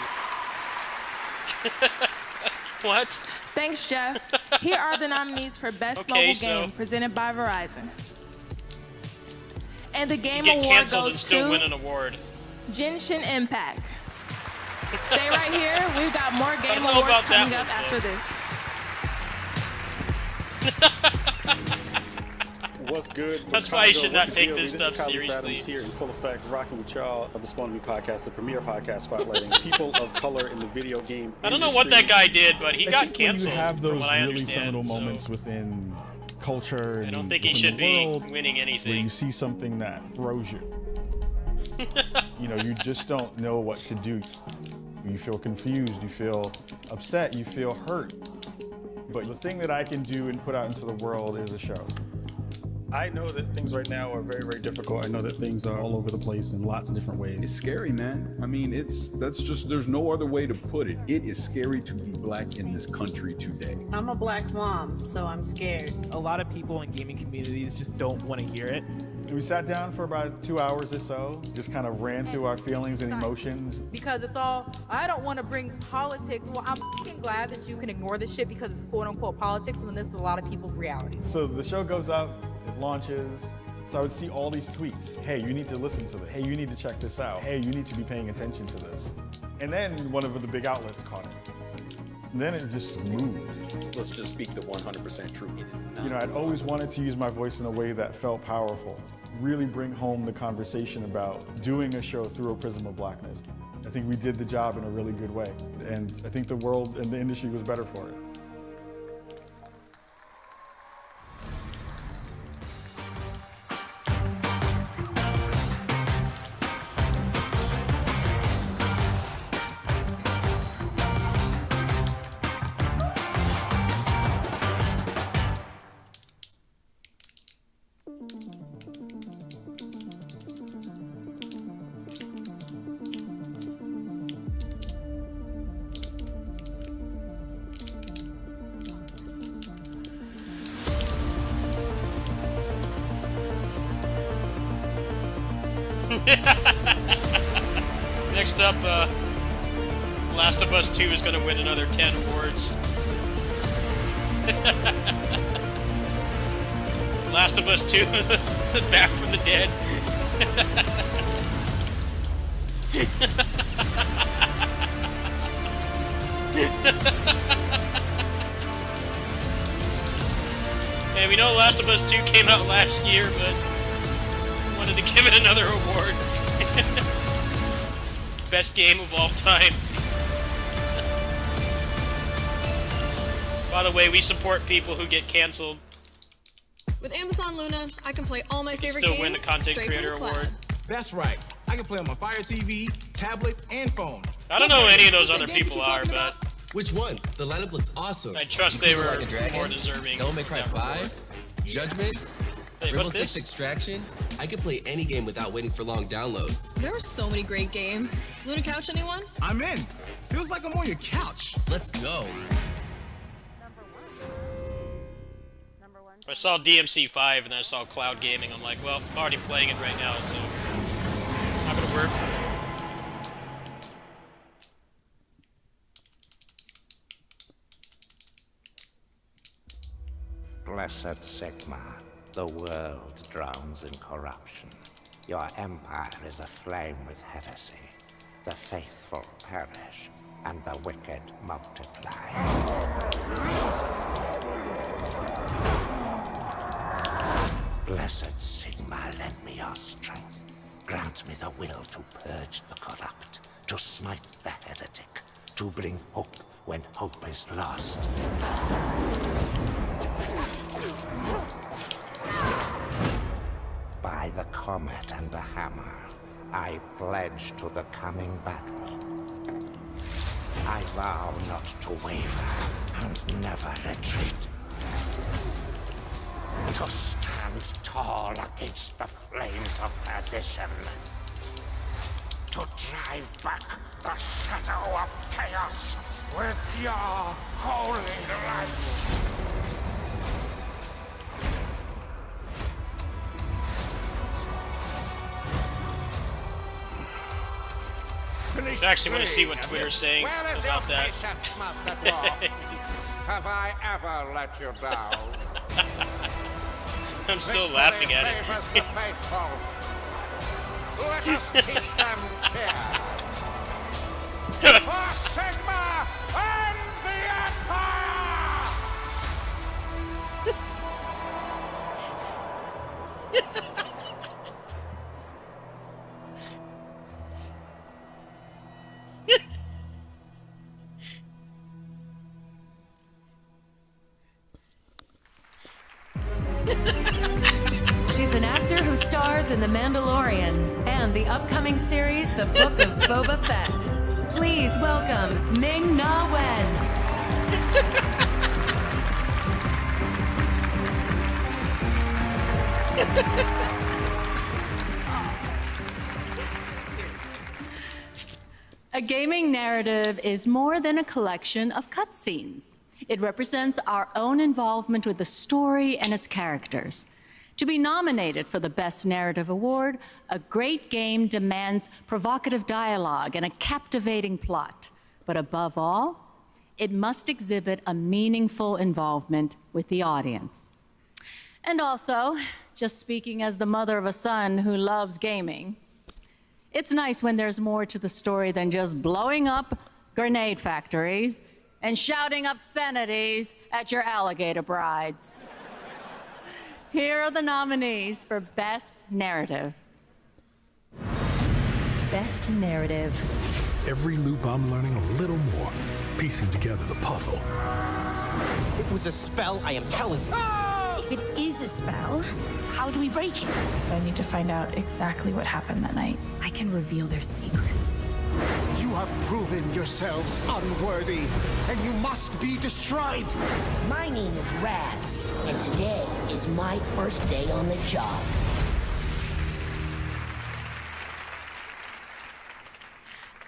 What? Thanks, Jeff. Here are the nominees for Best Okay, Mobile so- Game presented by Verizon. And the Game Get Award canceled and goes still to win an award. Genshin Impact. Stay right here. We've got more I Game don't know Awards about that coming up one, after folks. this. What's good? That's why you should not take What's this the deal? stuff This is Kylie seriously. Adams here in full effect, rocking with y'all of the Spawn Me podcast, the premier podcast spotlighting people of color in the video game I don't know what that guy did, but he I got think when canceled. you have from those what I really understand, seminal so moments within culture, I don't and think he within should the be world, winning where anything. you see something that throws you. You know, you just don't know what to do. You feel confused, you feel upset, you feel hurt. But the thing that I can do and put out into the world is a show. I know that things right now are very, very difficult. I know that things are all over the place in lots of different ways. It's scary, man. I mean, there's no other way to put it. It is scary to be black in this country today. I'm a black mom, so I'm scared. A lot of people in gaming communities just don't want to hear it. We sat down for about 2 hours or so, just kind of ran through our feelings and emotions. Because it's all, I don't want to bring politics. Well, I'm fucking glad that you can ignore this shit because it's quote unquote politics when this is a lot of people's reality. So the show goes up, it launches. So I would see all these tweets. Hey, you need to listen to this. Hey, you need to check this out. Hey, you need to be paying attention to this. And then one of the big outlets caught it. And then it just moved. Let's just speak the 100% truth. It is not. You know, I'd always wanted to use my voice in a way that felt powerful. Really bring home the conversation about doing a show through a prism of blackness. I think we did the job in a really good way. And I think the world and the industry was better for it. Next up, Last of Us 2 is going to win another 10 awards. Last of Us 2, Back from the Dead. Hey, we know Last of Us 2 came out last year, but wanted to give it another award. Best game of all time. By the way, we support people who get canceled. With Amazon Luna, I can play all my favorite Still games win the Content straight Creator from the Award. cloud. That's right. I can play on my Fire TV, tablet, and phone. I don't know who any of those other people are, but Which one? The lineup looks awesome. I trust they were Like a Dragon, more deserving. Devil May Cry 5, Judgment, Hey, Rainbow what's Six this? Extraction. I can play any game without waiting for long downloads. There are so many great games. Luna Couch, anyone? I'm in. Feels like I'm on your couch. Let's go. I saw DMC 5 and then I saw cloud gaming. I'm like, well, I'm already playing it right now, so not gonna work. Blessed Sigma, the world drowns in corruption. Your empire is aflame with heresy. The faithful perish, and the wicked multiply. Blessed Sigma, lend me your strength. Grant me the will to purge the corrupt, to smite the heretic, to bring hope when hope is lost. By the comet and the hammer, I pledge to the coming battle. I vow not to waver and never retreat. To stand tall against the flames of perdition. To drive back the shadow of chaos with your holy light. I actually want to see what Twitter's saying about that. Have I ever let you down? I'm still laughing at it. The faithful. Let us teach them care. For Sigma and the Empire! She's an actor who stars in The Mandalorian and the upcoming series The Book of Boba Fett. Please welcome Ming-Na Wen. A gaming narrative is more than a collection of cutscenes. It represents our own involvement with the story and its characters. To be nominated for the Best Narrative Award, a great game demands provocative dialogue and a captivating plot. But above all, it must exhibit a meaningful involvement with the audience. And also, just speaking as the mother of a son who loves gaming, it's nice when there's more to the story than just blowing up grenade factories and shouting obscenities at your alligator brides. Here are the nominees for Best Narrative. Best Narrative. Every loop I'm learning a little more, piecing together the puzzle. It was a spell, I am telling you. If it is a spell, how do we break it? I need to find out exactly what happened that night. I can reveal their secrets. You have proven yourselves unworthy, and you must be destroyed. My name is Raz, and today is my first day on the job.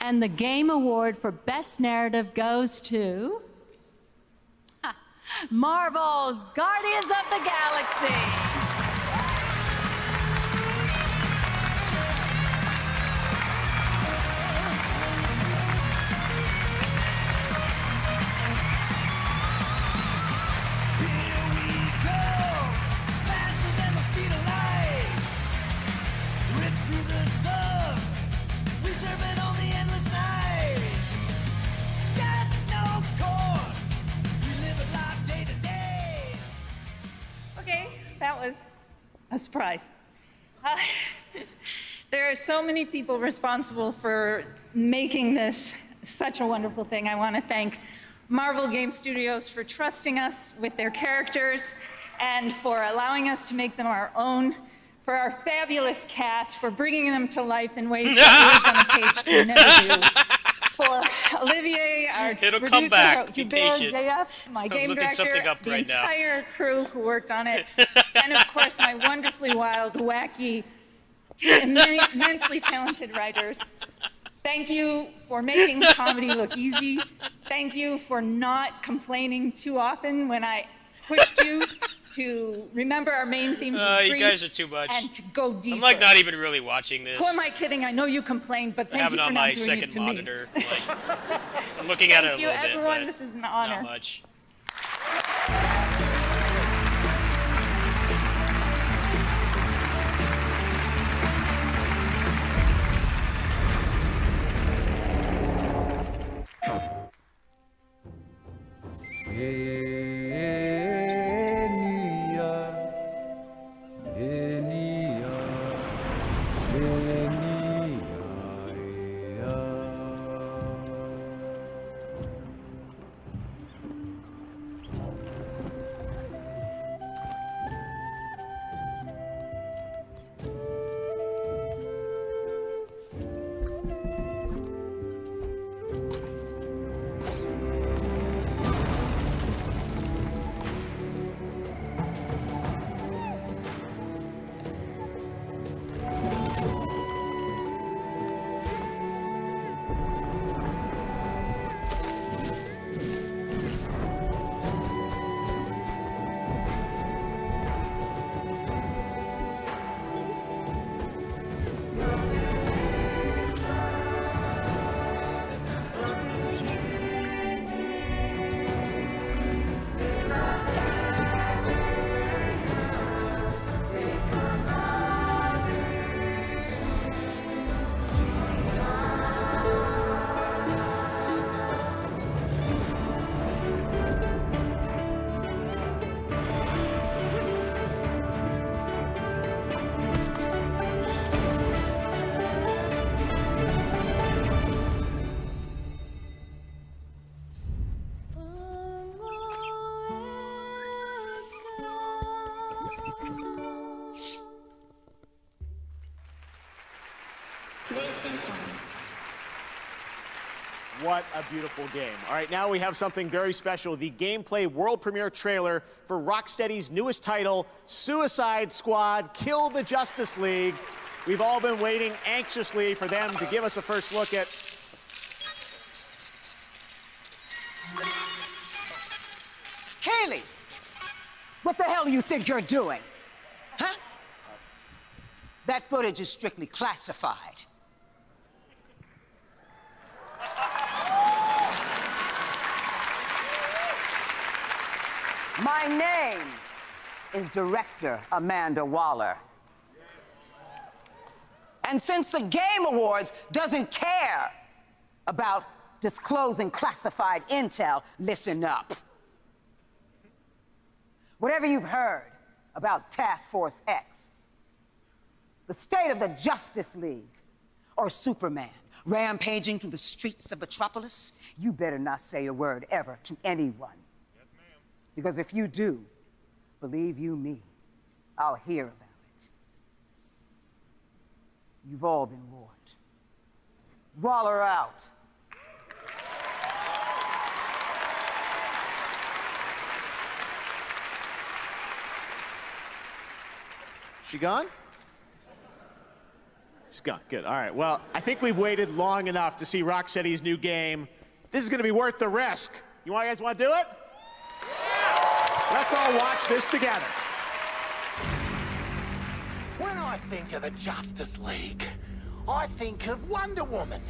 And the Game Award for Best Narrative goes to Marvel's Guardians of the Galaxy. That was a surprise. There are so many people responsible for making this such a wonderful thing. I want to thank Marvel Game Studios for trusting us with their characters and for allowing us to make them our own, for our fabulous cast, for bringing them to life in ways that words on a page can never do. For Olivier, our It'll producer, come back. Be Hubert patient. JF, my I'm game looking director, something up the right now. entire crew who worked on it, and of course my wonderfully wild, wacky, immensely talented writers. Thank you for making comedy look easy. Thank you for not complaining too often when I pushed you to remember our main themes of You grief guys are too much. and to go deeper. I'm like not even really watching this. Who am I kidding? I know you complained, but I thank have you it for on not my doing second it to monitor. me. Like, I'm looking at it a Thank you, little everyone. bit, This is an but honor. not much. What a beautiful game. All right, now we have something very special, the gameplay world premiere trailer for Rocksteady's newest title, Suicide Squad, Kill the Justice League. We've all been waiting anxiously for them to give us a first look at... Kaylee! What the hell do you think you're doing? Huh? That footage is strictly classified. My name is Director Amanda Waller. And since the Game Awards doesn't care about disclosing classified intel, listen up. Whatever you've heard about Task Force X, the state of the Justice League, or Superman rampaging through the streets of Metropolis, you better not say a word ever to anyone. Yes, ma'am. Because if you do, believe you me, I'll hear about it. You've all been warned. Waller out. She gone? She's gone. Good. All right. Well, I think we've waited long enough to see Rocksteady's new game. This is going to be worth the risk. You guys want to do it? Yeah. Let's all watch this together. When I think of the Justice League, I think of Wonder Woman,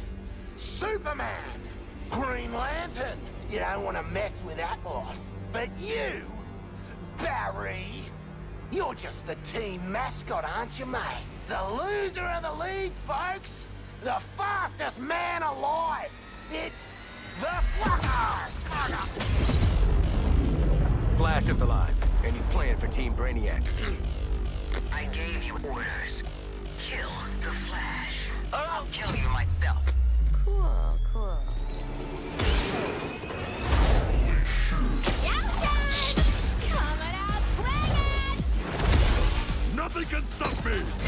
Superman, Green Lantern. You don't want to mess with that lot. But you, Barry, you're just the team mascot, aren't you, mate? The loser of the league, folks. The fastest man alive. It's the Flacker. Flash is alive, and he's playing for Team Brainiac. I gave you orders. Kill the Flash, or I'll kill you myself. Cool, cool. Nothing can stop me!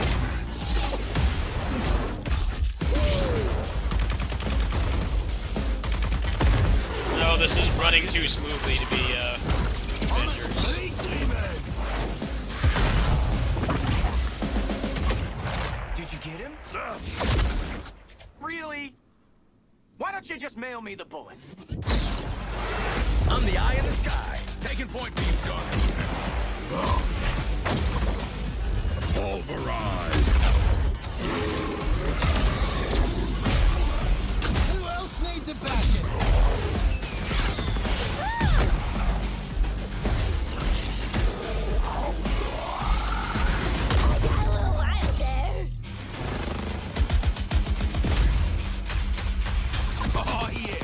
running too smoothly to be Avengers. Did you get him? Really? Why don't you just mail me the bullet? I'm the eye in the sky. Taking point beam, Shark. Pulverize. Who else needs a bashing? Oh, yeah.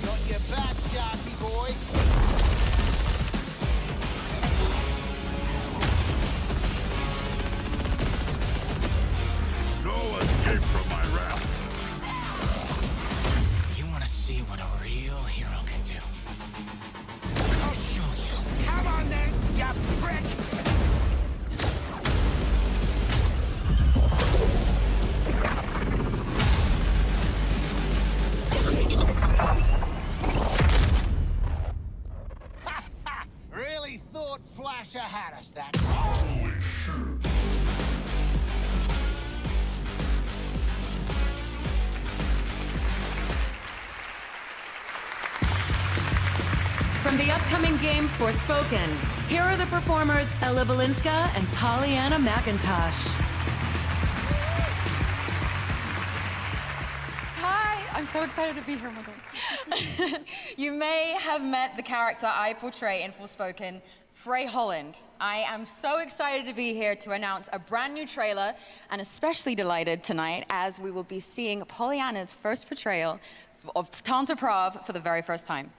Got your back, Sharky boy. No escape from my wrath. You want to see what a real hero can do? I'll show you. Come on then, you prick! Really thought Flasher had us that From the upcoming game Forspoken, here are the performers Ella Balinska and Pollyanna McIntosh. Hi, I'm so excited to be here with them. You may have met the character I portray in Forspoken, Frey Holland. I am so excited to be here to announce a brand new trailer, and especially delighted tonight as we will be seeing Pollyanna's first portrayal of Tanta Prav for the very first time.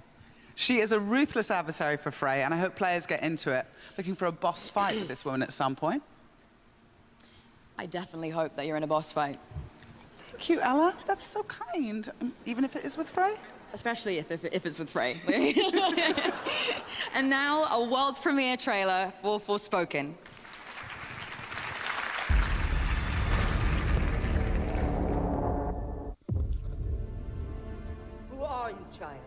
She is a ruthless adversary for Frey, and I hope players get into it, looking for a boss fight with this woman at some point. I definitely hope that you're in a boss fight. Thank you, Ella. That's so kind. Even if it is with Frey? Especially if it's with Frey. And now, a world premiere trailer for Forspoken. Who are you, child?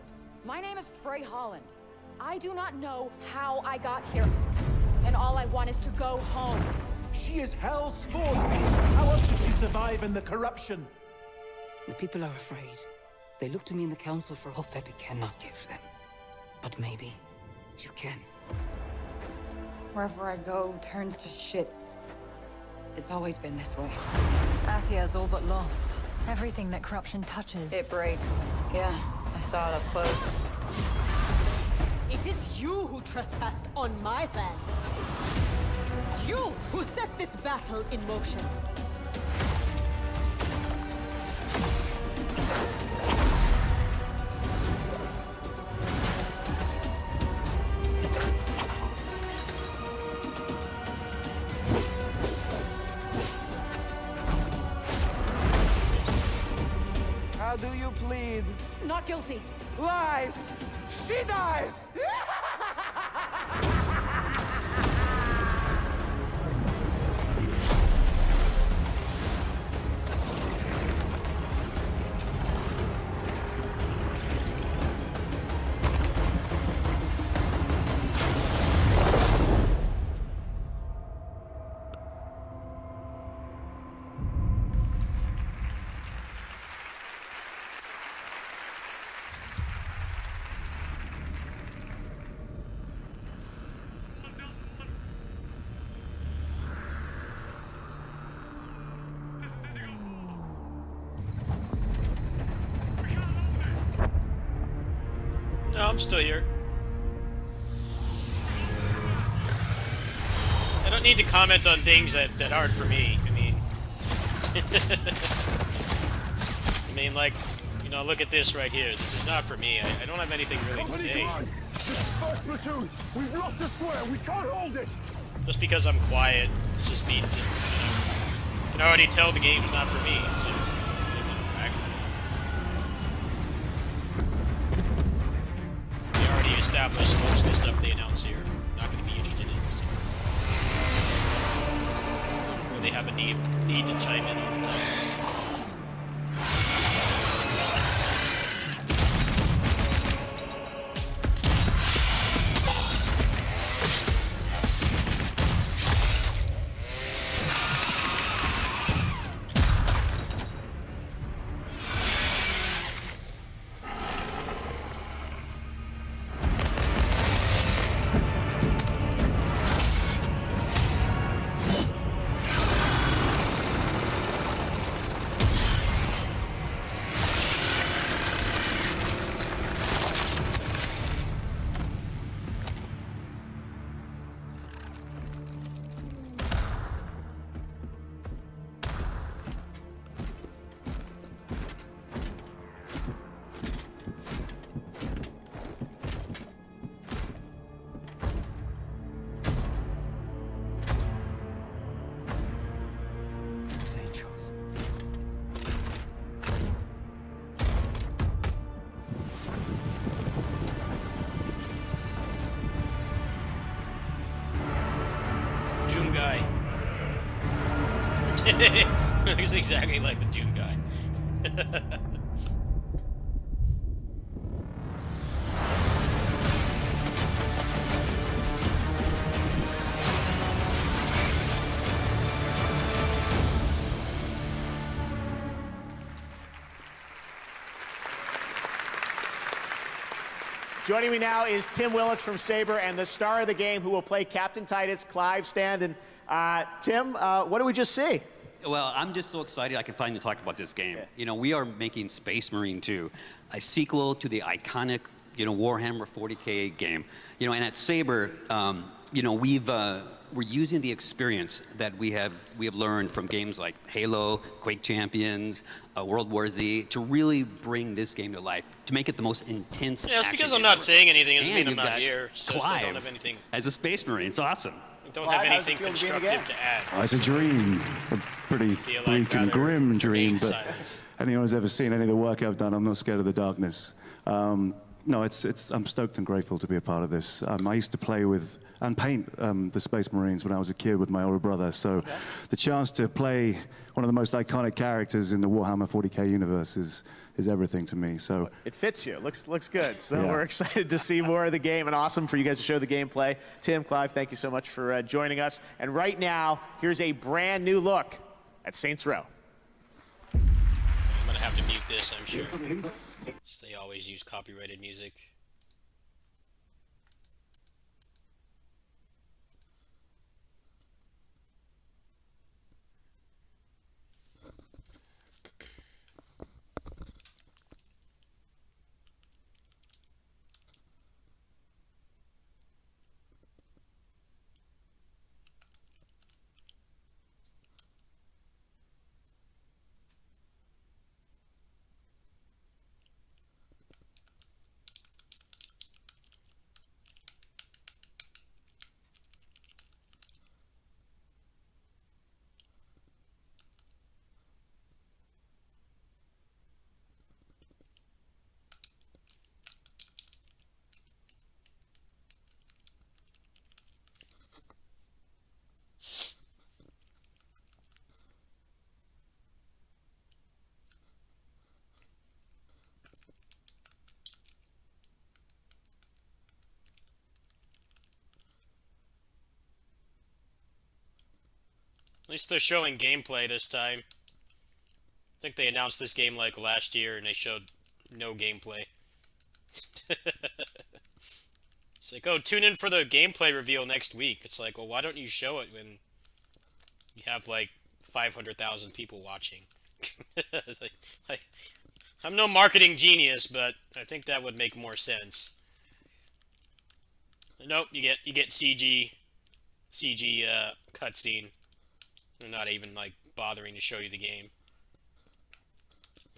My name is Frey Holland. I do not know how I got here, and all I want is to go home. She is hell spawned. How else did she survive in the corruption? The people are afraid. They look to me in the council for hope that we cannot give them. But maybe you can. Wherever I go turns to shit. It's always been this way. Athia's all but lost. Everything that corruption touches. It breaks. Yeah, I saw it up close. It is you who trespassed on my land. You who set this battle in motion. How do you plead? Not guilty. Lies! She dies! No, I'm still here. I don't need to comment on things that aren't for me. I mean, like, you know, look at this right here. This is not for me. I don't have anything really to say. First platoon, we've lost the square. We can't hold it. Just because I'm quiet, it just means that, you can already tell the game's not for me. So, the stuff they announce here. I'm not going to be interested in it. So. Or they have a need to chime in all the time. Looks exactly like the Doom guy. Joining me now is Tim Willits from Saber and the star of the game who will play Captain Titus, Clive Standen. Tim, what did we just see? Well, I'm just so excited I can finally talk about this game. You know, we are making Space Marine 2, a sequel to the iconic, Warhammer 40K game. And at Saber, we're using the experience that we have learned from games like Halo, Quake Champions, World War Z, to really bring this game to life, to make it the most intense. Yeah, it's action because game I'm not ever. saying anything. It doesn't And mean I'm you've not got here. So I still Clive don't have anything. as a Space Marine. It's awesome. Don't Clive, have how's it anything feel to be in the constructive game? to add. It's a dream, a pretty feel like bleak and rather grim dream, remain but silent. anyone who's ever seen any of the work I've done, I'm not scared of the darkness. No, I'm stoked and grateful to be a part of this. I used to play with and paint the Space Marines when I was a kid with my older brother, so the chance to play one of the most iconic characters in the Warhammer 40K universe is everything to me. So It fits you. Looks good. So Yeah. we're excited to see more of the game, and awesome for you guys to show the gameplay. Tim, Clive, thank you so much for joining us. And right now, here's a brand new look at Saints Row. I'm gonna have to mute this, I'm sure. So they always use copyrighted music. At least they're showing gameplay this time. I think they announced this game like last year and they showed no gameplay. It's like, oh, tune in for the gameplay reveal next week. It's like, well, why don't you show it when you have like 500,000 people watching? It's like, I'm no marketing genius, but I think that would make more sense. Nope, you get CG cutscene. They're not even like bothering to show you the game.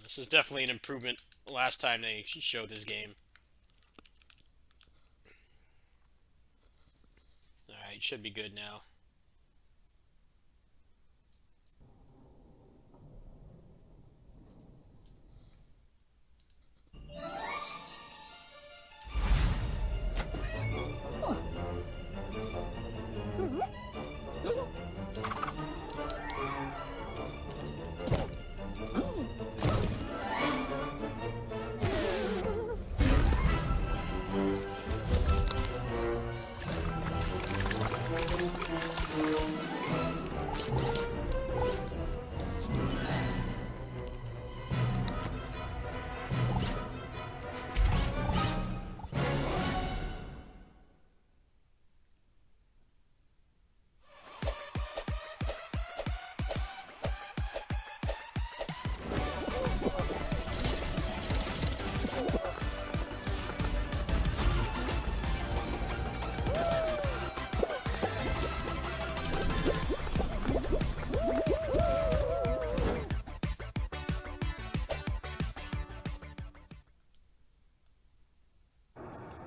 This is definitely an improvement last time they showed this game. Alright, should be good now.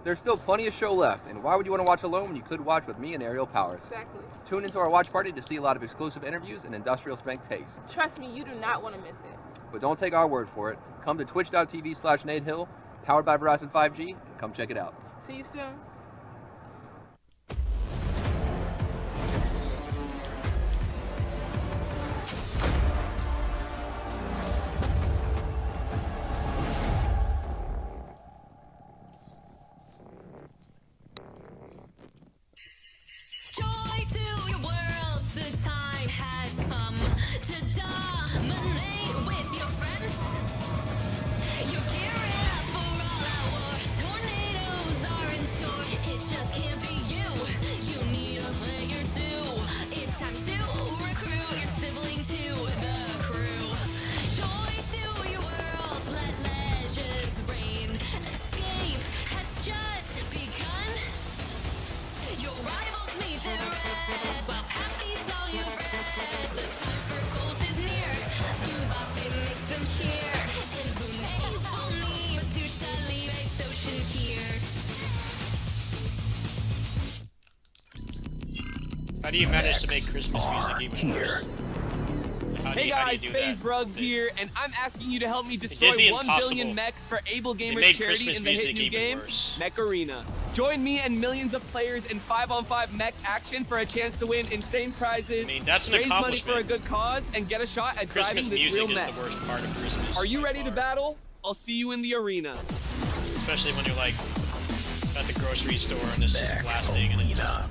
There's still plenty of show left, and why would you want to watch alone when you could watch with me and Aerial Powers? Exactly. Tune into our watch party to see a lot of exclusive interviews and industrial strength takes. Trust me, you do not want to miss it. But don't take our word for it. Come to twitch.tv/NateHill, powered by Verizon 5G, and come check it out. See you soon. Joy to your worlds, the time has come to dominate with your friends. You're gearing up for all out war. Tornadoes are in store. It just can't be you. You need a player too. It's time to recruit your sibling to the crew. Joy to your worlds, let legends reign. Escape has just begun. Your rivals meet their ends, while Pat beats all your friends. The time for goals is near. Mbappe makes them cheer. And Vunei, was durch die Liebe so schön hier. How do you manage to make Christmas music even worse? Hey guys, FaZe Rug here, and I'm asking you to help me destroy 1 billion mechs for Able Gamers charity in the hit new game, Mech Arena. Join me and millions of players in 5-on-5 mech action for a chance to win insane prizes, that's an raise money accomplishment. for a good cause, and get a shot at Christmas driving this music real is mech. the worst part of Christmas. Are you ready to battle? I'll see you in the arena. Especially when you're like at the grocery store and it's just blasting and it just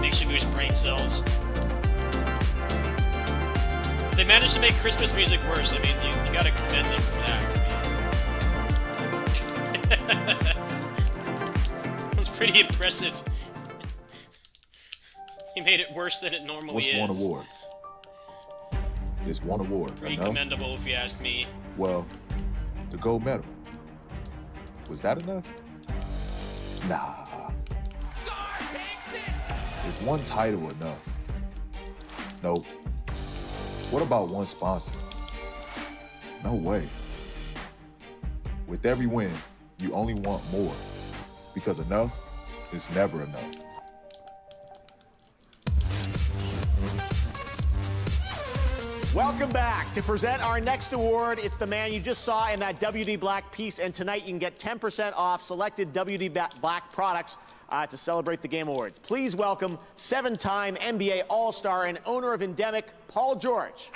makes you lose brain cells. They managed to make Christmas music worse. I mean, you gotta commend them for that. That's pretty impressive. He made it worse than it normally is. What's one award? It's one award. Pretty enough? commendable, if you ask me. Well, the gold medal. Was that enough? Nah. Is one title enough? Nope. What about one sponsor? No way. With every win, you only want more, because enough is never enough. Welcome back. To present our next award, it's the man you just saw in that WD Black piece, and tonight you can get 10% off selected WD Black products to celebrate the Game Awards. Please welcome 7-time NBA All-Star and owner of Endemic, Paul George.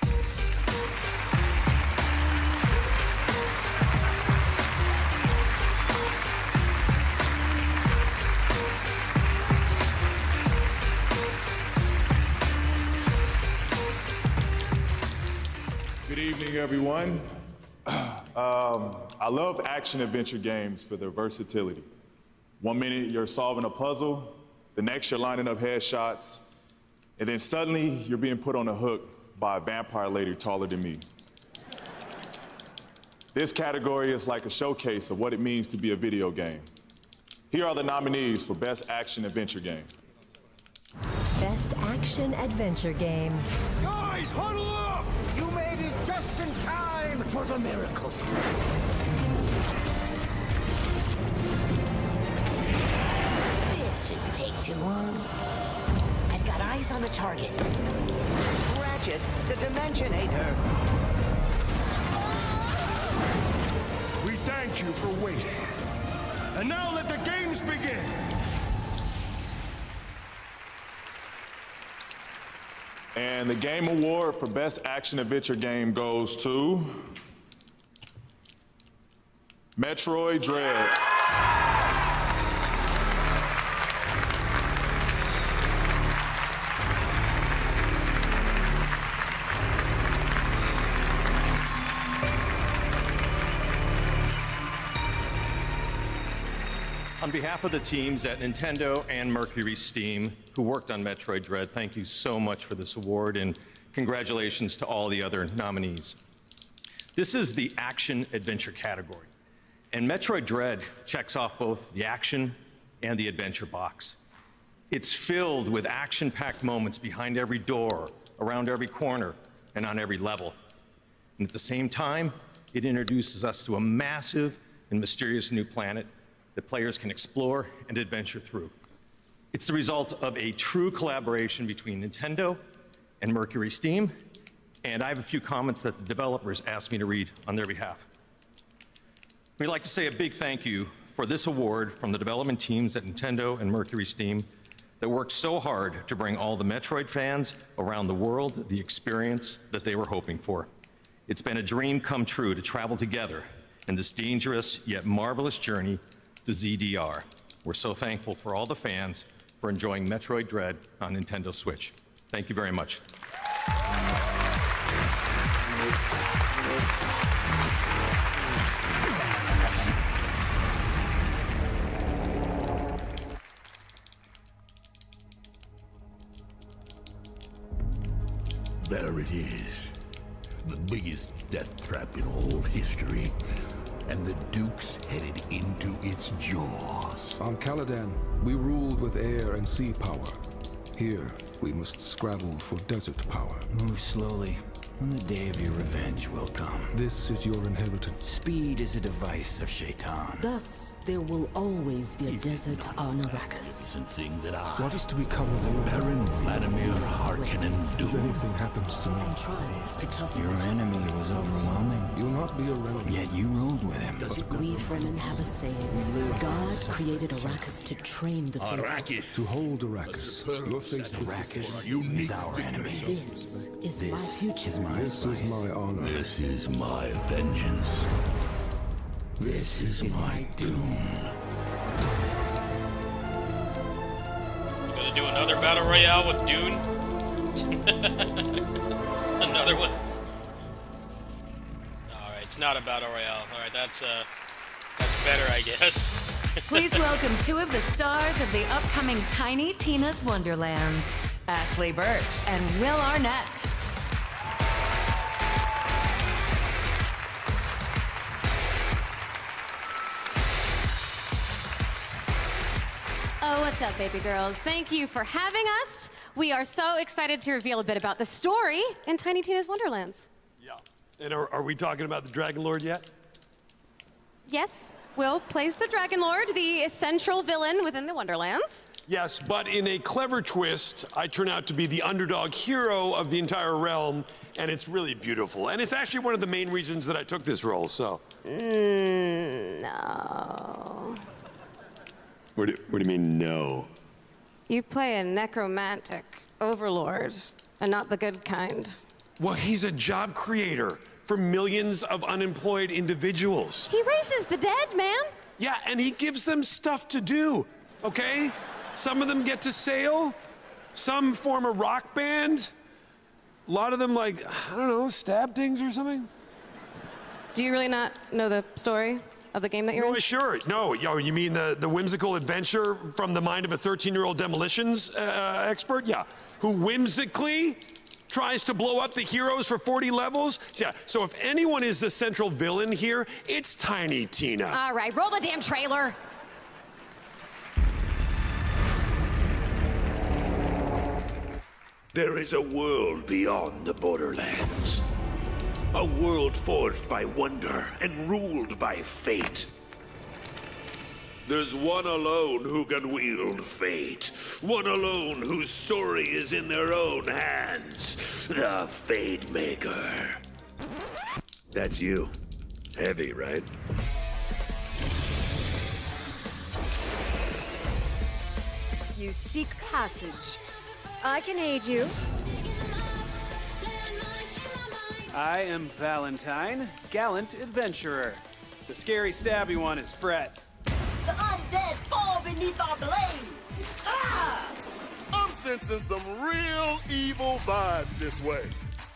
Good evening, everyone. I love action-adventure games for their versatility. 1 minute, you're solving a puzzle. The next, you're lining up headshots. And then suddenly, you're being put on a hook by a vampire lady taller than me. This category is like a showcase of what it means to be a video game. Here are the nominees for Best Action-Adventure Game. Best Action Adventure Game. Guys, huddle up! You made it just in time for the miracle. This shouldn't take too long. I've got eyes on the target. Ratchet, the Dimensionator. We thank you for waiting. And now let the games begin. And the Game Award for Best Action Adventure Game goes to Metroid Dread. On behalf of the teams at Nintendo and Mercury Steam who worked on Metroid Dread, thank you so much for this award, and congratulations to all the other nominees. This is the action-adventure category, and Metroid Dread checks off both the action and the adventure box. It's filled with action-packed moments behind every door, around every corner, and on every level. And at the same time, it introduces us to a massive and mysterious new planet that players can explore and adventure through. It's the result of a true collaboration between Nintendo and Mercury Steam, and I have a few comments that the developers asked me to read on their behalf. We'd like to say a big thank you for this award from the development teams at Nintendo and Mercury Steam that worked so hard to bring all the Metroid fans around the world the experience that they were hoping for. It's been a dream come true to travel together in this dangerous yet marvelous journey to ZDR. We're so thankful for all the fans for enjoying Metroid Dread on Nintendo Switch. Thank you very much. There it is. The biggest death trap in all history. And the Duke's headed into its jaws. On Caladan, we ruled with air and sea power. Here, we must scrabble for desert power. Move slowly, and the day of your revenge will come. This is your inheritance. Speed is a device of Shaitan. Thus, there will always be a desert on Arrakis. Thing that What is to become of you? Baron Vladimir Harkonnen do? If anything happens to me, And tries to cover Your enemy was overwhelming. you'll not be around. Yet you ruled with him. We Fremen have a saying. God created Arrakis to train the faithful. Arrakis. To hold Arrakis, you're faced with Arrakis Unique is our enemy. This is This my future. is my This is my honor. This is my vengeance. This is my doom. We're gonna do another battle royale with Dune. Another one. All right, it's not a battle royale. All right, that's better, I guess. Please welcome two of the stars of the upcoming Tiny Tina's Wonderlands, Ashley Birch and Will Arnett. Oh, what's up, baby girls? Thank you for having us. We are so excited to reveal a bit about the story in Tiny Tina's Wonderlands. Yeah. And are we talking about the Dragon Lord yet? Yes, Will plays the Dragon Lord, the central villain within the Wonderlands. Yes, but in a clever twist, I turn out to be the underdog hero of the entire realm, and it's really beautiful. And it's actually one of the main reasons that I took this role, so. No. What do you mean, no? You play a necromantic overlord, and not the good kind. Well, he's a job creator for millions of unemployed individuals. He raises the dead, man. Yeah, and he gives them stuff to do, okay? Some of them get to sail, some form a rock band. A lot of them, like, I don't know, stab things or something. Do you really not know the story of the game that you're in? Sure. No, you mean the whimsical adventure from the mind of a 13-year-old demolitions expert? Yeah. Who whimsically tries to blow up the heroes for 40 levels? Yeah. So if anyone is the central villain here, it's Tiny Tina. All right, roll the damn trailer. There is a world beyond the borderlands. A world forged by wonder and ruled by fate. There's one alone who can wield fate. One alone whose story is in their own hands. The Fate Maker. That's you. Heavy, right? You seek passage. I can aid you. I am Valentine, gallant adventurer. The scary stabby one is Fred. The undead fall beneath our blades. Ah! I'm sensing some real evil vibes this way.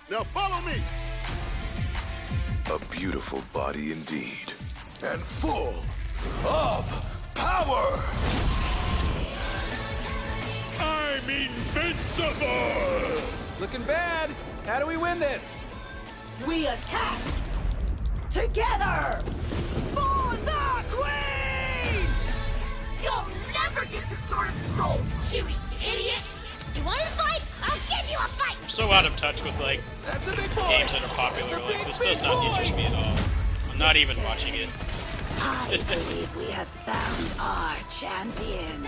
Now follow me. A beautiful body indeed. And full of power. I'm invincible! Looking bad. How do we win this? We attack together for the queen! You'll never get the Sword of Soul, you idiot! You want to fight? I'll give you a fight! I'm so out of touch with like That's a big boy. games that are popular. Like this does not interest me at all. I'm not even watching it. I believe we have found our champion.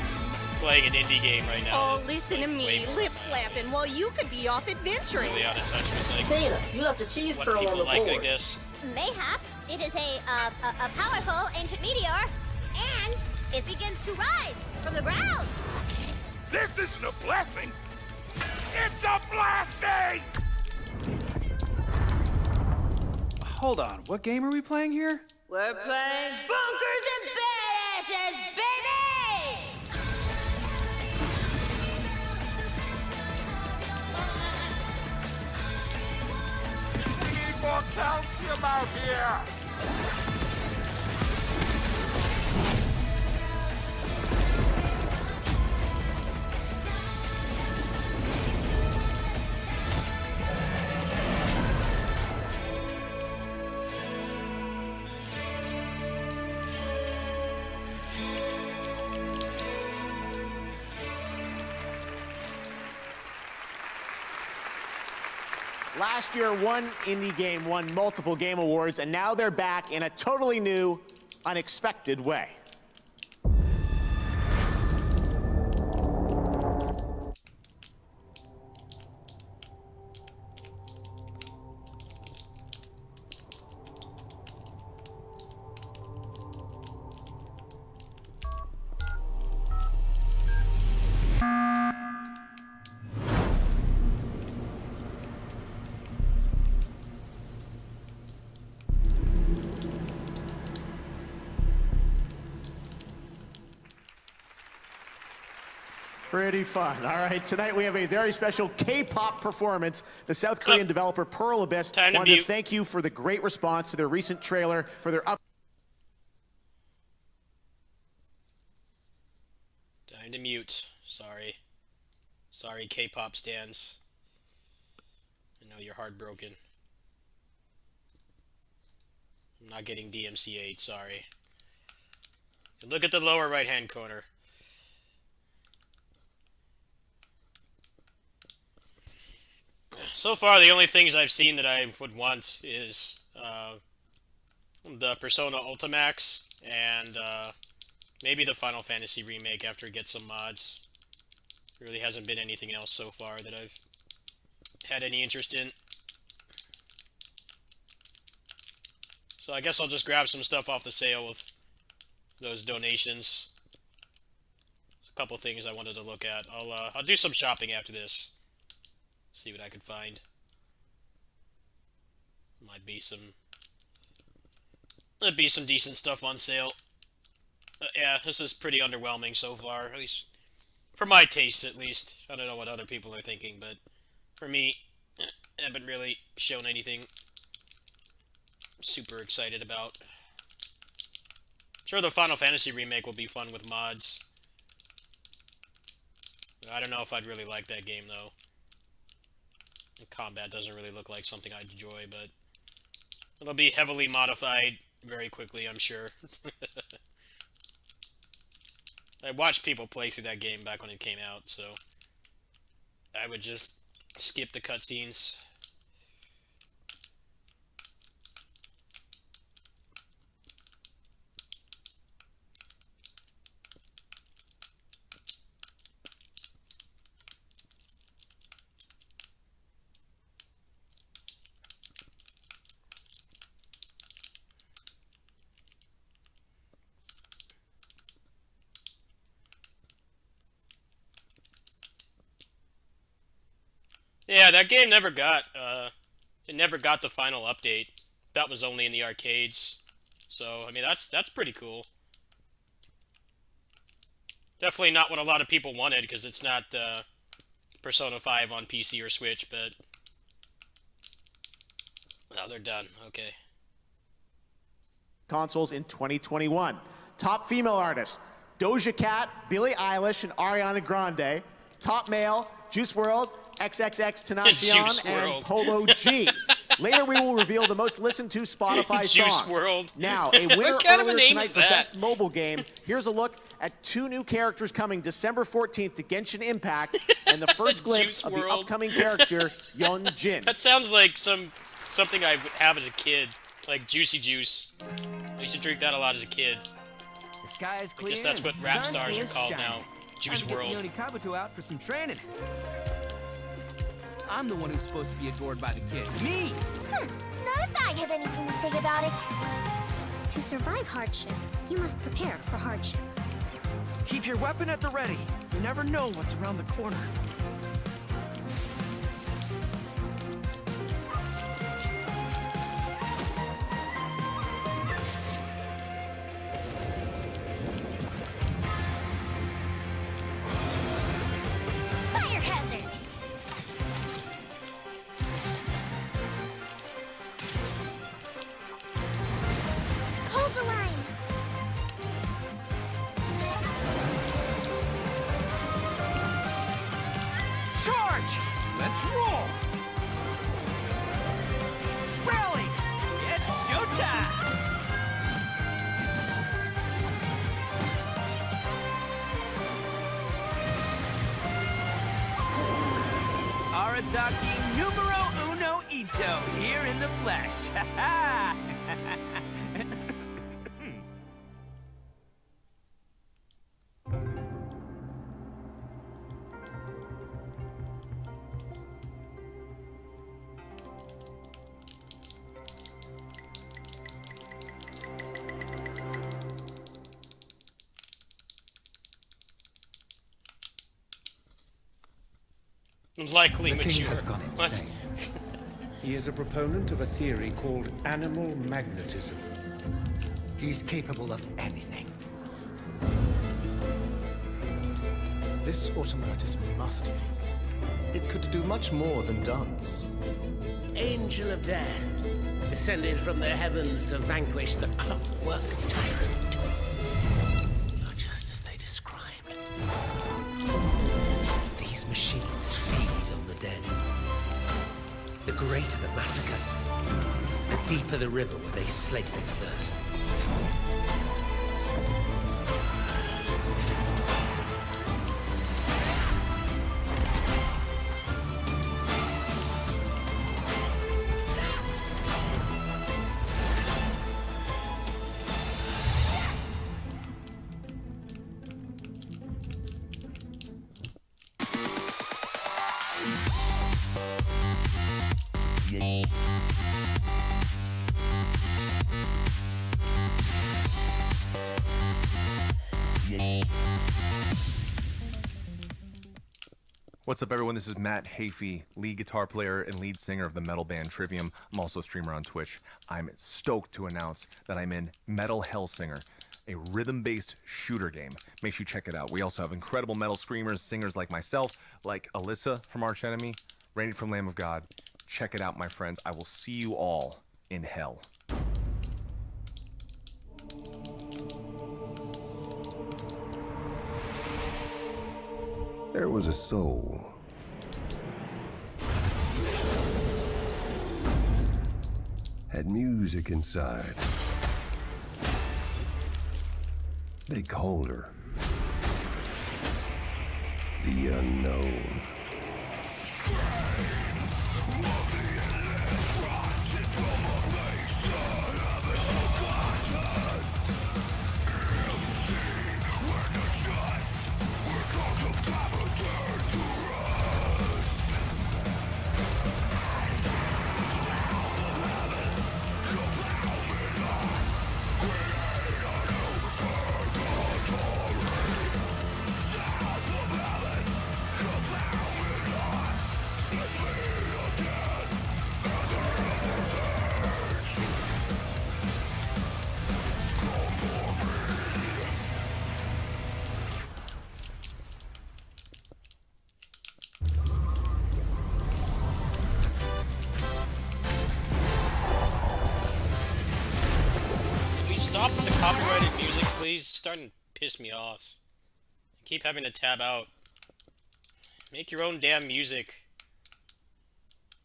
Playing an indie game right now. Oh, listen to me, lip flapping while you could be off adventuring. Really out of touch with like Tina, you left a cheese what curl people on the like, board. I guess. Mayhaps it is a powerful ancient meteor, and it begins to rise from the ground. This isn't a blessing. It's a blasting! Hold on, what game are we playing here? We're playing Bunkers and Badasses, baby! We need more calcium out here! Last year, one indie game won multiple game awards, and now they're back in a totally new, unexpected way. Pretty fun. All right, tonight we have a very special K-pop performance. The South Korean developer Pearl Abyss wanted to thank you for the great response to their recent trailer for their Time to mute. Sorry. Sorry, K-pop stans. I know you're heartbroken. I'm not getting DMCA'd, sorry. And look at the lower right-hand corner. So far, the only things I've seen that I would want is the Persona Ultimax and maybe the Final Fantasy remake after it gets some mods. Really hasn't been anything else so far that I've had any interest in. So I guess I'll just grab some stuff off the sale with those donations. There's a couple things I wanted to look at. I'll do some shopping after this. See what I can find. Might be some decent stuff on sale. Yeah, this is pretty underwhelming so far, at least for my tastes, at least. I don't know what other people are thinking, but for me, I haven't really shown anything super excited about. Sure, the Final Fantasy remake will be fun with mods. I don't know if I'd really like that game, though. The combat doesn't really look like something I'd enjoy, but it'll be heavily modified very quickly, I'm sure. I watched people play through that game back when it came out, so I would just skip the cutscenes. Yeah, that game never got, it never got the final update. That was only in the arcades. So, I mean, that's pretty cool. Definitely not what a lot of people wanted, because it's not, Persona 5 on PC or Switch, but... Oh, they're done. Okay. Consoles in 2021. Top female artists: Doja Cat, Billie Eilish, and Ariana Grande. Top male: Juice WRLD, XXX Tentacion, and Polo G. Later, we will reveal the most listened to Spotify songs. Juice WRLD. Now, a winner What kind of a earlier name tonight is for that? Best Mobile Game. Here's a look at two new characters coming December 14th to Genshin Impact, and the first glimpse Juice of the WRLD. upcoming character, Yeon Jin. That sounds like something I would have as a kid. Like Juicy Juice. I used to drink that a lot as a kid. The sky is I clear. guess that's what and the rap sun stars are is called shining. now. Juice Time to WRLD. get Kabuto out for some training. I'm the one who's supposed to be adored by the kids. Me! None of I have anything to say about it. To survive hardship, you must prepare for hardship. Keep your weapon at the ready. You never know what's around the corner. Fire hazard! Hold the line! Charge! Let's roll! Rally! It's showtime! Arataki numero uno ito here in the flesh. Ha ha! Likely The king mature. has gone What? insane. He is a proponent of a theory called animal magnetism. He's capable of anything. This automata is a masterpiece. It could do much more than dance. Angel of death, descended from the heavens to vanquish the clockwork tyrant. You're just as they described. These machines feed on the dead. The greater the massacre, the deeper the river where they slake their thirst. What's up, everyone? This is Matt Hafey, lead guitar player and lead singer of the metal band Trivium. I'm also a streamer on Twitch. I'm stoked to announce that I'm in Metal Hellsinger, a rhythm-based shooter game. Make sure you check it out. We also have incredible metal screamers, singers like myself, like Alyssa from Arch Enemy, Rainy from Lamb of God. Check it out, my friends. I will see you all in hell. There was a soul. Had music inside. They called her the Unknown. Stop with the copyrighted music, please. It's starting to piss me off. I keep having to tab out. Make your own damn music.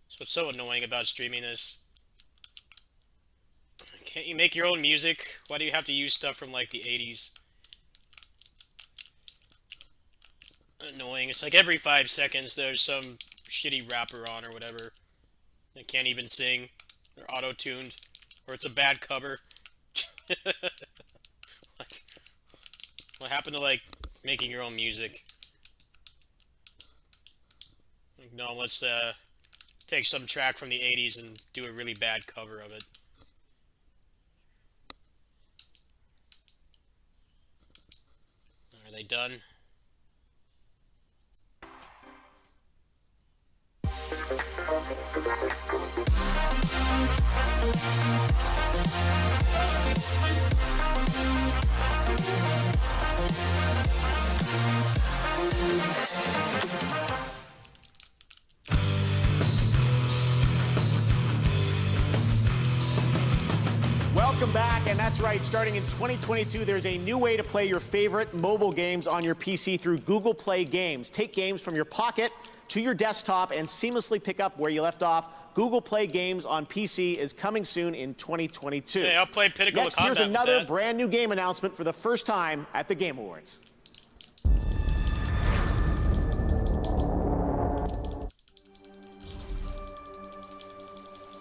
That's what's so annoying about streaming this. Can't you make your own music? Why do you have to use stuff from like the 80s? Annoying. It's like every 5 seconds there's some shitty rapper on or whatever. They can't even sing. They're auto-tuned. Or it's a bad cover. Like, what happened to, like, making your own music? Like, no, let's take some track from the 80s and do a really bad cover of it. Are they done? Welcome back, and that's right, starting in 2022, there's a new way to play your favorite mobile games on your PC through Google Play Games. Take games from your pocket to your desktop and seamlessly pick up where you left off. Google Play Games on PC is coming soon in 2022. Hey, I'll play Pinnacle Next, of Combat here's another with that. brand new game announcement for the first time at the Game Awards.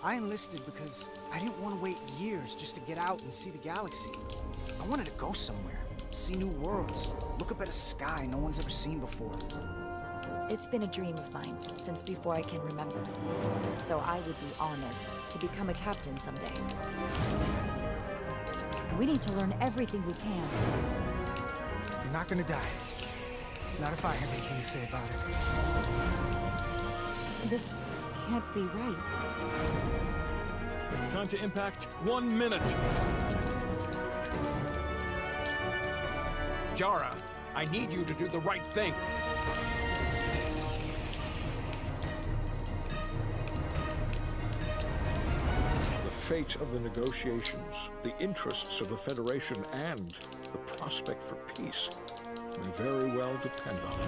I enlisted because I didn't want to wait years just to get out and see the galaxy. I wanted to go somewhere, see new worlds, look up at a sky no one's ever seen before. It's been a dream of mine since before I can remember. So I would be honored to become a captain someday. We need to learn everything we can. You're not gonna die. Not if I have anything to say about it. This can't be right. Time to impact 1 minute. Jara, I need you to do the right thing. The fate of the negotiations, the interests of the Federation, and the prospect for peace may very well depend on it.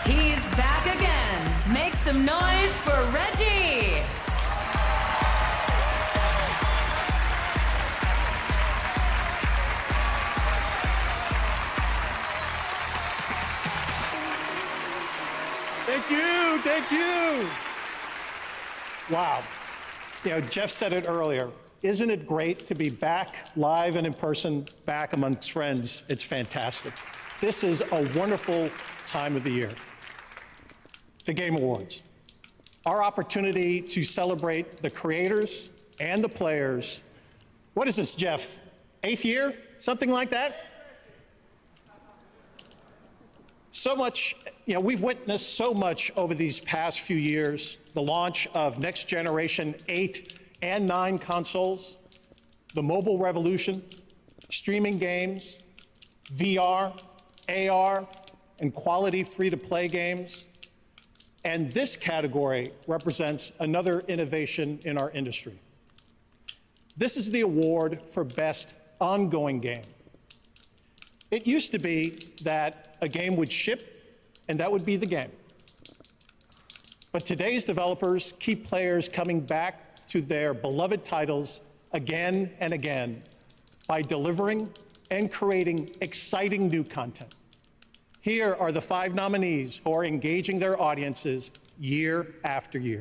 He's back again. Make some noise for Reggie. Thank you, thank you. Wow. You know, Jeff said it earlier. Isn't it great to be back live and in person, back amongst friends? It's fantastic. This is a wonderful time of the year. The Game Awards. Our opportunity to celebrate the creators and the players. What is this, Jeff? 8th year? Something like that? So much, you know, we've witnessed so much over these past few years. The launch of next generation 8 and 9 consoles, the mobile revolution, streaming games, VR, AR, and quality free-to-play games. And this category represents another innovation in our industry. This is the award for Best Ongoing Game. It used to be that a game would ship, and that would be the game. But today's developers keep players coming back to their beloved titles again and again by delivering and creating exciting new content. Here are the 5 nominees who are engaging their audiences year after year.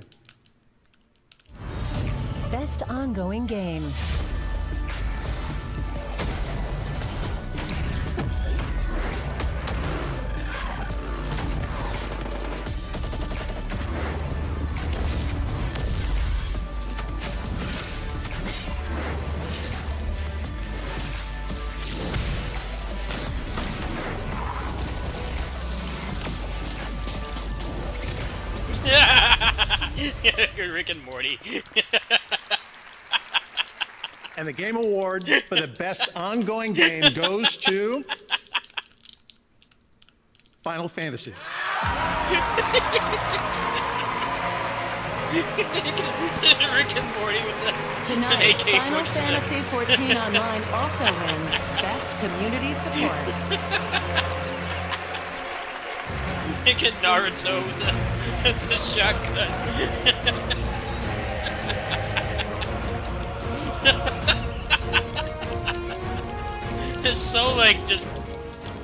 Best Ongoing Game. Rick and Morty. And the Game Award for the Best Ongoing Game goes to Final Fantasy. Rick and Morty with the Tonight, AK Final Fantasy 14 Online also wins Best Community Support. Rick and Naruto with the shotgun. is so like just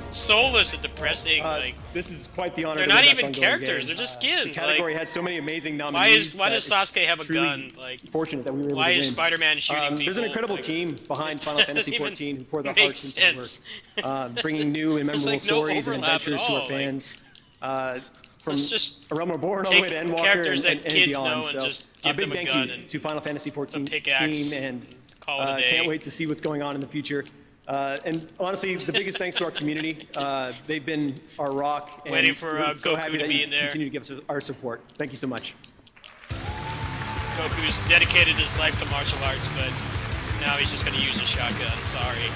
soulless and depressing. Like this is quite the honor. they're to not be best even ongoing characters; game. they're just skins. The category like, had so many amazing nominees. why does that Sasuke have a truly gun? Like fortunate that we were able why to is win. Spider-Man shooting people? There's an incredible Like, team behind Final Fantasy even XIV who pour their make hearts into the work, bringing new and There's, memorable like, no stories and overlap at adventures to all, our like, fans. From let's just A Realm Reborn all the way take to Endwalker characters and that kids beyond. know and So just a give big them a thank gun you and to Final Fantasy XIV pickaxe, team, and call it a day. can't wait to see what's going on in the future. And honestly, the biggest thanks to our community. They've been our rock. And Waiting for, we're so Goku happy to that be you in there. continue to give us our support. Thank you so much. Goku's dedicated his life to martial arts, but now he's just gonna use a shotgun. Sorry.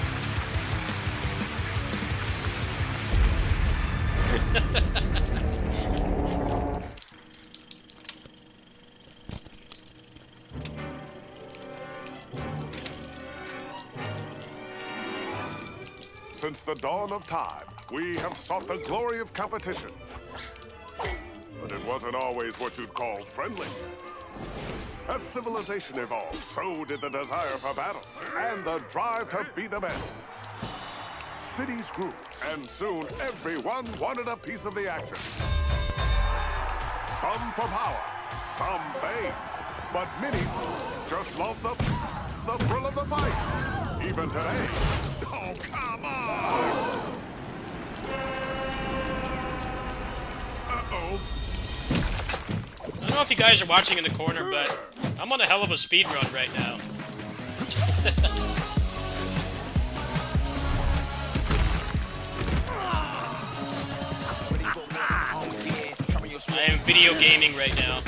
Since the dawn of time, we have sought the glory of competition. But it wasn't always what you'd call friendly. As civilization evolved, so did the desire for battle and the drive to be the best. Cities grew, and soon everyone wanted a piece of the action. Some for power, some fame, but many just loved the thrill of the fight. Even today. Oh, come on! Uh-oh. I don't know if you guys are watching in the corner, but I'm on a hell of a speed run right now. I am video gaming right now.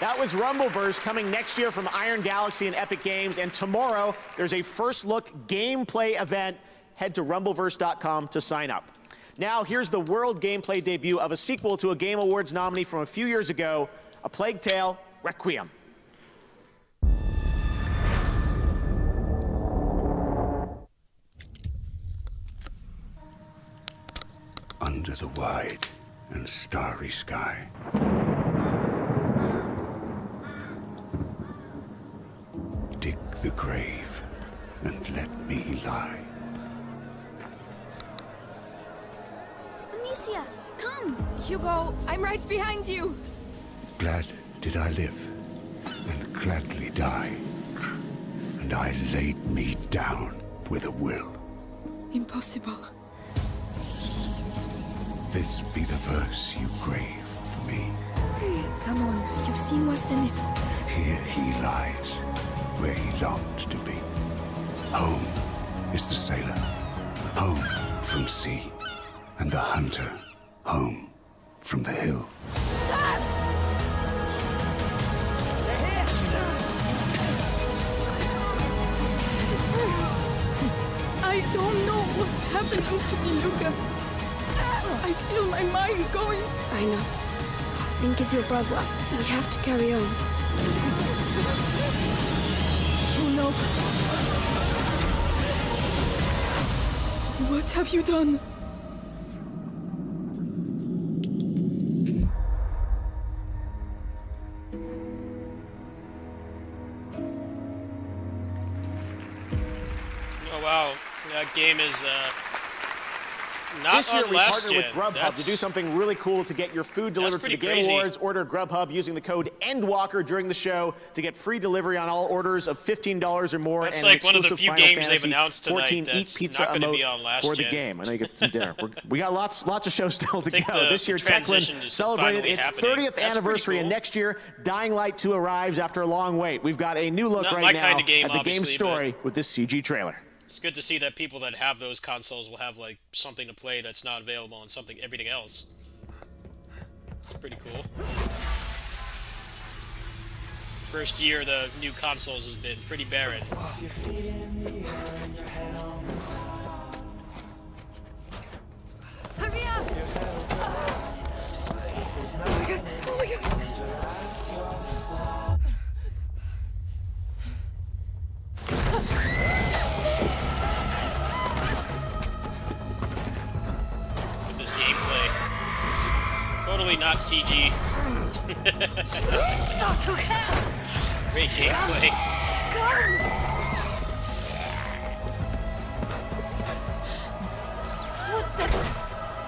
That was Rumbleverse, coming next year from Iron Galaxy and Epic Games. And tomorrow, there's a first look gameplay event. Head to rumbleverse.com to sign up. Now, here's the world gameplay debut of a sequel to a Game Awards nominee from a few years ago, A Plague Tale: Requiem. Under the wide and starry sky, dig the grave and let me lie. Amicia, come! Hugo, I'm right behind you! Glad did I live, and gladly die. And I laid me down with a will. Impossible. This be the verse you grave for me. Come on, you've seen worse than this. Here he lies, where he longed to be. Home is the sailor, home from sea, and the hunter, home from the hill. I don't know what's happening to me, Lucas. I feel my mind going. I know. Think of your brother. We have to carry on. Oh no. What have you done? Oh wow, that game is not This year on we last partnered with gen. Grubhub That's- to do something really cool to get your food delivered for the pretty Game crazy. Awards. Order Grubhub using the code ENDWALKER during the show to get free delivery on all orders of $15 or more. That's and like an one of the exclusive few Final games they've Fantasy announced tonight 14 that's Eat Pizza not gonna emote be on last for the gen. game. I know you get some dinner. We got lots of shows still to think go. This the year, transition Techland is celebrated finally its happening. 30th That's pretty anniversary, and cool. next year, Dying Light 2 arrives after a long wait. We've got a new look Not right my now kind of game, at the game obviously, story with this CG trailer. It's good to see that people that have those consoles will have like something to play that's not available on everything else. It's pretty cool. First year the new consoles has been pretty barren. Hurry up! Oh my god! Oh my god! With this gameplay. Totally not CG. Go to hell! Great gameplay.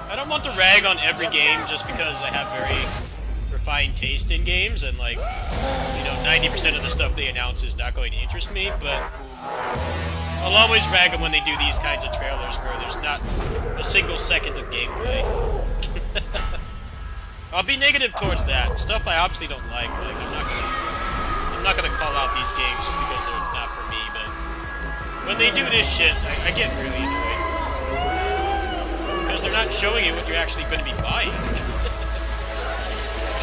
I don't want to rag on every game just because I have very refined taste in games and like, you know, 90% of the stuff they announce is not going to interest me, but I'll always rag them when they do these kinds of trailers where there's not a single second of gameplay. I'll be negative towards that. Stuff I obviously don't like I'm not gonna call out these games just because they're not for me, but when they do this shit, I get really annoyed. Because they're not showing you what you're actually going to be buying.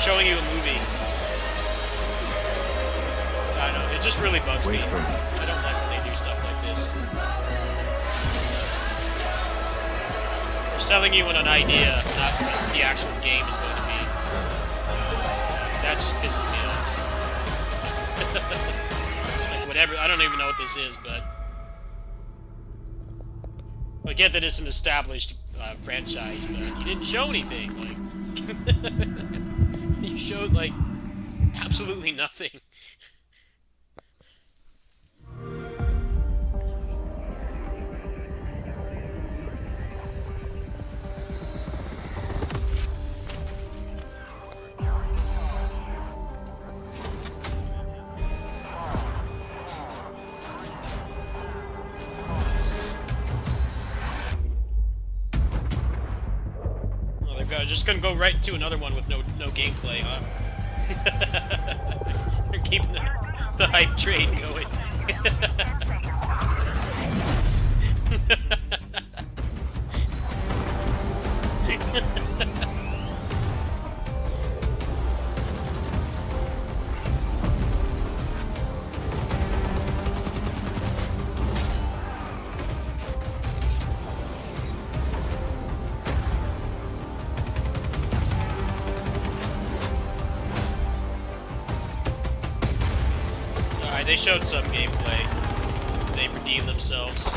Showing you a movie. I don't know, it just really bugs me. I don't like when they do stuff like this. They're selling you an idea, not what the actual game is going to be. That just pisses me off. Like whatever, I don't even know what this is, but I get that it's an established franchise, but you didn't show anything. Like you showed like absolutely nothing. Just gonna go right to another one with no gameplay, huh? They're keeping the hype train going. They showed some gameplay. They redeemed themselves.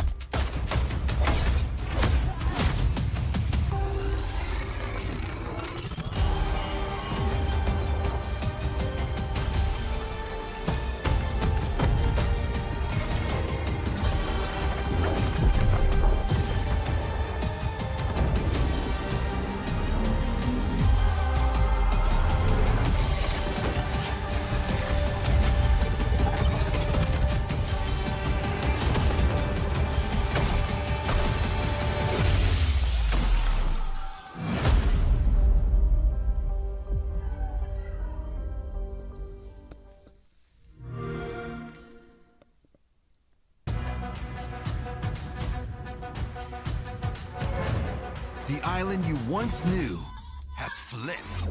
The island you once knew has flipped.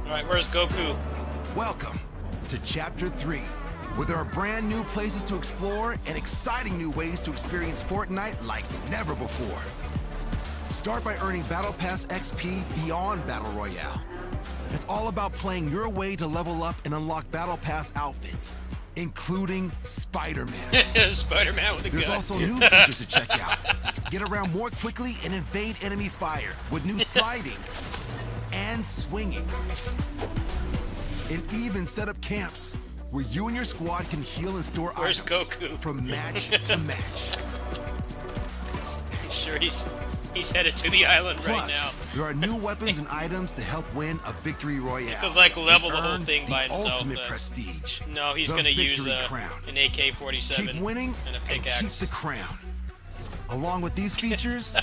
Alright, where's Goku? Welcome to Chapter 3, where there are brand new places to explore and exciting new ways to experience Fortnite like never before. Start by earning Battle Pass XP beyond Battle Royale. It's all about playing your way to level up and unlock Battle Pass outfits, including Spider-Man. Spider-Man with a gun. There's also new features to check out. Get around more quickly and evade enemy fire with new sliding and swinging. And even set up camps where you and your squad can heal and store Where's items Goku? from match to match. Sure, he's headed to the island right Plus, now. there are new weapons and items to help win a victory royale. He could like level the and whole earn thing by the himself. Ultimate But prestige. no, he's the gonna use victory crown. an AK-47 Keep winning and a and pickaxe. keep the crown. Along with these features,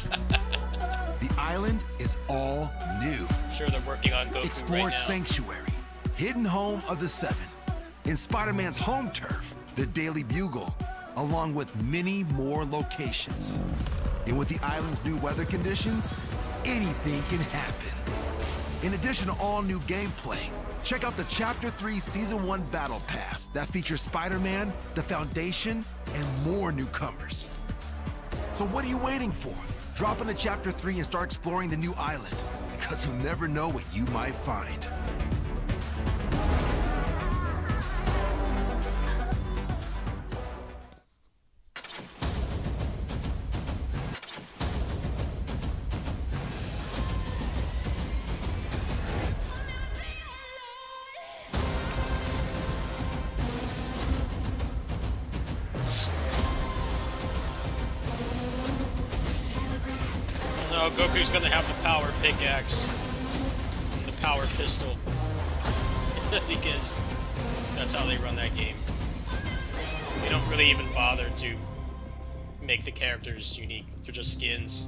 the island is all new. Sure, they're working on Goku Explore right now. Sanctuary, hidden home of the Seven, in Spider-Man's home turf, the Daily Bugle, along with many more locations. And with the island's new weather conditions, anything can happen. In addition to all new gameplay, check out the Chapter 3 Season 1 Battle Pass that features Spider-Man, the Foundation, and more newcomers. So what are you waiting for? Drop into Chapter 3 and start exploring the new island, because you'll never know what you might find. No, Goku's gonna have the power pickaxe, the power pistol, because that's how they run that game. They don't really even bother to make the characters unique. They're just skins.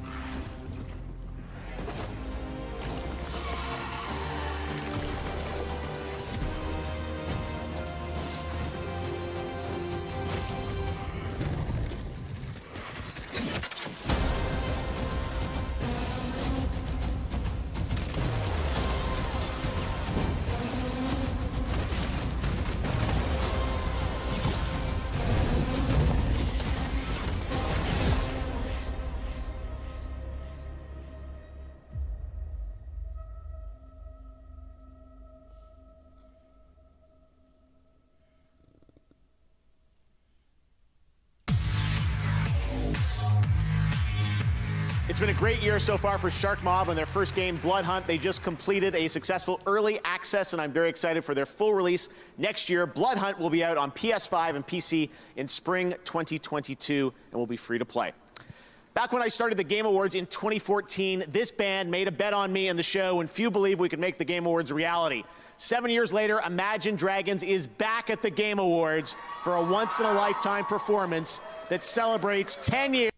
It's been a great year so far for Shark Mob on their first game, Blood Hunt. They just completed a successful early access, and I'm very excited for their full release next year. Blood Hunt will be out on PS5 and PC in spring 2022 and will be free to play. Back when I started the Game Awards in 2014, this band made a bet on me and the show, and few believed we could make the Game Awards a reality. 7 years later, Imagine Dragons is back at the Game Awards for a once-in-a-lifetime performance that celebrates 10 years.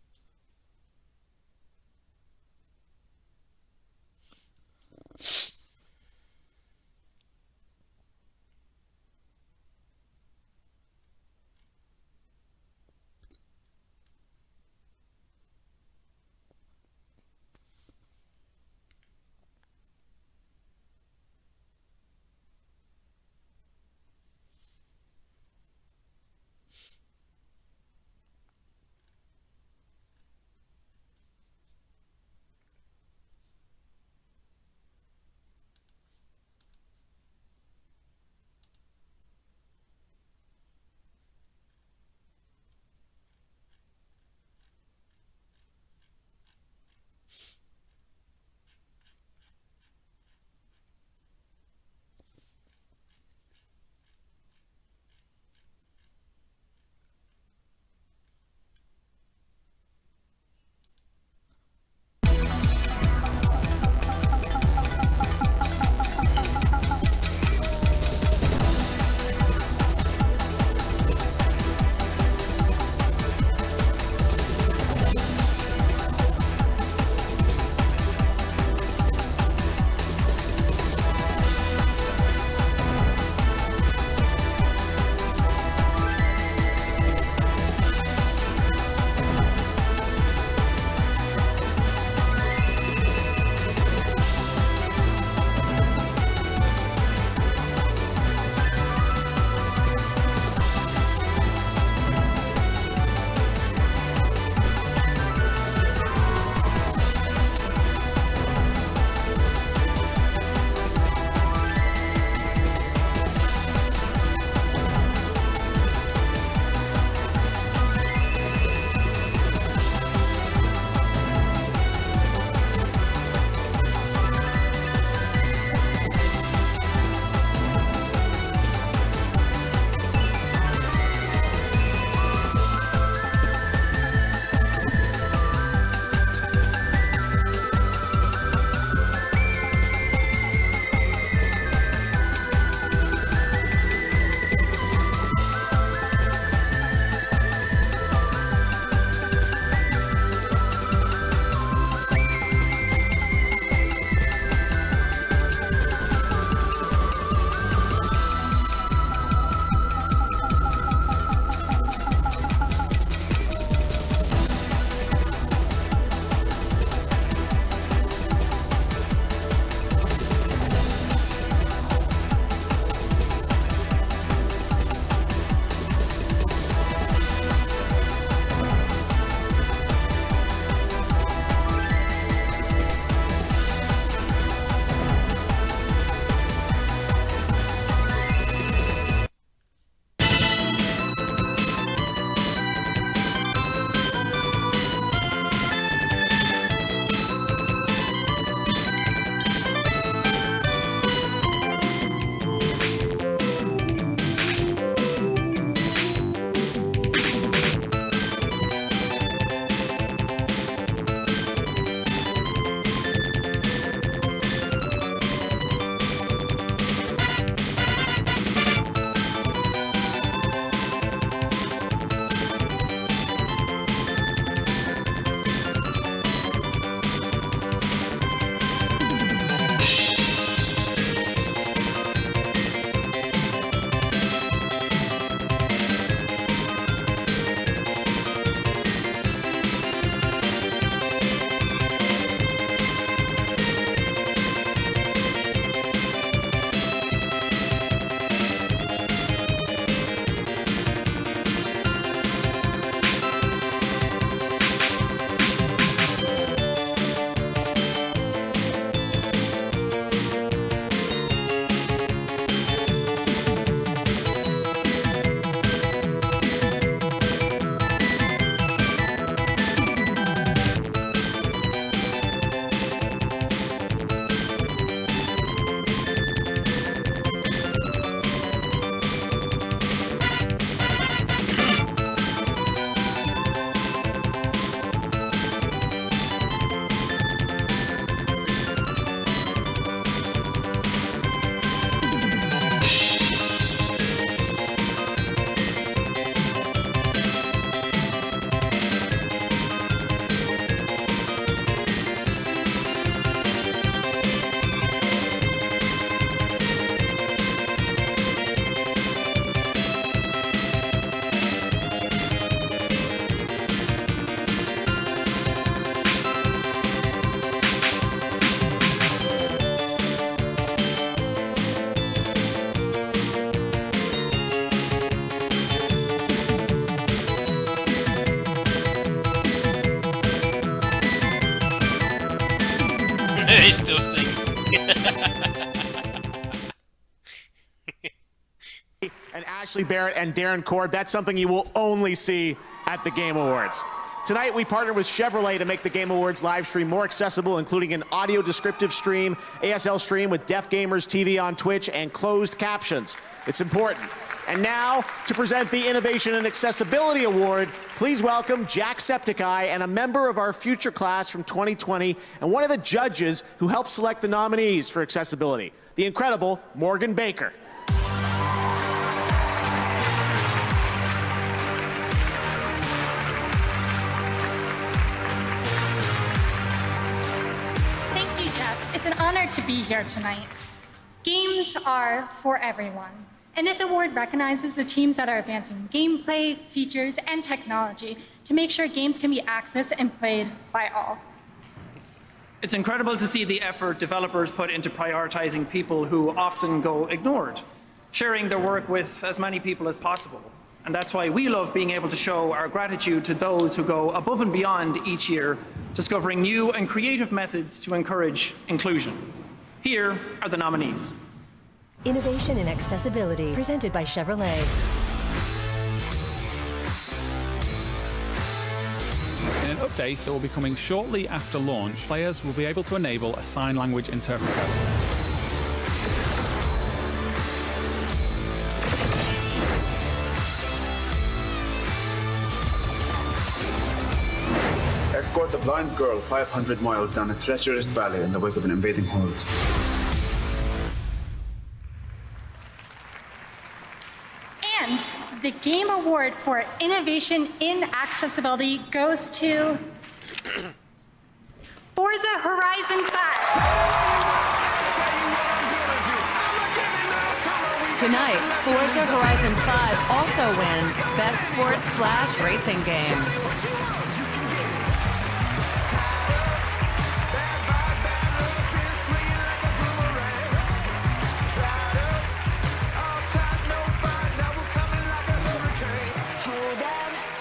And Ashley Barrett and Darren Cord. That's something you will only see at the Game Awards. Tonight, we partnered with Chevrolet to make the Game Awards live stream more accessible, including an audio descriptive stream, ASL stream with Deaf Gamers TV on Twitch, and closed captions. It's important. And now, to present the Innovation and Accessibility Award, please welcome Jacksepticeye and a member of our future class from 2020 and one of the judges who helped select the nominees for accessibility, the incredible Morgan Baker. It's an honor to be here tonight. Games are for everyone, and this award recognizes the teams that are advancing gameplay, features, and technology to make sure games can be accessed and played by all. It's incredible to see the effort developers put into prioritizing people who often go ignored, sharing their work with as many people as possible. And that's why we love being able to show our gratitude to those who go above and beyond each year, discovering new and creative methods to encourage inclusion. Here are the nominees. Innovation in Accessibility, presented by Chevrolet. In an update that will be coming shortly after launch, players will be able to enable a sign language interpreter. Escort the blind girl 500 miles down a treacherous valley in the wake of an invading horde. And the Game Award for Innovation in Accessibility goes to Forza Horizon 5. Tonight, Forza Horizon 5 also wins Best Sports/Racing Game.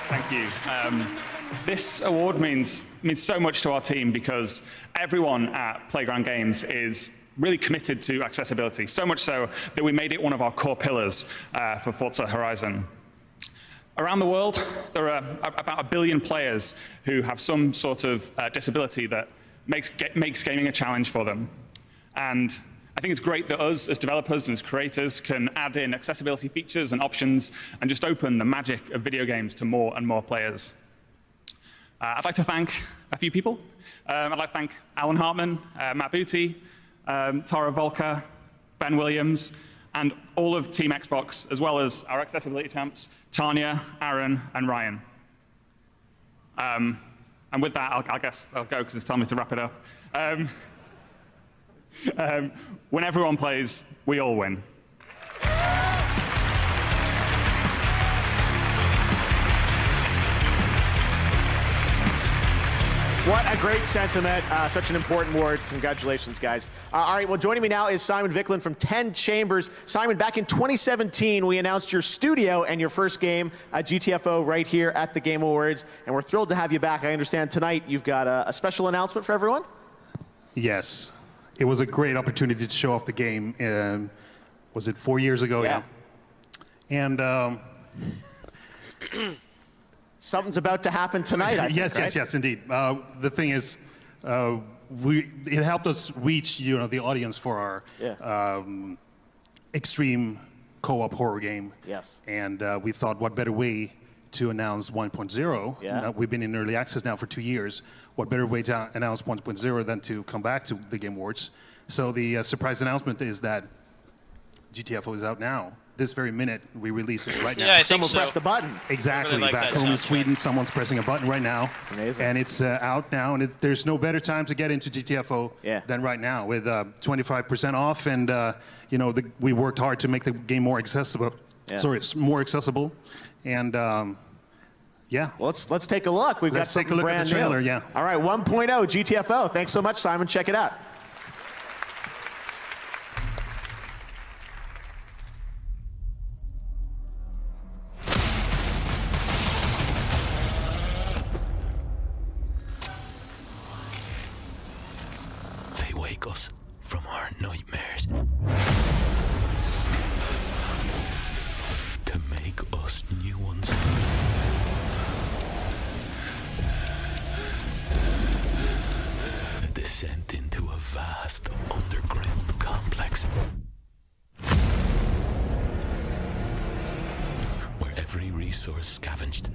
Thank you. This award means so much to our team because everyone at Playground Games is really committed to accessibility, so much so that we made it one of our core pillars for Forza Horizon. Around the world, there are about 1 billion players who have some sort of disability that makes gaming a challenge for them. And I think it's great that us, as developers and as creators, can add in accessibility features and options and just open the magic of video games to more and more players. I'd like to thank a few people. I'd like to thank Alan Hartman, Matt Booty, Tara Volker, Ben Williams, and all of Team Xbox, as well as our accessibility champs, Tanya, Aaron, and Ryan. And with that, I guess I'll go because it's time to wrap it up. When everyone plays, we all win. What a great sentiment. Such an important award. Congratulations, guys. All right, well, joining me now is Simon Vicklin from 10 Chambers. Simon, back in 2017, we announced your studio and your first game, GTFO, right here at the Game Awards, and we're thrilled to have you back. I understand tonight you've got a special announcement for everyone? Yes. It was a great opportunity to show off the game. Was it 4 years ago? Yeah. And something's about to happen tonight, I think, right? Yes, indeed. The thing is, it helped us reach the audience for our extreme co-op horror game. Yes. And we thought, what better way to announce 1.0? Yeah. We've been in early access now for 2 years. What better way to announce 1.0 than to come back to the Game Awards? So the surprise announcement is that GTFO is out now. This very minute, we release it right now. Yeah, I think Someone so. pressed the button. Exactly. Really like Back that home in soundtrack. Sweden, someone's pressing a button right now. Amazing. And it's out now, and there's no better time to get into GTFO than right now with 25% off. And we worked hard to make the game more accessible. Yeah. Sorry, it's more accessible. And yeah. Well, let's take a look. We've got Let's take a something look at brand the trailer, new. yeah. All right, 1.0 GTFO. Thanks so much, Simon. Check it out. They wake us from our nightmares. To make us new ones. A descent into a vast underground complex. Where every resource scavenged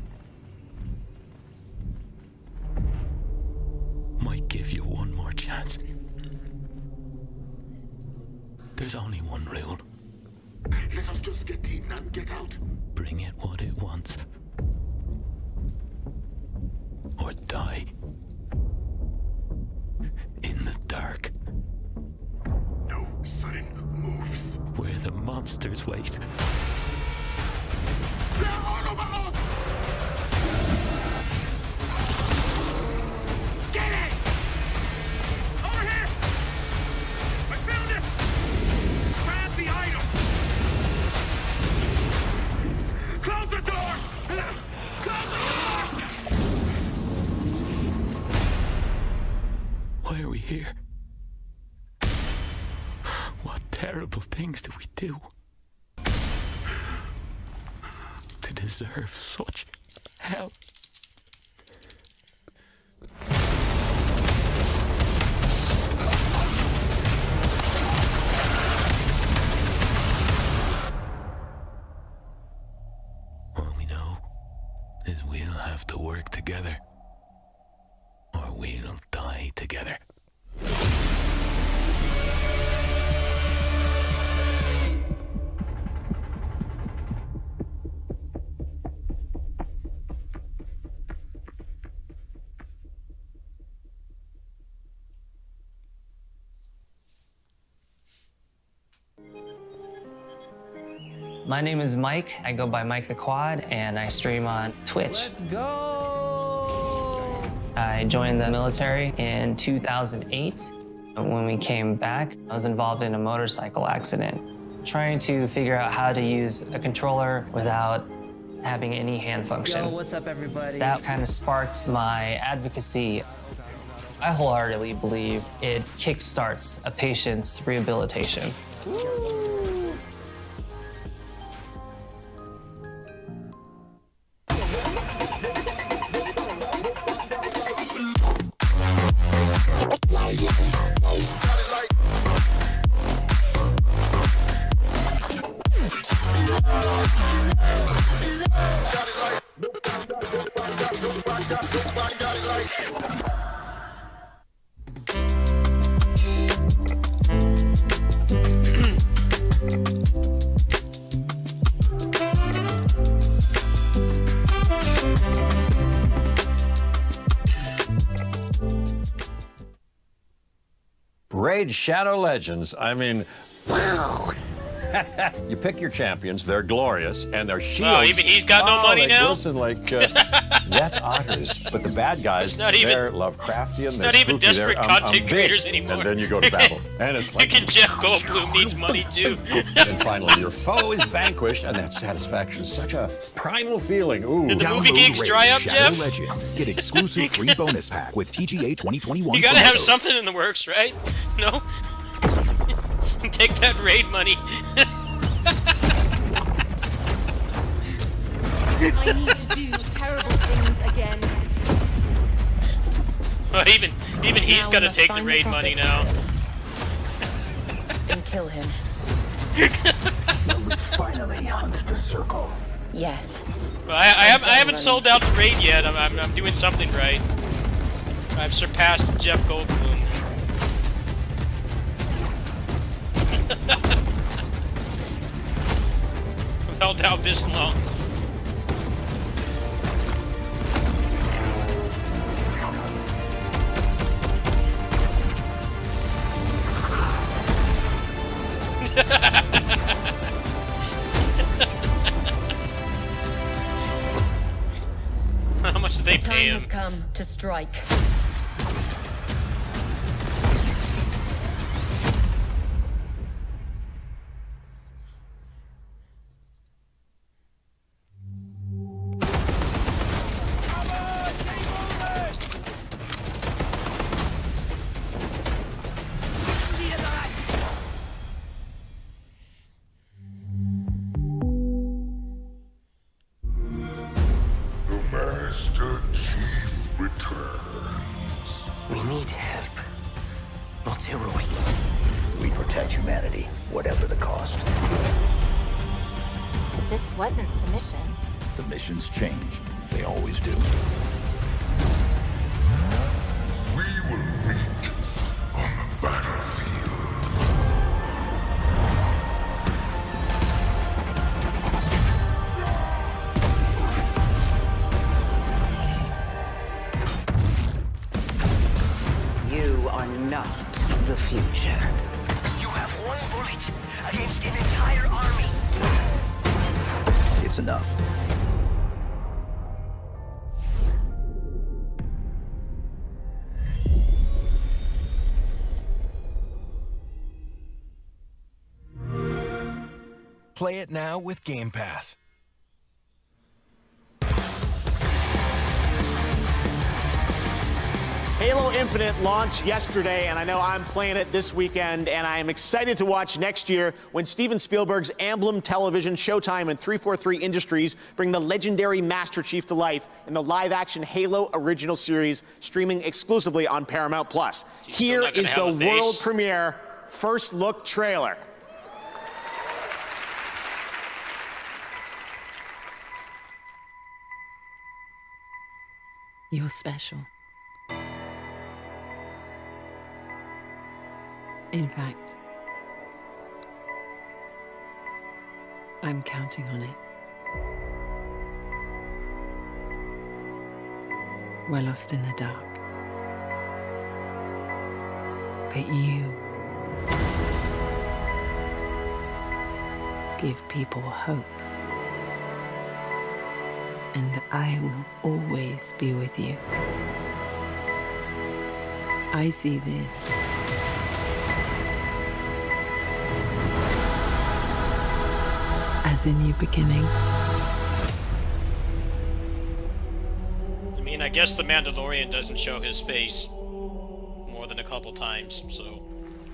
might give you one more chance. There's only one rule. Let us just get in and get out. Bring it what it wants. Or die. In the dark. No sudden moves. Where the monsters wait. They're all over us! Get it! Over here! I found it! Grab the item! Close the door! Close the door! Why are we here? What terrible things do we do? To deserve such hell. All we know is we'll have to work together, or we'll die together. My name is Mike. I go by Mike the Quad, and I stream on Twitch. Let's go! I joined the military in 2008. When we came back, I was involved in a motorcycle accident, trying to figure out how to use a controller without having any hand function. Yo, what's up, everybody? That kind of sparked my advocacy. I wholeheartedly believe it kickstarts a patient's rehabilitation. Raid Shadow Legends. I mean, wow. You pick your champions, they're glorious, and their shields. Oh, even he's got no money they now? glisten like wet otters. But the bad guys, they're Lovecraftian. It's they're not even spooky, desperate they're, content big. creators anymore. And then you go to battle. And it's like... Freaking Jeff Goldblum needs money too. And finally, your foe is vanquished, and that satisfaction is such a primal feeling. Ooh. Did the movie gigs dry up, Shadow Jeff? Legends. Get exclusive free bonus pack with TGA 2021. You gotta have promo. something in the works, right? No? Take that raid money. I need to do terrible things again. Well, even he's gotta take the raid money now. And kill him. Finally hunt the circle. Yes. Well, I haven't sold out the raid yet. I'm doing something right. I've surpassed Jeff Goldblum. I've held out this long. How much did they pay him? The time has come to strike. conditions change. They always do. We will meet on the battlefield. You are not the future. You have one bullet against an entire army. It's enough. Play it now with Game Pass. Halo Infinite launched yesterday, and I know I'm playing it this weekend, and I am excited to watch next year when Steven Spielberg's Amblin Television, Showtime, and 343 Industries bring the legendary Master Chief to life in the live-action Halo original series, streaming exclusively on Paramount+. Here is the world premiere first look trailer. You're special. In fact, I'm counting on it. We're lost in the dark. But you give people hope. And I will always be with you. I see this as a new beginning. I mean, I guess the Mandalorian doesn't show his face more than a couple times, so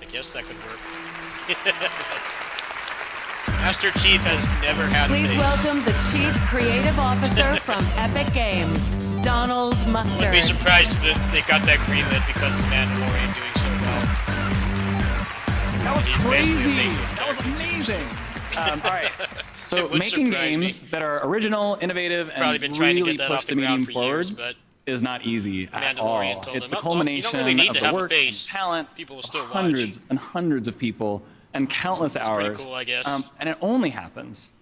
I guess that could work. Master Chief has never had a face. Please welcome the Chief Creative Officer from Epic Games, Donald Mustard. I'd be surprised if they got that greenlit because of the Mandalorian doing so well. That was He's crazy. That That was amazing. All right. So making games that are original, innovative, and really push the medium forward is not easy at all. It's the culmination of the work and talent of hundreds and hundreds of people and countless hours. Cool, I guess. And it only happens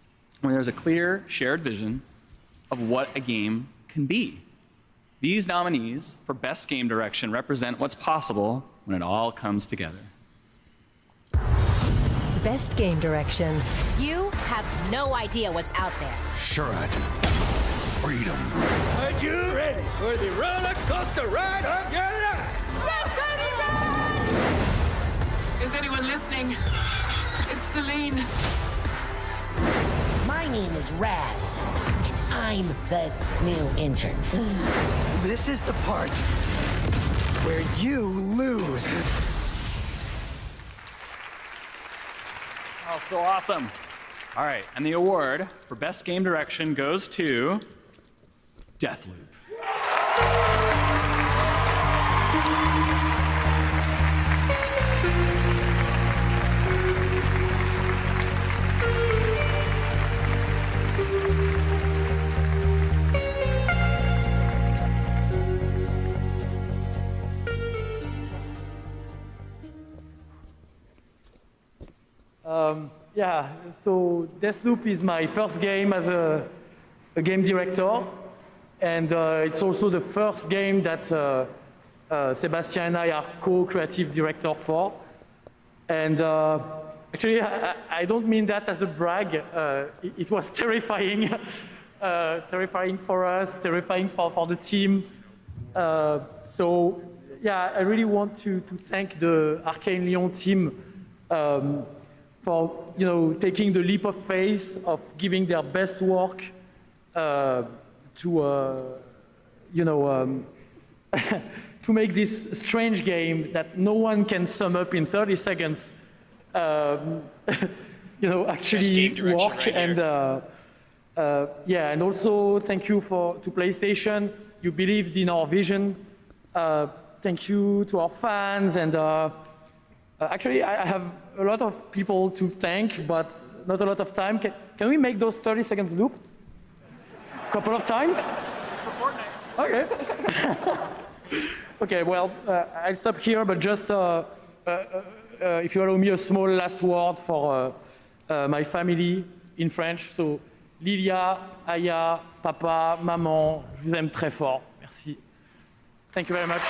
when there's a clear shared vision of what a game can be. These nominees for Best Game Direction represent what's possible when it all comes together. Best Game Direction. You have no idea what's out there. Sure I do. Freedom. Are you ready for the roller coaster ride of your life? Is anyone listening? It's Celine. My name is Raz, and I'm the new intern. This is the part where you lose. Oh, so awesome. All right, and the award for Best Game Direction goes to Deathloop. Yeah, so Deathloop is my first game as a game director, and it's also the first game that Sebastian and I are co-creative director for. And actually, I don't mean that as a brag. It was terrifying, terrifying for us, terrifying for the team. So yeah, I really want to thank the Arcane Lyon team for taking the leap of faith of giving their best work to to make this strange game that no one can sum up in 30 seconds. Actually work right and yeah, and also thank you to PlayStation. You believed in our vision. Thank you to our fans and. Actually, I have a lot of people to thank, but not a lot of time. Can we make those 30 seconds loop? Couple of times? For Fortnite. Okay. Okay, well, I'll stop here, but just if you allow me a small last word for my family in French. So, Lilia, Aya, Papa, Maman, je vous aime très fort. Merci. Thank you very much.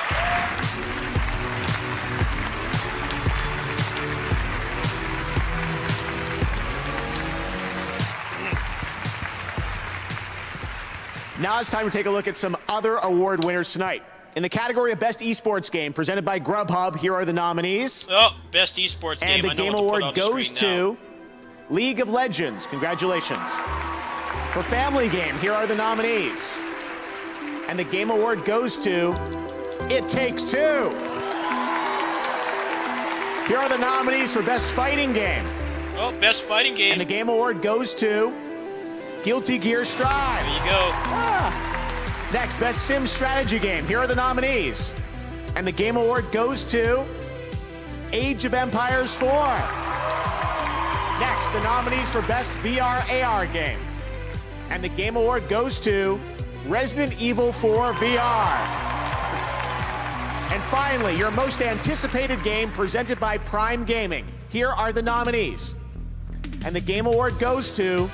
Now it's time to take a look at some other award winners tonight. In the category of Best Esports Game, presented by Grubhub, here are the nominees. Oh, Best Esports Game. And the Game Award goes to League of Legends. Congratulations. For Family Game, here are the nominees. And the Game Award goes to It Takes Two. Here are the nominees for Best Fighting Game. Oh, Best Fighting Game. And the Game Award goes to Guilty Gear Strive. There you go. Next, Best Sim Strategy Game. Here are the nominees. And the Game Award goes to Age of Empires 4. Next, the nominees for Best VR AR Game. And the Game Award goes to Resident Evil 4 VR. And finally, your most anticipated game presented by Prime Gaming. Here are the nominees. And the Game Award goes to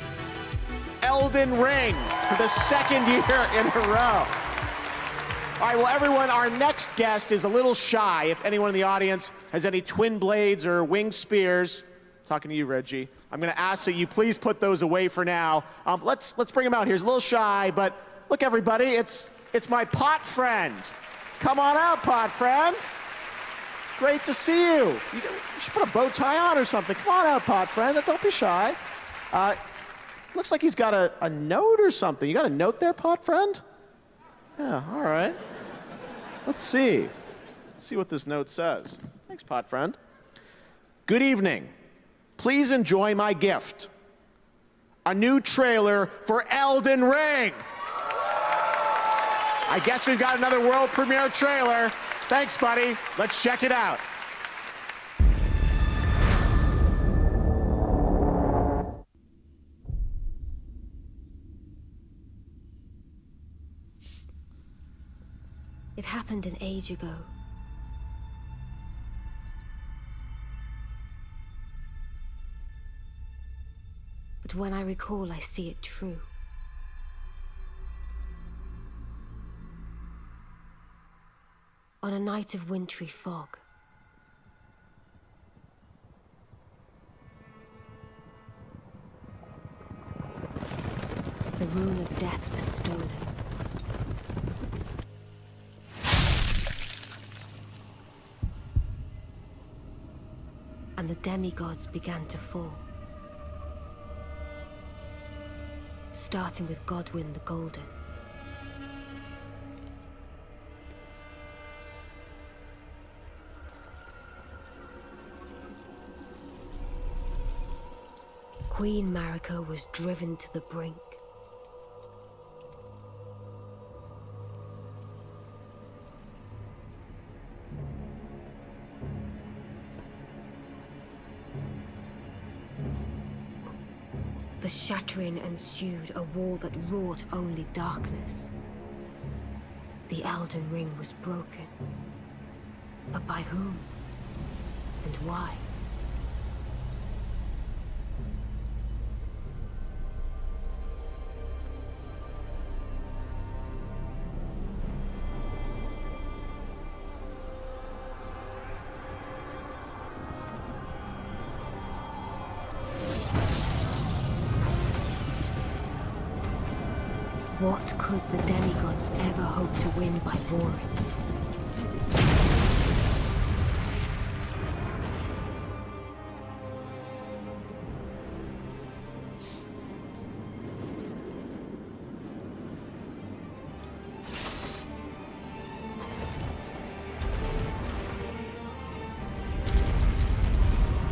Elden Ring for the second year in a row. All right, well, everyone, our next guest is a little shy. If anyone in the audience has any twin blades or winged spears, talking to you, Reggie, I'm going to ask that you please put those away for now. Let's bring him out here. He's a little shy, but look, everybody, it's my pot friend. Come on out, pot friend. Great to see you. You should put a bow tie on or something. Come on out, pot friend. Don't be shy. Looks like he's got a note or something. You got a note there, pot friend? Yeah, all right. Let's see. Let's see what this note says. Thanks, pot friend. Good evening. Please enjoy my gift. A new trailer for Elden Ring. I guess we've got another world premiere trailer. Thanks, buddy. Let's check it out. It happened an age ago. But when I recall, I see it true. On a night of wintry fog, the rune of death was stolen. And the demigods began to fall. Starting with Godwyn the Golden. Queen Marika was driven to the brink. The shattering ensued, a war that wrought only darkness. The Elden Ring was broken. But by whom? And why? What could the demigods ever hope to win by warring?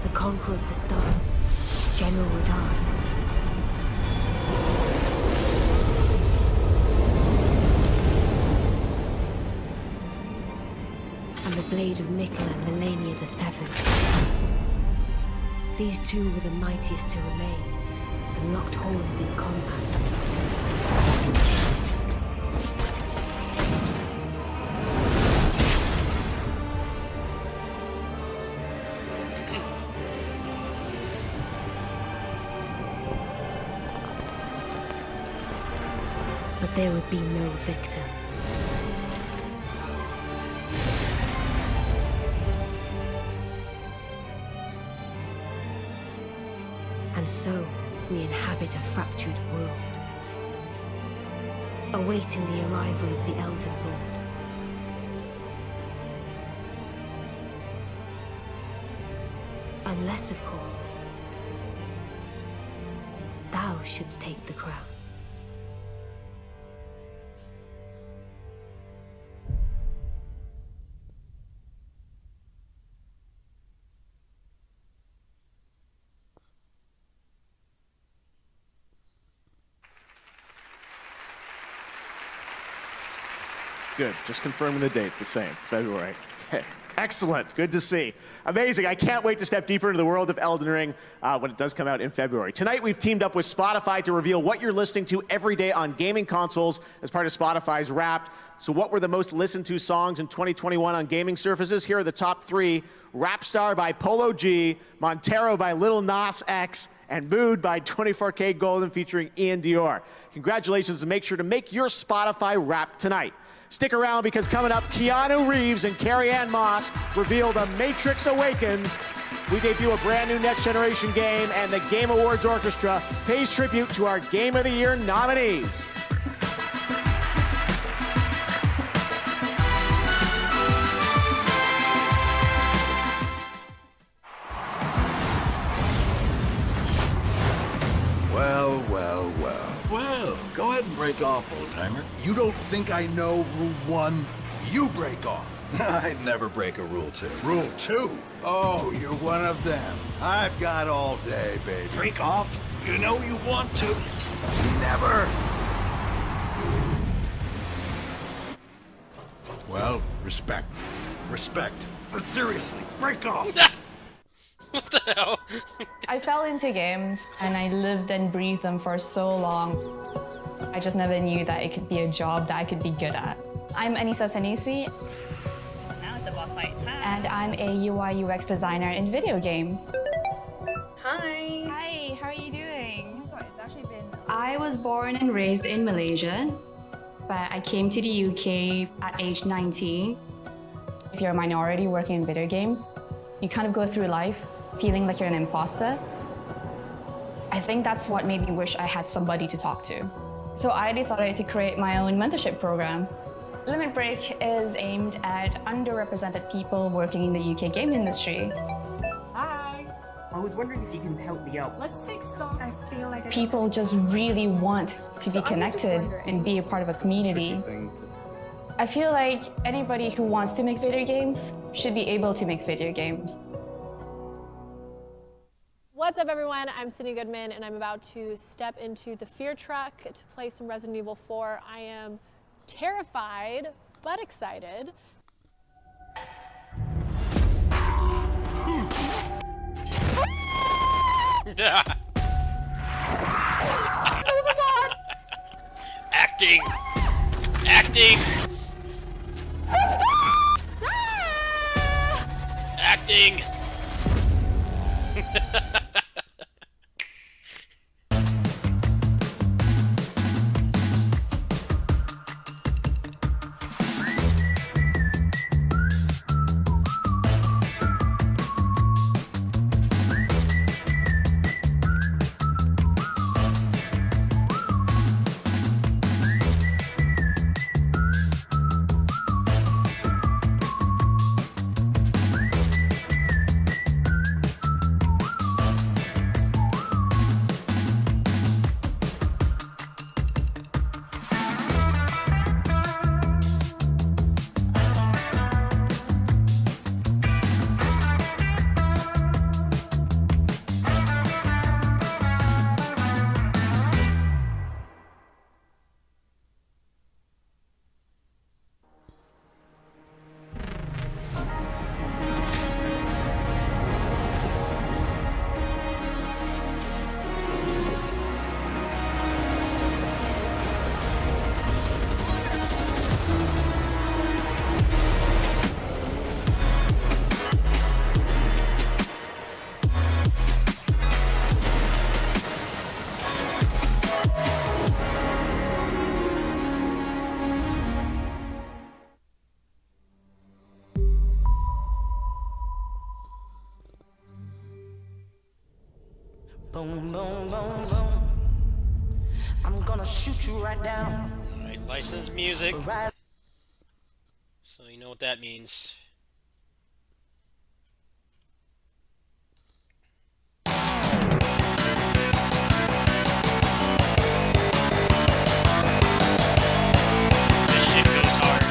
The conqueror of the stars, General Radar. The blade of Mikkel and Melania the Seventh. These two were the mightiest to remain, and locked horns in combat. But there would be no victor. And so, we inhabit a fractured world, awaiting the arrival of the Elden Lord. Unless, of course, thou shouldst take the crown. Good. Just confirming the date, the same, February. Excellent. Good to see. Amazing. I can't wait to step deeper into the world of Elden Ring when it does come out in February. Tonight, we've teamed up with Spotify to reveal what you're listening to every day on gaming consoles as part of Spotify's Wrapped. So what were the most listened to songs in 2021 on gaming surfaces? Here are the top 3. Rap Star by Polo G, Montero by Lil Nas X, and Mood by 24K Golden featuring Ian Dior. Congratulations, and make sure to make your Spotify Wrapped tonight. Stick around because coming up, Keanu Reeves and Carrie-Anne Moss reveal The Matrix Awakens. We debut a brand new Next Generation game, and the Game Awards Orchestra pays tribute to our Game of the Year nominees. Well, well, well. Well, go ahead and break off, old-timer. You don't think I know Rule 1? You break off. I'd never break a Rule 2. Rule 2? Oh, you're one of them. I've got all day, baby. Break off? You know you want to. Never. Well, respect. Respect. But seriously, break off. What the hell? I fell into games and I lived and breathed them for so long. I just never knew that it could be a job that I could be good at. I'm Anissa Sanusi. Now it's a boss fight. Hi. And I'm a UI UX designer in video games. Hi. Hi, how are you doing? Oh my god, it's actually been... I was born and raised in Malaysia, but I came to the UK at age 19. If you're a minority working in video games, you kind of go through life feeling like you're an imposter. I think that's what made me wish I had somebody to talk to. So I decided to create my own mentorship program. Limit Break is aimed at underrepresented people working in the UK game industry. Hi. I was wondering if you can help me out. Let's take stock. I feel like People just really want to be connected and be a part of a community. I feel like anybody who wants to make video games should be able to make video games. What's up, everyone? I'm Sydney Goodman, and I'm about to step into the Fear Truck to play some Resident Evil 4. I am terrified, but excited. Acting! Acting! Acting! Boom, boom, boom, boom. I'm gonna shoot you right down. Alright, licensed music. Right. So you know what that means. This shit goes hard.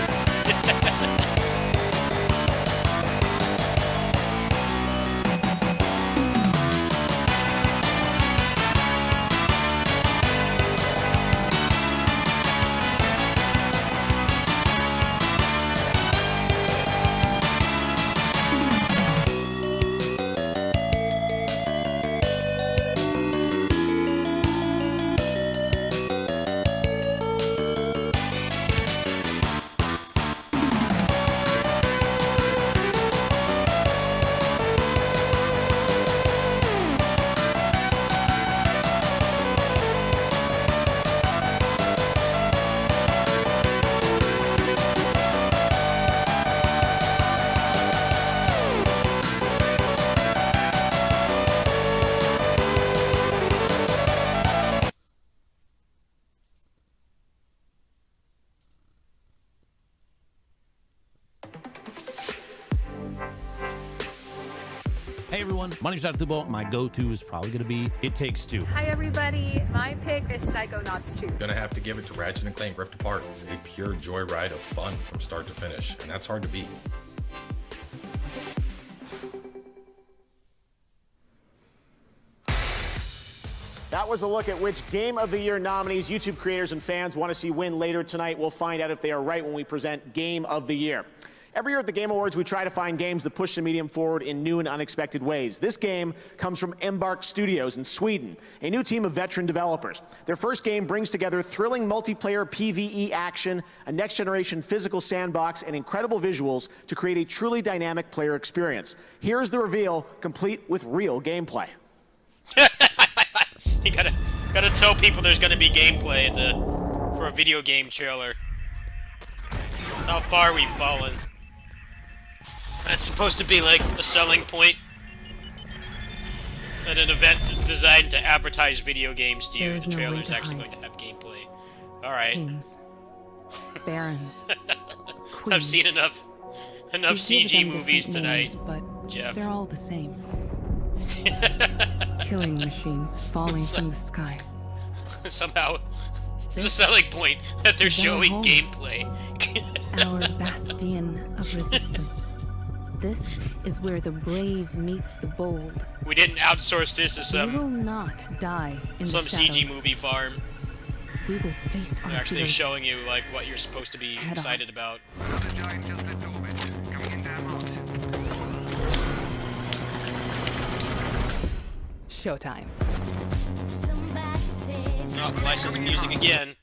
Hey everyone, my name's Artubo. My go-to is probably going to be It Takes Two. Hi everybody, my pick is Psychonauts 2. Gonna have to give it to Ratchet & Clank Rift Apart. A pure joyride of fun from start to finish, and that's hard to beat. That was a look at which Game of the Year nominees YouTube creators and fans want to see win later tonight. We'll find out if they are right when we present Game of the Year. Every year at the Game Awards, we try to find games that push the medium forward in new and unexpected ways. This game comes from Embark Studios in Sweden, a new team of veteran developers. Their first game brings together thrilling multiplayer PvE action, a next-generation physical sandbox, and incredible visuals to create a truly dynamic player experience. Here's the reveal, complete with real gameplay. You gotta tell people there's gonna be gameplay for a video game trailer. How far we've fallen. That's supposed to be like a selling point at an event designed to advertise video games to you. The trailer is actually going to have gameplay. Alright. Kings, barons, I've seen enough We CG give them movies different tonight, names, but Jeff. they're all the same. Killing machines falling from the sky. Somehow, it's a selling point that they're Is our showing home. gameplay. Our bastion of resistance. This is where the brave meets the bold. We didn't outsource this to We will some not die in the CG shadows. movie farm. We will face our They're actually fears showing you like what you're supposed to be Head on. excited about. Showtime. Oh, licensed music again.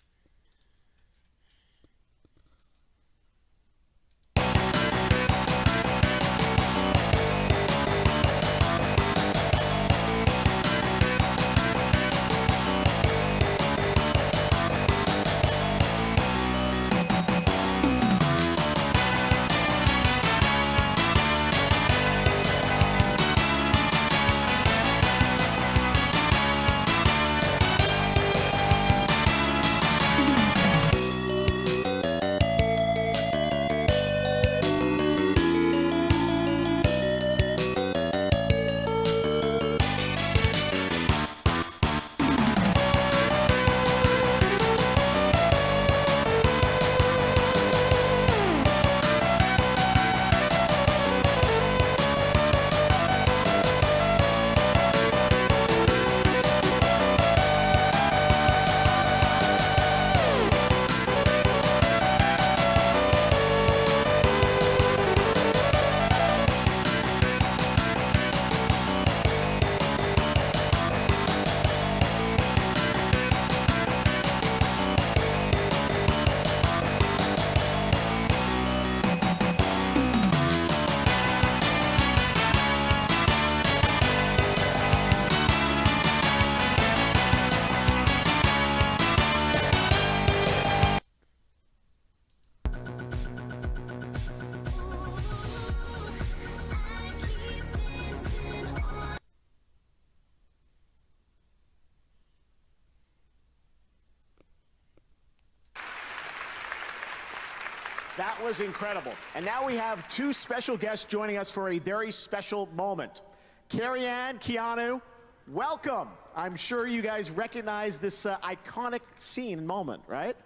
That was incredible. And now we have two special guests joining us for a very special moment. Carrie Ann, Keanu, welcome. I'm sure you guys recognize this iconic scene and moment, right?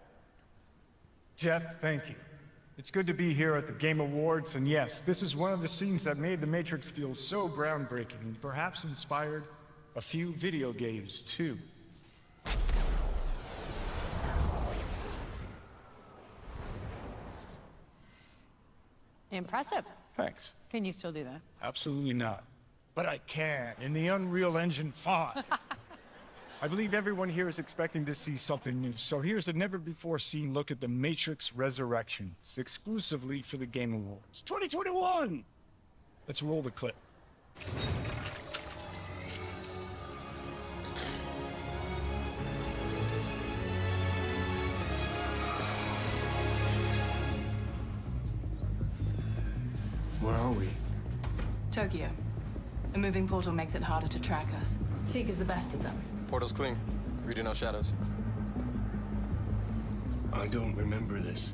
Jeff, thank you. It's good to be here at the Game Awards, and yes, this is one of the scenes that made The Matrix feel so groundbreaking and perhaps inspired a few video games, too. Impressive. Thanks. Can you still do that? Absolutely not. But I can, in the Unreal Engine 5. I believe everyone here is expecting to see something new, so here's a never-before-seen look at The Matrix Resurrections, exclusively for the Game Awards 2021! Let's roll the clip. Where are we? Tokyo. A moving portal makes it harder to track us. Seeker's the best of them. Portal's clean. Reading no shadows. I don't remember this.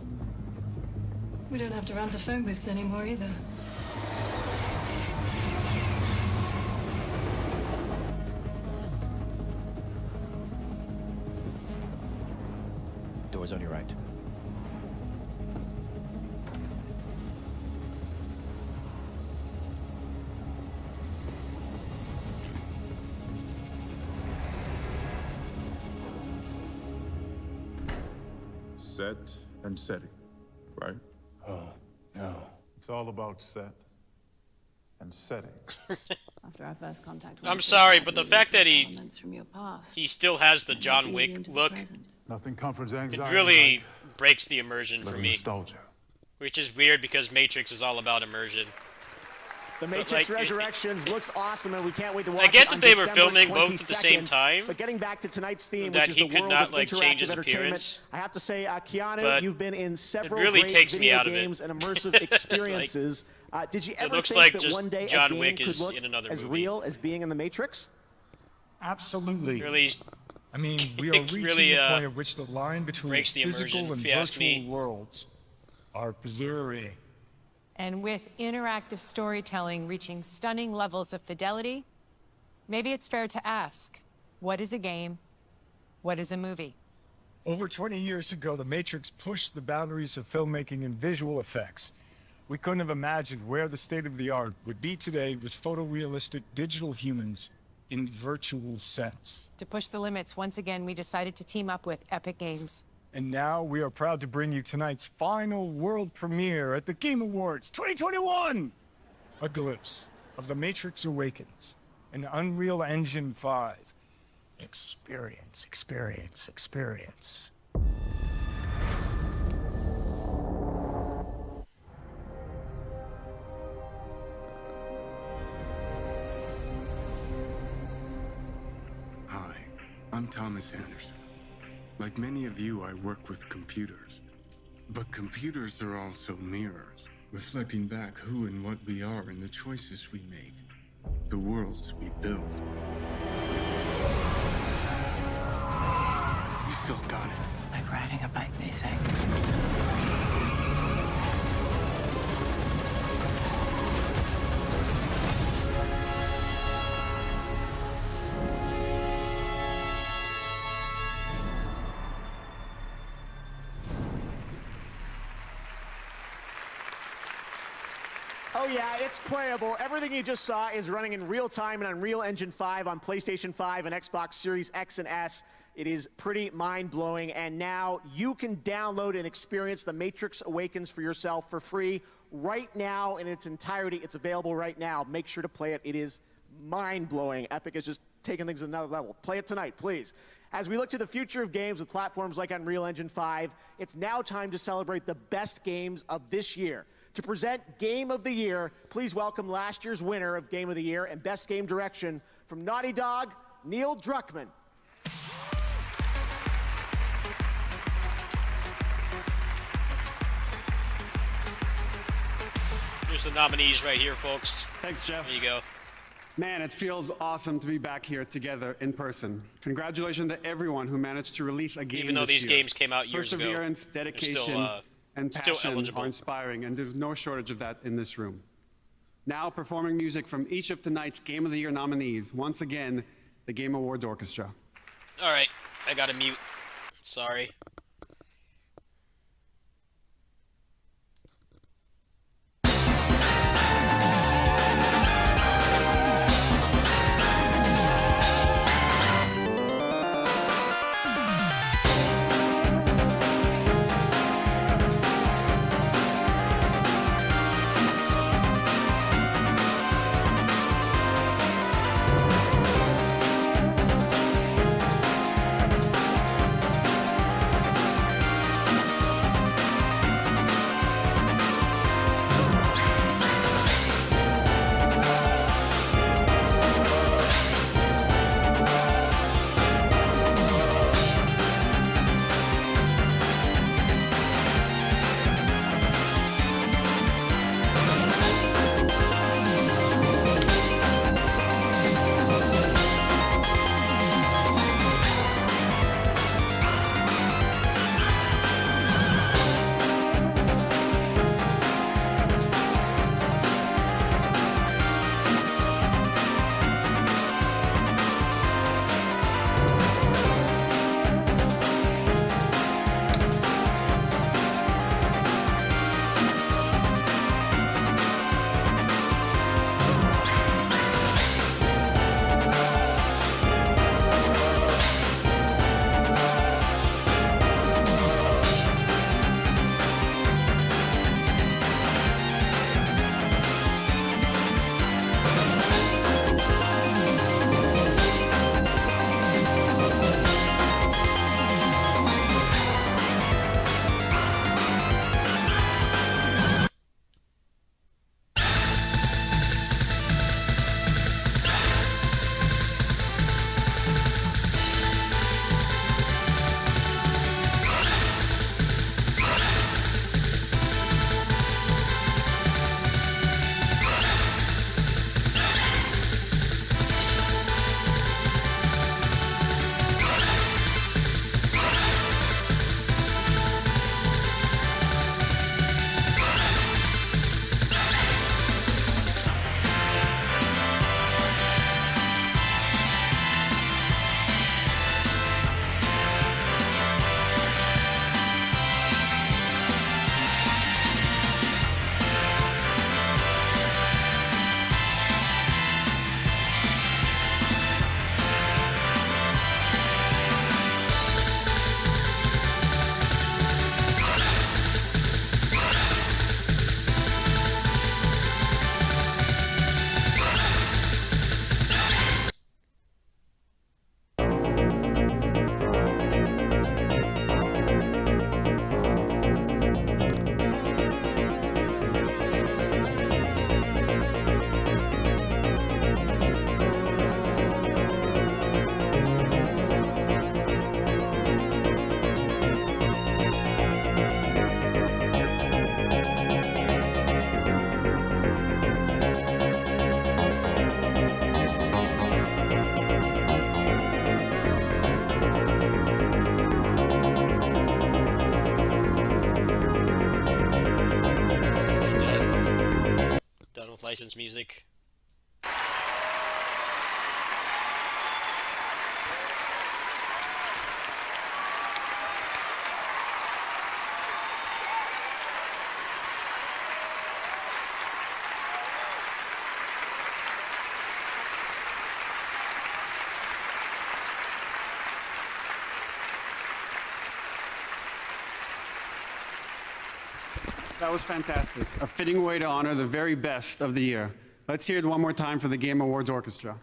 We don't have to run to phone booths anymore either. Doors on your right. Set and setting, right? Oh, no. It's all about set and setting. After our first contact, I'm sorry, but the fact that from your past. he still has the John Wick look, Nothing comforts it anxiety. really breaks the immersion for Little me. nostalgia. Which is weird because Matrix is all about immersion. The Matrix Resurrections looks awesome, and we can't wait to watch I get it on that they were December filming both at the same 22nd. time. But getting back to tonight's theme, that which is he the could world not, of like, interactive change his entertainment, appearance. I have to say, Keanu, But you've been in several really great takes me video out of it. games and immersive experiences. Did you ever looks think like that just one day John a game Wick could is look in another as movie. real as being in the Matrix? Absolutely. Really, I mean, we are reaching really, the point at which the line between breaks the physical immersion, and if you ask virtual me. worlds are blurry. And with interactive storytelling reaching stunning levels of fidelity, maybe it's fair to ask, what is a game? What is a movie? Over 20 years ago, The Matrix pushed the boundaries of filmmaking and visual effects. We couldn't have imagined where the state of the art would be today with photorealistic digital humans in virtual sense. To push the limits, once again, we decided to team up with Epic Games. And now we are proud to bring you tonight's final world premiere at the Game Awards 2021! A glimpse of The Matrix Awakens, an Unreal Engine 5. Experience, experience, experience. Hi, I'm Thomas Anderson. Like many of you, I work with computers. But computers are also mirrors, reflecting back who and what we are and the choices we make, the worlds we build. You still got it. Like riding a bike, they say. Oh yeah, it's playable. Everything you just saw is running in real time in Unreal Engine 5 on PlayStation 5 and Xbox Series X and S. It is pretty mind-blowing, and now you can download and experience The Matrix Awakens for yourself for free right now in its entirety. It's available right now. Make sure to play it. It is mind-blowing. Epic is just taking things to another level. Play it tonight, please. As we look to the future of games with platforms like Unreal Engine 5, it's now time to celebrate the best games of this year. To present Game of the Year, please welcome last year's winner of Game of the Year and Best Game Direction from Naughty Dog, Neil Druckmann. Here's the nominees right here, folks. Thanks, Jeff. There you go. Man, it feels awesome to be back here together in person. Congratulations to everyone who managed to release a game Even though this these year. games came out years ago, Perseverance, they're dedication, still, and Still passion eligible. are inspiring, and there's no shortage of that in this room. Now performing music from each of tonight's Game of the Year nominees, once again, the Game Awards Orchestra. All right, I got to mute. Sorry. Licensed music. That was fantastic. A fitting way to honor the very best of the year. Let's hear it one more time for the Game Awards Orchestra.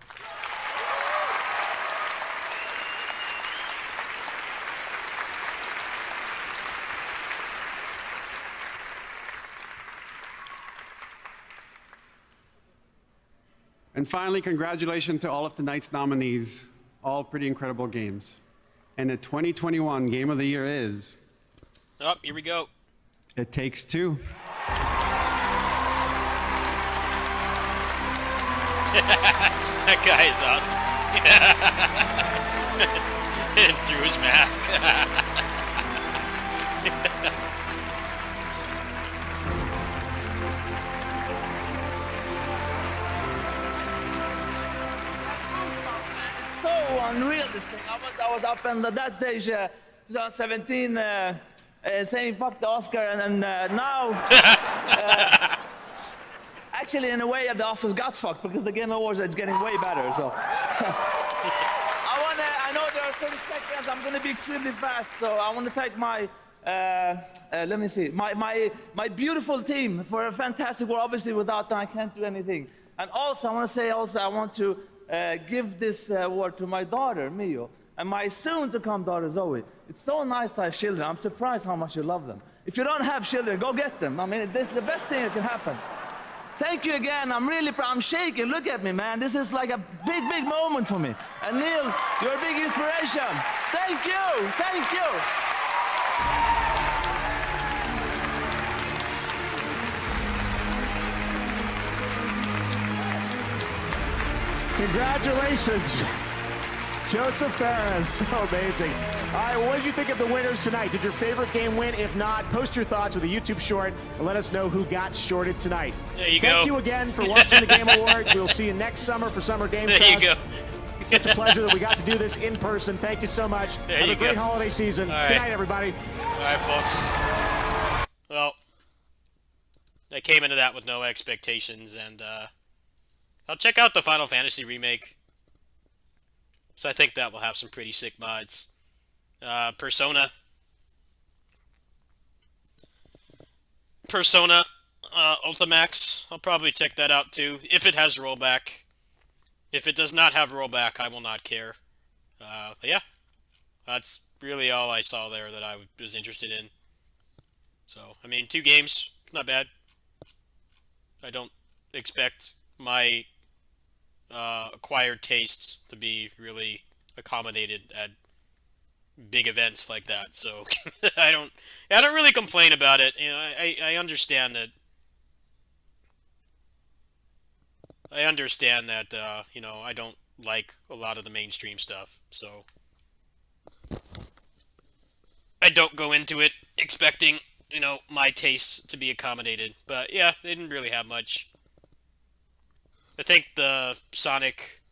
And finally, congratulations to all of tonight's nominees. All pretty incredible games. And the 2021 Game of the Year is... Oh, here we go. It Takes Two. That guy is awesome. And threw his mask. unreal, this thing. I was up on that stage 2017 saying fuck the Oscar, and now, actually, in a way, the Oscars got fucked because the Game Awards is getting way better. So, I know there are 30 seconds. I'm going to be extremely fast. So I want to thank my, let me see, my beautiful team for a fantastic work. Obviously, without them, I can't do anything. And also, I want to say, I want to give this award to my daughter, Mio, and my soon-to-come daughter, Zoe. It's so nice to have children. I'm surprised how much you love them. If you don't have children, go get them. I mean, this is the best thing that can happen. Thank you again. I'm really proud. I'm shaking. Look at me, man. This is like a big, big moment for me. And Neil, you're a big inspiration. Thank you. Thank you. Congratulations, Joseph Ferris. So amazing. All right, well, what did you think of the winners tonight? Did your favorite game win? If not, post your thoughts with a YouTube short and let us know who got shorted tonight. There you go. Thank you again for watching the Game Awards. We'll see you next summer for Summer Game Fest. There you go. Such a pleasure that we got to do this in person. Thank you so much. There Have you a great go. holiday season. All right. Good night, everybody. All right, folks. Well, I came into that with no expectations, and I'll check out the Final Fantasy remake. So I think that will have some pretty sick mods. Persona Ultimax, I'll probably check that out too, if it has rollback. If it does not have rollback, I will not care. But yeah, that's really all I saw there that I was interested in. So, I mean, 2 games, not bad. I don't expect my acquired tastes to be really accommodated at big events like that, so I don't really complain about it. You know, I understand that. You know, I don't like a lot of the mainstream stuff, so I don't go into it expecting, you know, my tastes to be accommodated. But yeah, they didn't really have much. I think the Sonic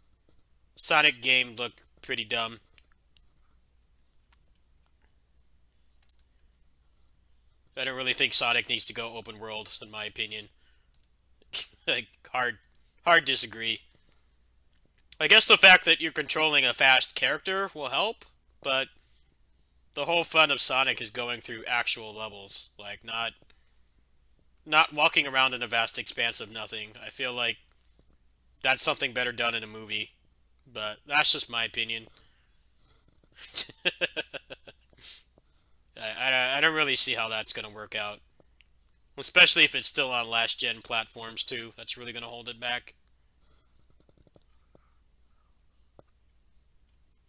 game looked pretty dumb. I don't really think Sonic needs to go open world, in my opinion. Like, hard disagree. I guess the fact that you're controlling a fast character will help, but the whole fun of Sonic is going through actual levels, like not walking around in a vast expanse of nothing. I feel like that's something better done in a movie, but that's just my opinion. I don't really see how that's going to work out. Especially if it's still on last-gen platforms, too. That's really going to hold it back.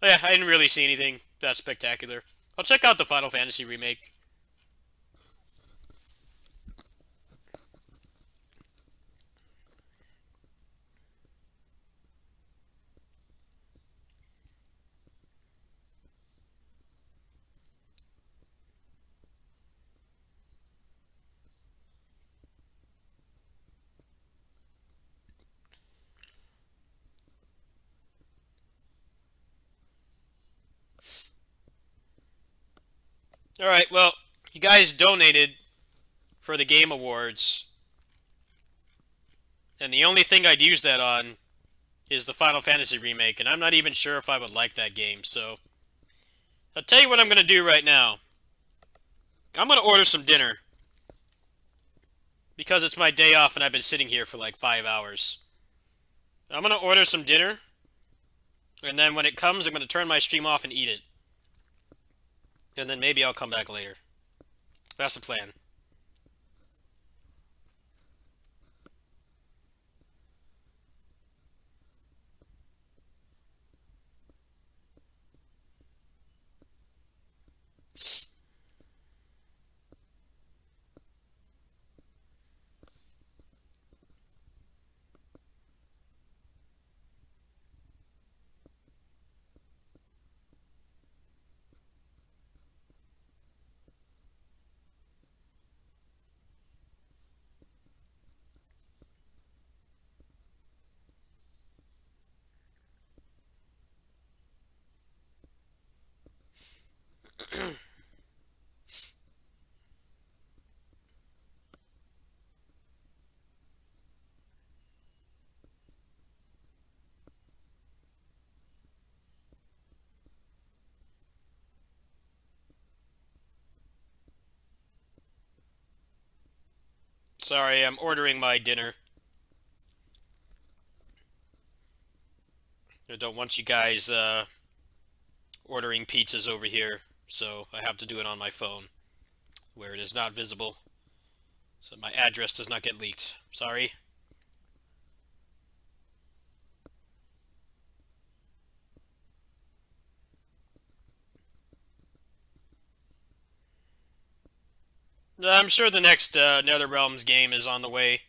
But yeah, I didn't really see anything that spectacular. I'll check out the Final Fantasy remake. Alright, well, you guys donated for the Game Awards. And the only thing I'd use that on is the Final Fantasy remake, and I'm not even sure if I would like that game, so I'll tell you what I'm going to do right now. I'm going to order some dinner. Because it's my day off and I've been sitting here for like 5 hours. I'm going to order some dinner, and then when it comes, I'm going to turn my stream off and eat it. And then maybe I'll come back later. That's the plan. Sorry, I'm ordering my dinner. I don't want you guys ordering pizzas over here, so I have to do it on my phone, where it is not visible, so my address does not get leaked. Sorry. I'm sure the next NetherRealms game is on the way.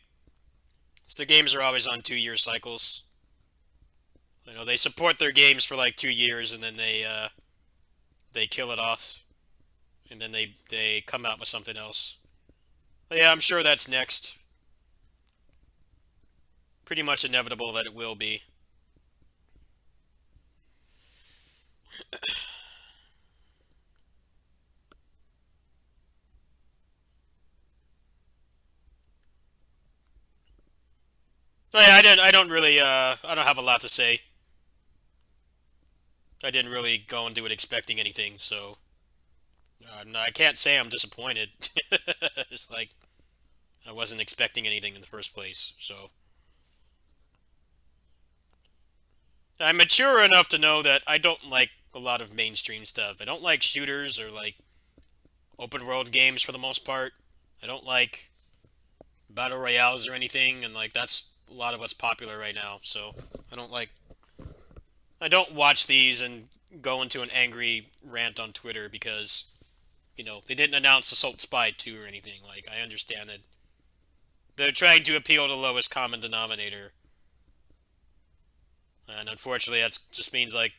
So the games are always on 2-year cycles. You know, they support their games for like 2 years, and then they kill it off, and then they come out with something else. But yeah, I'm sure that's next. Pretty much inevitable that it will be. Oh, yeah, I don't really, I don't have a lot to say. I didn't really go into it expecting anything, so no, I can't say I'm disappointed. It's like I wasn't expecting anything in the first place, so I'm mature enough to know that I don't like a lot of mainstream stuff. I don't like shooters or like open world games for the most part. I don't like battle royales or anything, and like that's a lot of what's popular right now, so I don't watch these and go into an angry rant on Twitter because, you know, they didn't announce Assault Spy 2 or anything. Like, I understand that they're trying to appeal to the lowest common denominator. And unfortunately, that just means, like,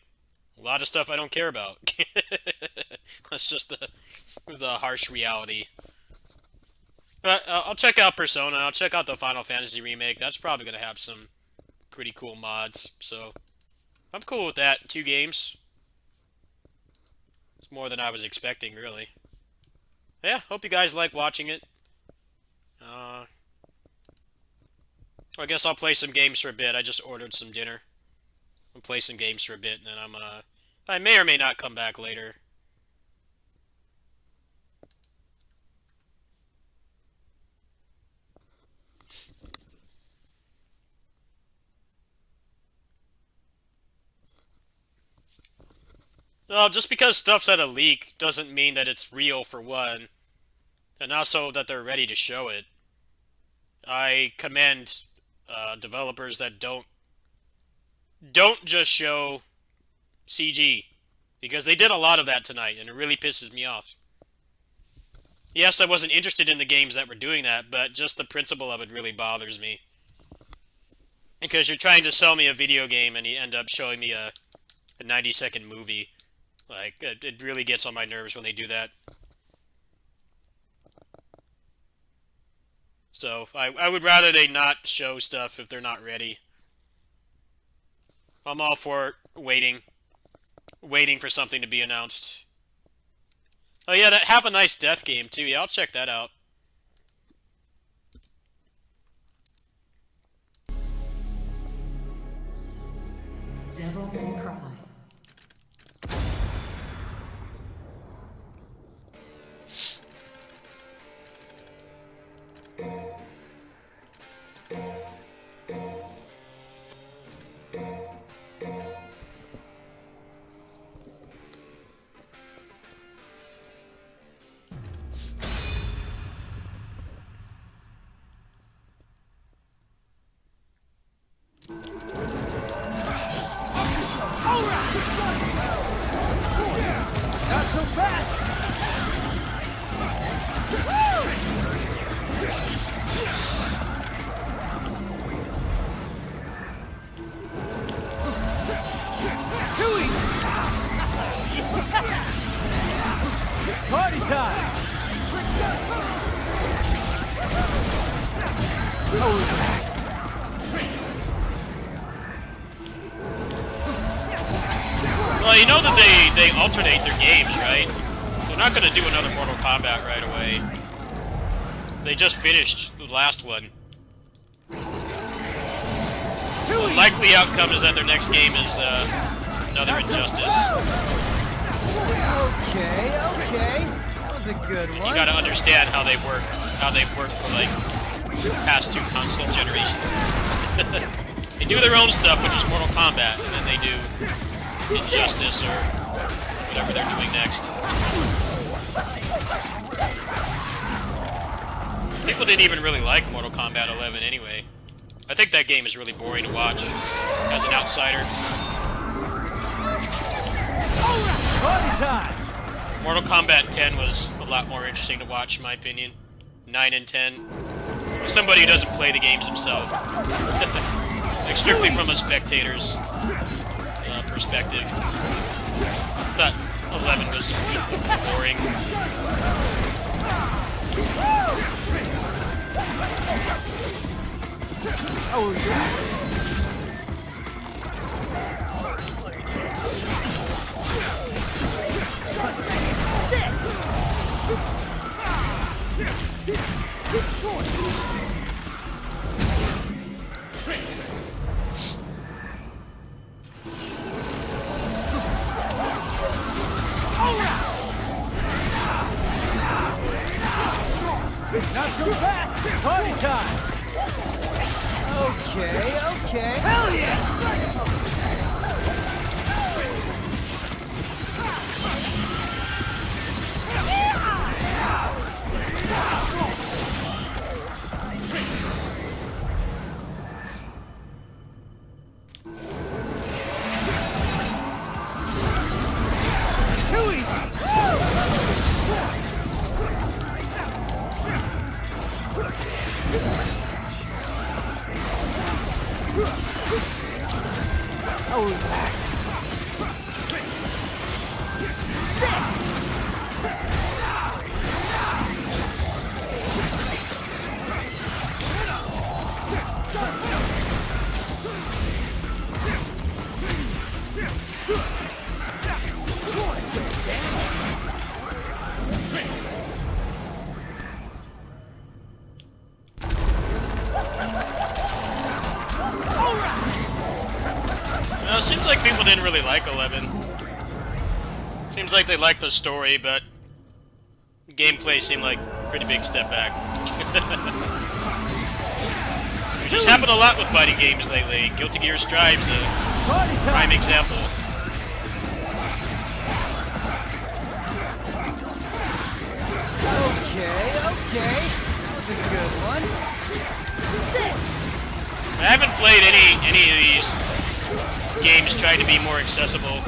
a lot of stuff I don't care about. That's just the harsh reality. But I'll check out Persona. I'll check out the Final Fantasy remake. That's probably going to have some pretty cool mods. So I'm cool with that. 2 games. It's more than I was expecting, really. Yeah, hope you guys like watching it. I guess I'll play some games for a bit. I just ordered some dinner. I'll play some games for a bit, and then I may or may not come back later. Well, just because stuff's at a leak doesn't mean that it's real, for one, and also that they're ready to show it. I commend developers that don't just show CG, because they did a lot of that tonight, and it really pisses me off. Yes, I wasn't interested in the games that were doing that, but just the principle of it really bothers me. Because you're trying to sell me a video game, and you end up showing me a 90-second movie. Like, it really gets on my nerves when they do that. So, I would rather they not show stuff if they're not ready. I'm all for waiting for something to be announced. Oh yeah, that Have a Nice Death game too. Yeah, I'll check that out. Devil May Cry. Not so fast! Too easy! It's party time! Oh, relax. Well, you know that they alternate their games, right? They're not gonna do another Mortal Kombat right away. They just finished the last one. The likely outcome is that their next game is another Injustice. Okay, that was a good one. You gotta understand how they've worked for like past 2 console generations. They do their own stuff, which is Mortal Kombat, and then they do Injustice or whatever they're doing next. People didn't even really like Mortal Kombat 11 anyway. I think that game is really boring to watch as an outsider. Party time! Mortal Kombat 10 was a lot more interesting to watch, in my opinion. 9 and 10. For somebody who doesn't play the games himself. Like, strictly from a spectator's perspective. Thought 11 was boring. Oh, yes. Not so fast! Party time! Okay. Hell yeah! Too easy! Oh, relax. It seems like people didn't really like 11. Seems like they liked the story, but the gameplay seemed like a pretty big step back. Which has happened a lot with fighting games lately. Guilty Gear Strive's a prime example. Okay. That was a good one. I haven't played any of these games trying to be more accessible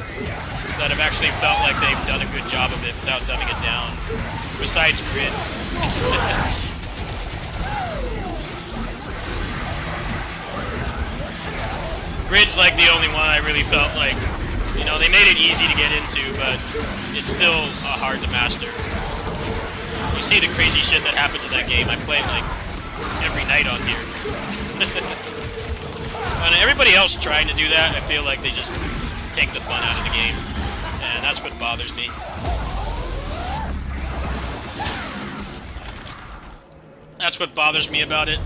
that have actually felt like they've done a good job of it without dumbing it down. Besides Grid. Grid's like the only one I really felt like, you know, they made it easy to get into, but it's still hard to master. You see the crazy shit that happens in that game. I play it like every night on here. And everybody else trying to do that, I feel like they just take the fun out of the game. And that's what bothers me. That's what bothers me about it.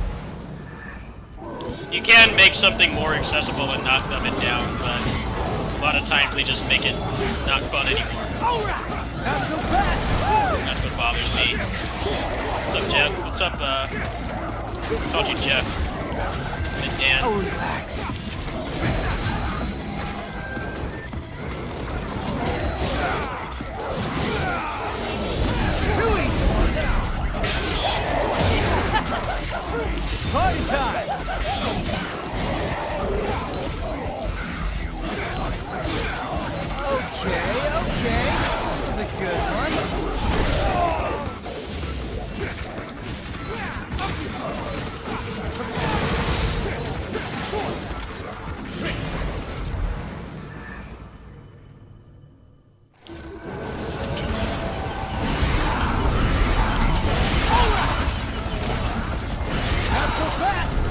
You can make something more accessible and not dumb it down, but a lot of times they just make it not fun anymore. That's what bothers me. What's up, Jeff? What's up, I called you Jeff. And Dan. Oh, relax. Too easy. Party time. Okay. That was a good one. Not so fast!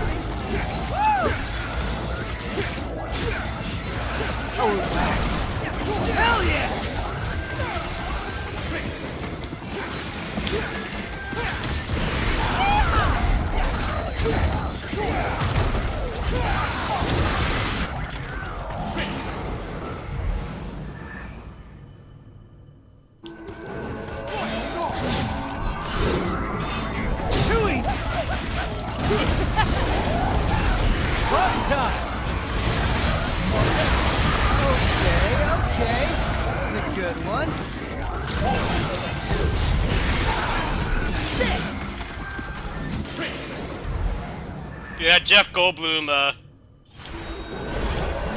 Yeah, Jeff Goldblum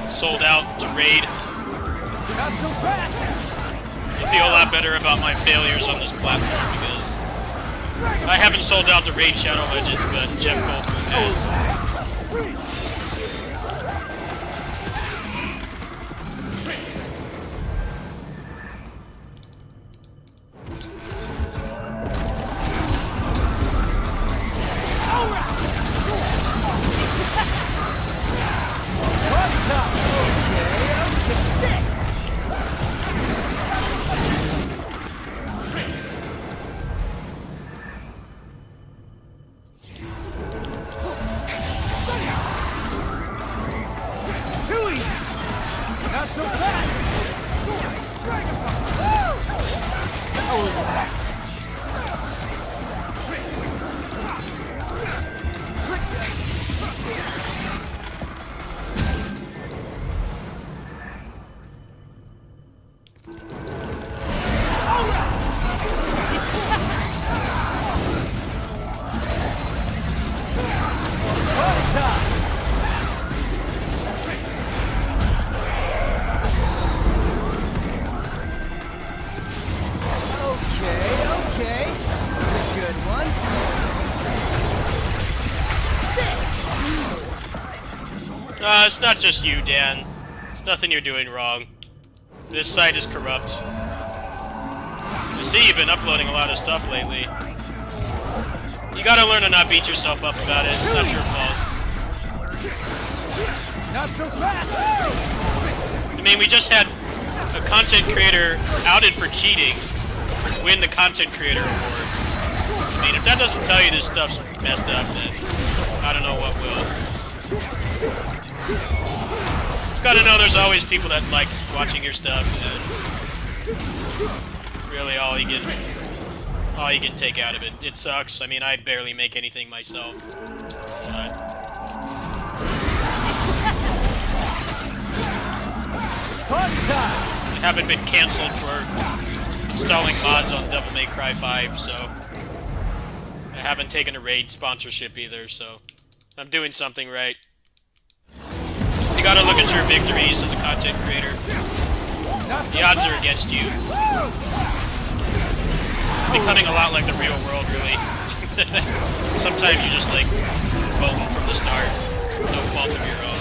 sold out to Raid. Not so fast. I feel a lot better about my failures on this platform because I haven't sold out to Raid Shadow Legends, but Jeff Goldblum has. Too easy. Not so fast. Okay. That's a good one. It's not just you, Dan. It's nothing you're doing wrong. This site is corrupt. I see you've been uploading a lot of stuff lately. You gotta learn to not beat yourself up about it. It's not your fault. Not so fast. I mean, we just had a content creator outed for cheating win the content creator award. I mean, if that doesn't tell you this stuff's messed up, then I don't know what will. Just gotta know there's always people that like watching your stuff, and really all you can take out of it. It sucks. I mean, I barely make anything myself. But I haven't been canceled for installing mods on Devil May Cry 5, so I haven't taken a raid sponsorship either, so I'm doing something right. You gotta look at your victories as a content creator. The odds are against you. Becoming a lot like the real world, really. Sometimes you just like bone from the start, no fault of your own.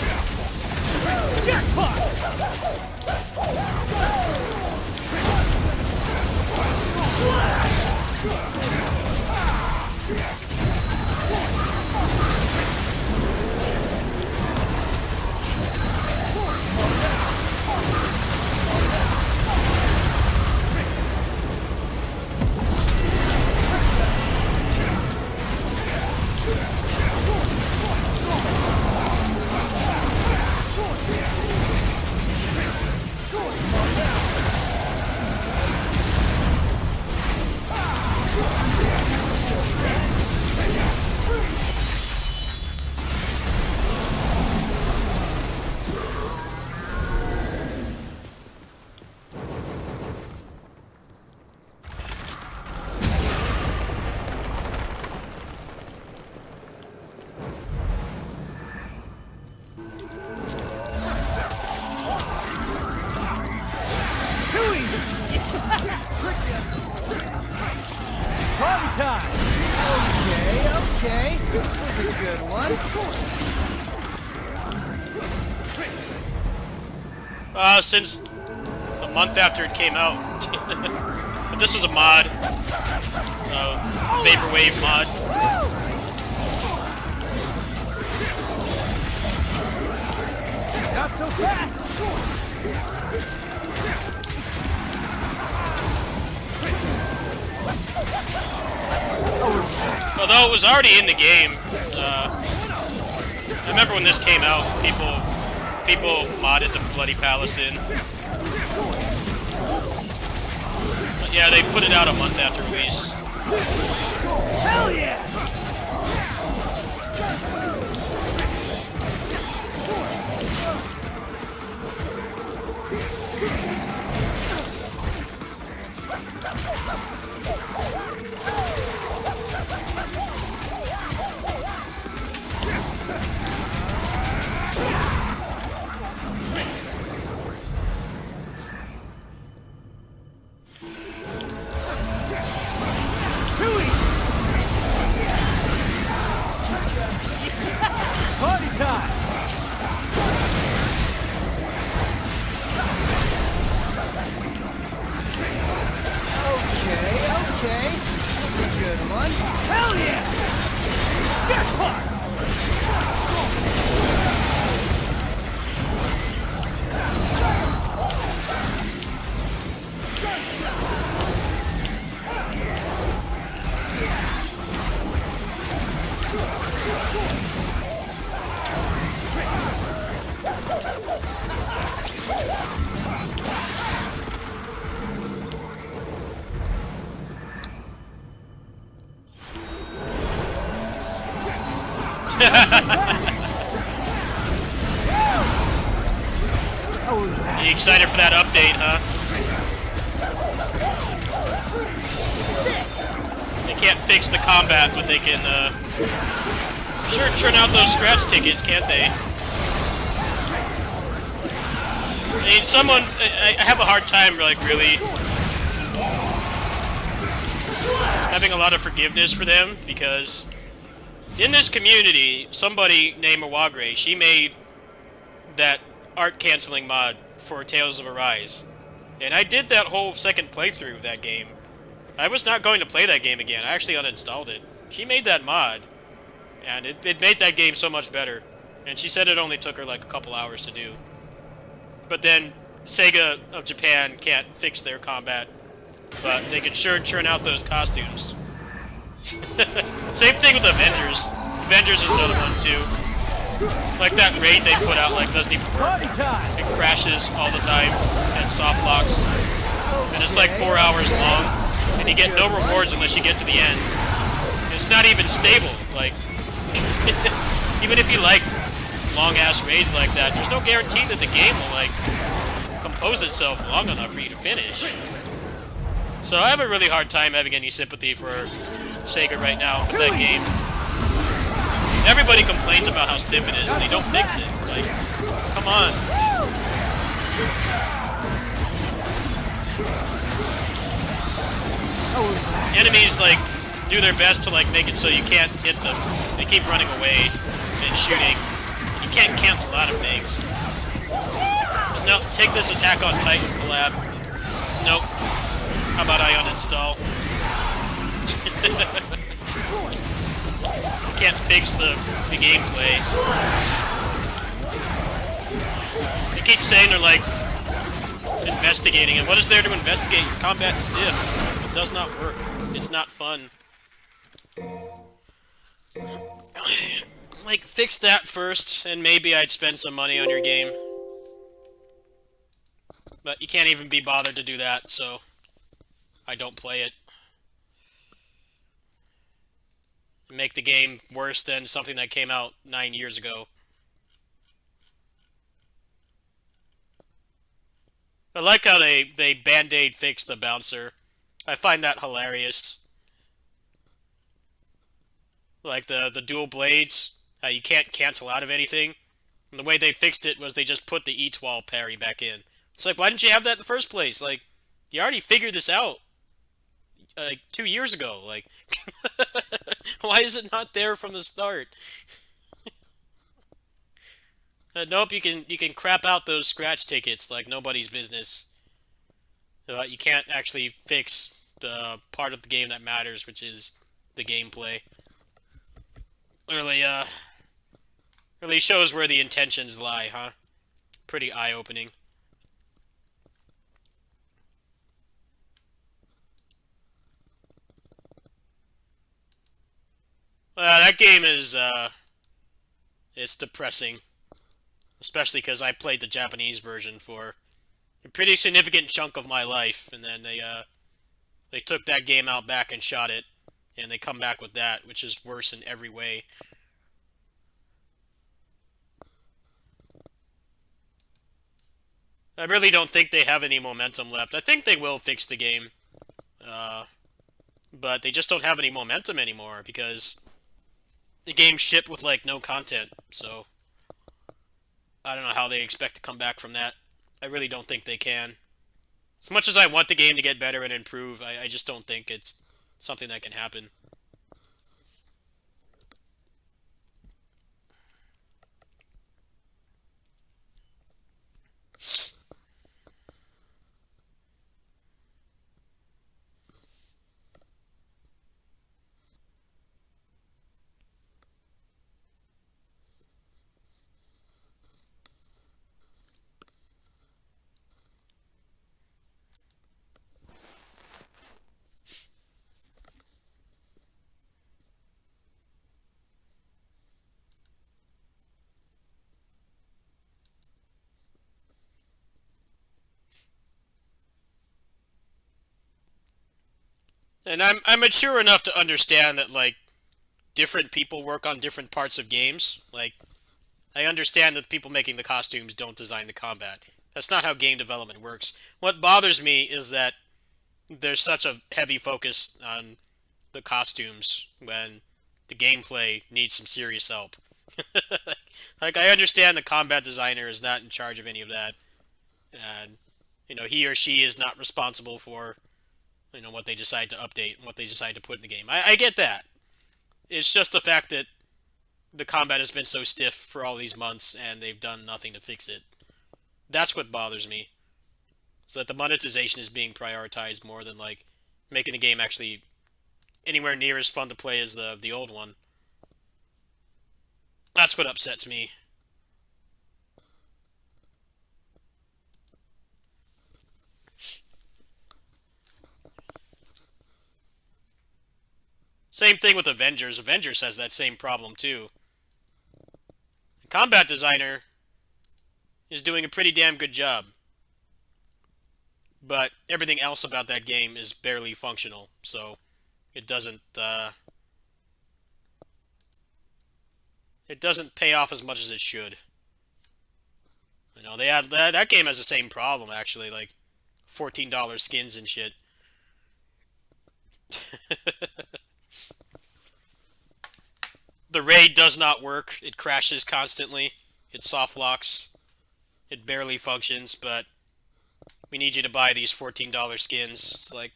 Party time! Okay. That's a good one. Since a month after it came out. But this is a mod. Vaporwave mod. Not so fast! Although it was already in the game, I remember when this came out, people modded the Bloody Palace in. But yeah, they put it out a month after release. Hell yeah! Party time! Okay. That's a good one. Hell yeah! Jackpot! You excited for that update, huh? They can't fix the combat, but they can, sure turn out those scratch tickets, can't they? I mean, I have a hard time, like, really having a lot of forgiveness for them, because in this community, somebody named Mawagre, she made that art canceling mod for Tales of Arise. And I did that whole second playthrough of that game. I was not going to play that game again. I actually uninstalled it. She made that mod, and it made that game so much better. And she said it only took her like a couple hours to do. But then Sega of Japan can't fix their combat, but they can sure churn out those costumes. Same thing with Avengers. Avengers is another one too. Like that raid they put out like doesn't even work. It crashes all the time and soft locks. And it's like 4 hours long. And you get no rewards unless you get to the end. It's not even stable. Like even if you like long ass raids like that, there's no guarantee that the game will like compose itself long enough for you to finish. So I have a really hard time having any sympathy for Sega right now for that game. Everybody complains about how stiff it is, and they don't fix it. Like, come on. Enemies, like, do their best to, like, make it so you can't hit them. They keep running away and shooting. You can't cancel out of things. No, take this Attack on Titan collab. Nope. How about I uninstall? Can't fix the gameplay. They keep saying they're like investigating it. What is there to investigate? Combat's stiff. It does not work. It's not fun. Like, fix that first, and maybe I'd spend some money on your game. But you can't even be bothered to do that, so I don't play it. Make the game worse than something that came out 9 years ago. I like how they Band-Aid fixed the bouncer. I find that hilarious. Like the dual blades, how you can't cancel out of anything. And the way they fixed it was they just put the E-twall parry back in. It's like, why didn't you have that in the first place? Like, you already figured this out like 2 years ago. Like, why is it not there from the start? Nope, you can crap out those scratch tickets like nobody's business. You can't actually fix the part of the game that matters, which is the gameplay. Really shows where the intentions lie, huh? Pretty eye-opening. That game is, it's depressing. Especially because I played the Japanese version for a pretty significant chunk of my life, and then they took that game out back and shot it, and they come back with that, which is worse in every way. I really don't think they have any momentum left. I think they will fix the game, but they just don't have any momentum anymore, because the game shipped with, like, no content, so I don't know how they expect to come back from that. I really don't think they can. As much as I want the game to get better and improve, I just don't think it's something that can happen. And I'm mature enough to understand that, like, different people work on different parts of games. Like, I understand that people making the costumes don't design the combat. That's not how game development works. What bothers me is that there's such a heavy focus on the costumes when the gameplay needs some serious help. Like, I understand the combat designer is not in charge of any of that, and, you know, he or she is not responsible for, you know, what they decide to update and what they decide to put in the game. I get that. It's just the fact that the combat has been so stiff for all these months and they've done nothing to fix it. That's what bothers me. So that the monetization is being prioritized more than, like, making the game actually anywhere near as fun to play as the old one. That's what upsets me. Same thing with Avengers. Avengers has that same problem too. The combat designer is doing a pretty damn good job. But everything else about that game is barely functional, so it doesn't pay off as much as it should. You know, they had that game has the same problem actually, like $14 skins and shit. The raid does not work. It crashes constantly. It soft locks. It barely functions, but we need you to buy these $14 skins. It's like,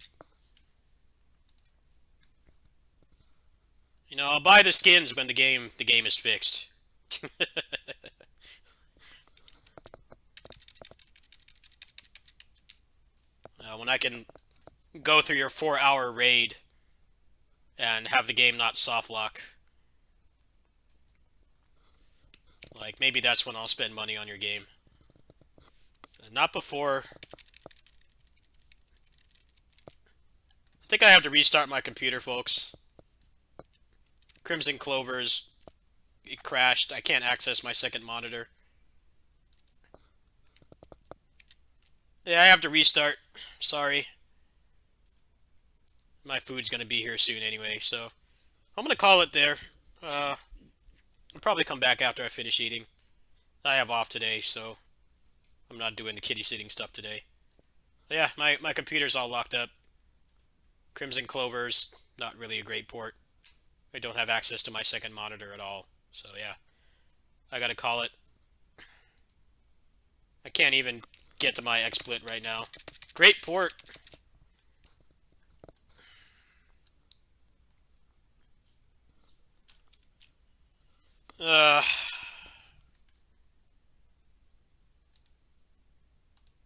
you know, I'll buy the skins when the game is fixed. When I can go through your 4-hour raid and have the game not soft lock. Like, maybe that's when I'll spend money on your game. Not before. I think I have to restart my computer, folks. Crimson Clovers, it crashed. I can't access my second monitor. Yeah, I have to restart. Sorry. My food's gonna be here soon anyway, so I'm gonna call it there. I'll probably come back after I finish eating. I have off today, so I'm not doing the kitty sitting stuff today. But yeah, my computer's all locked up. Crimson Clover's not really a great port. I don't have access to my second monitor at all, so yeah. I gotta call it. I can't even get to my XSplit right now. Great port.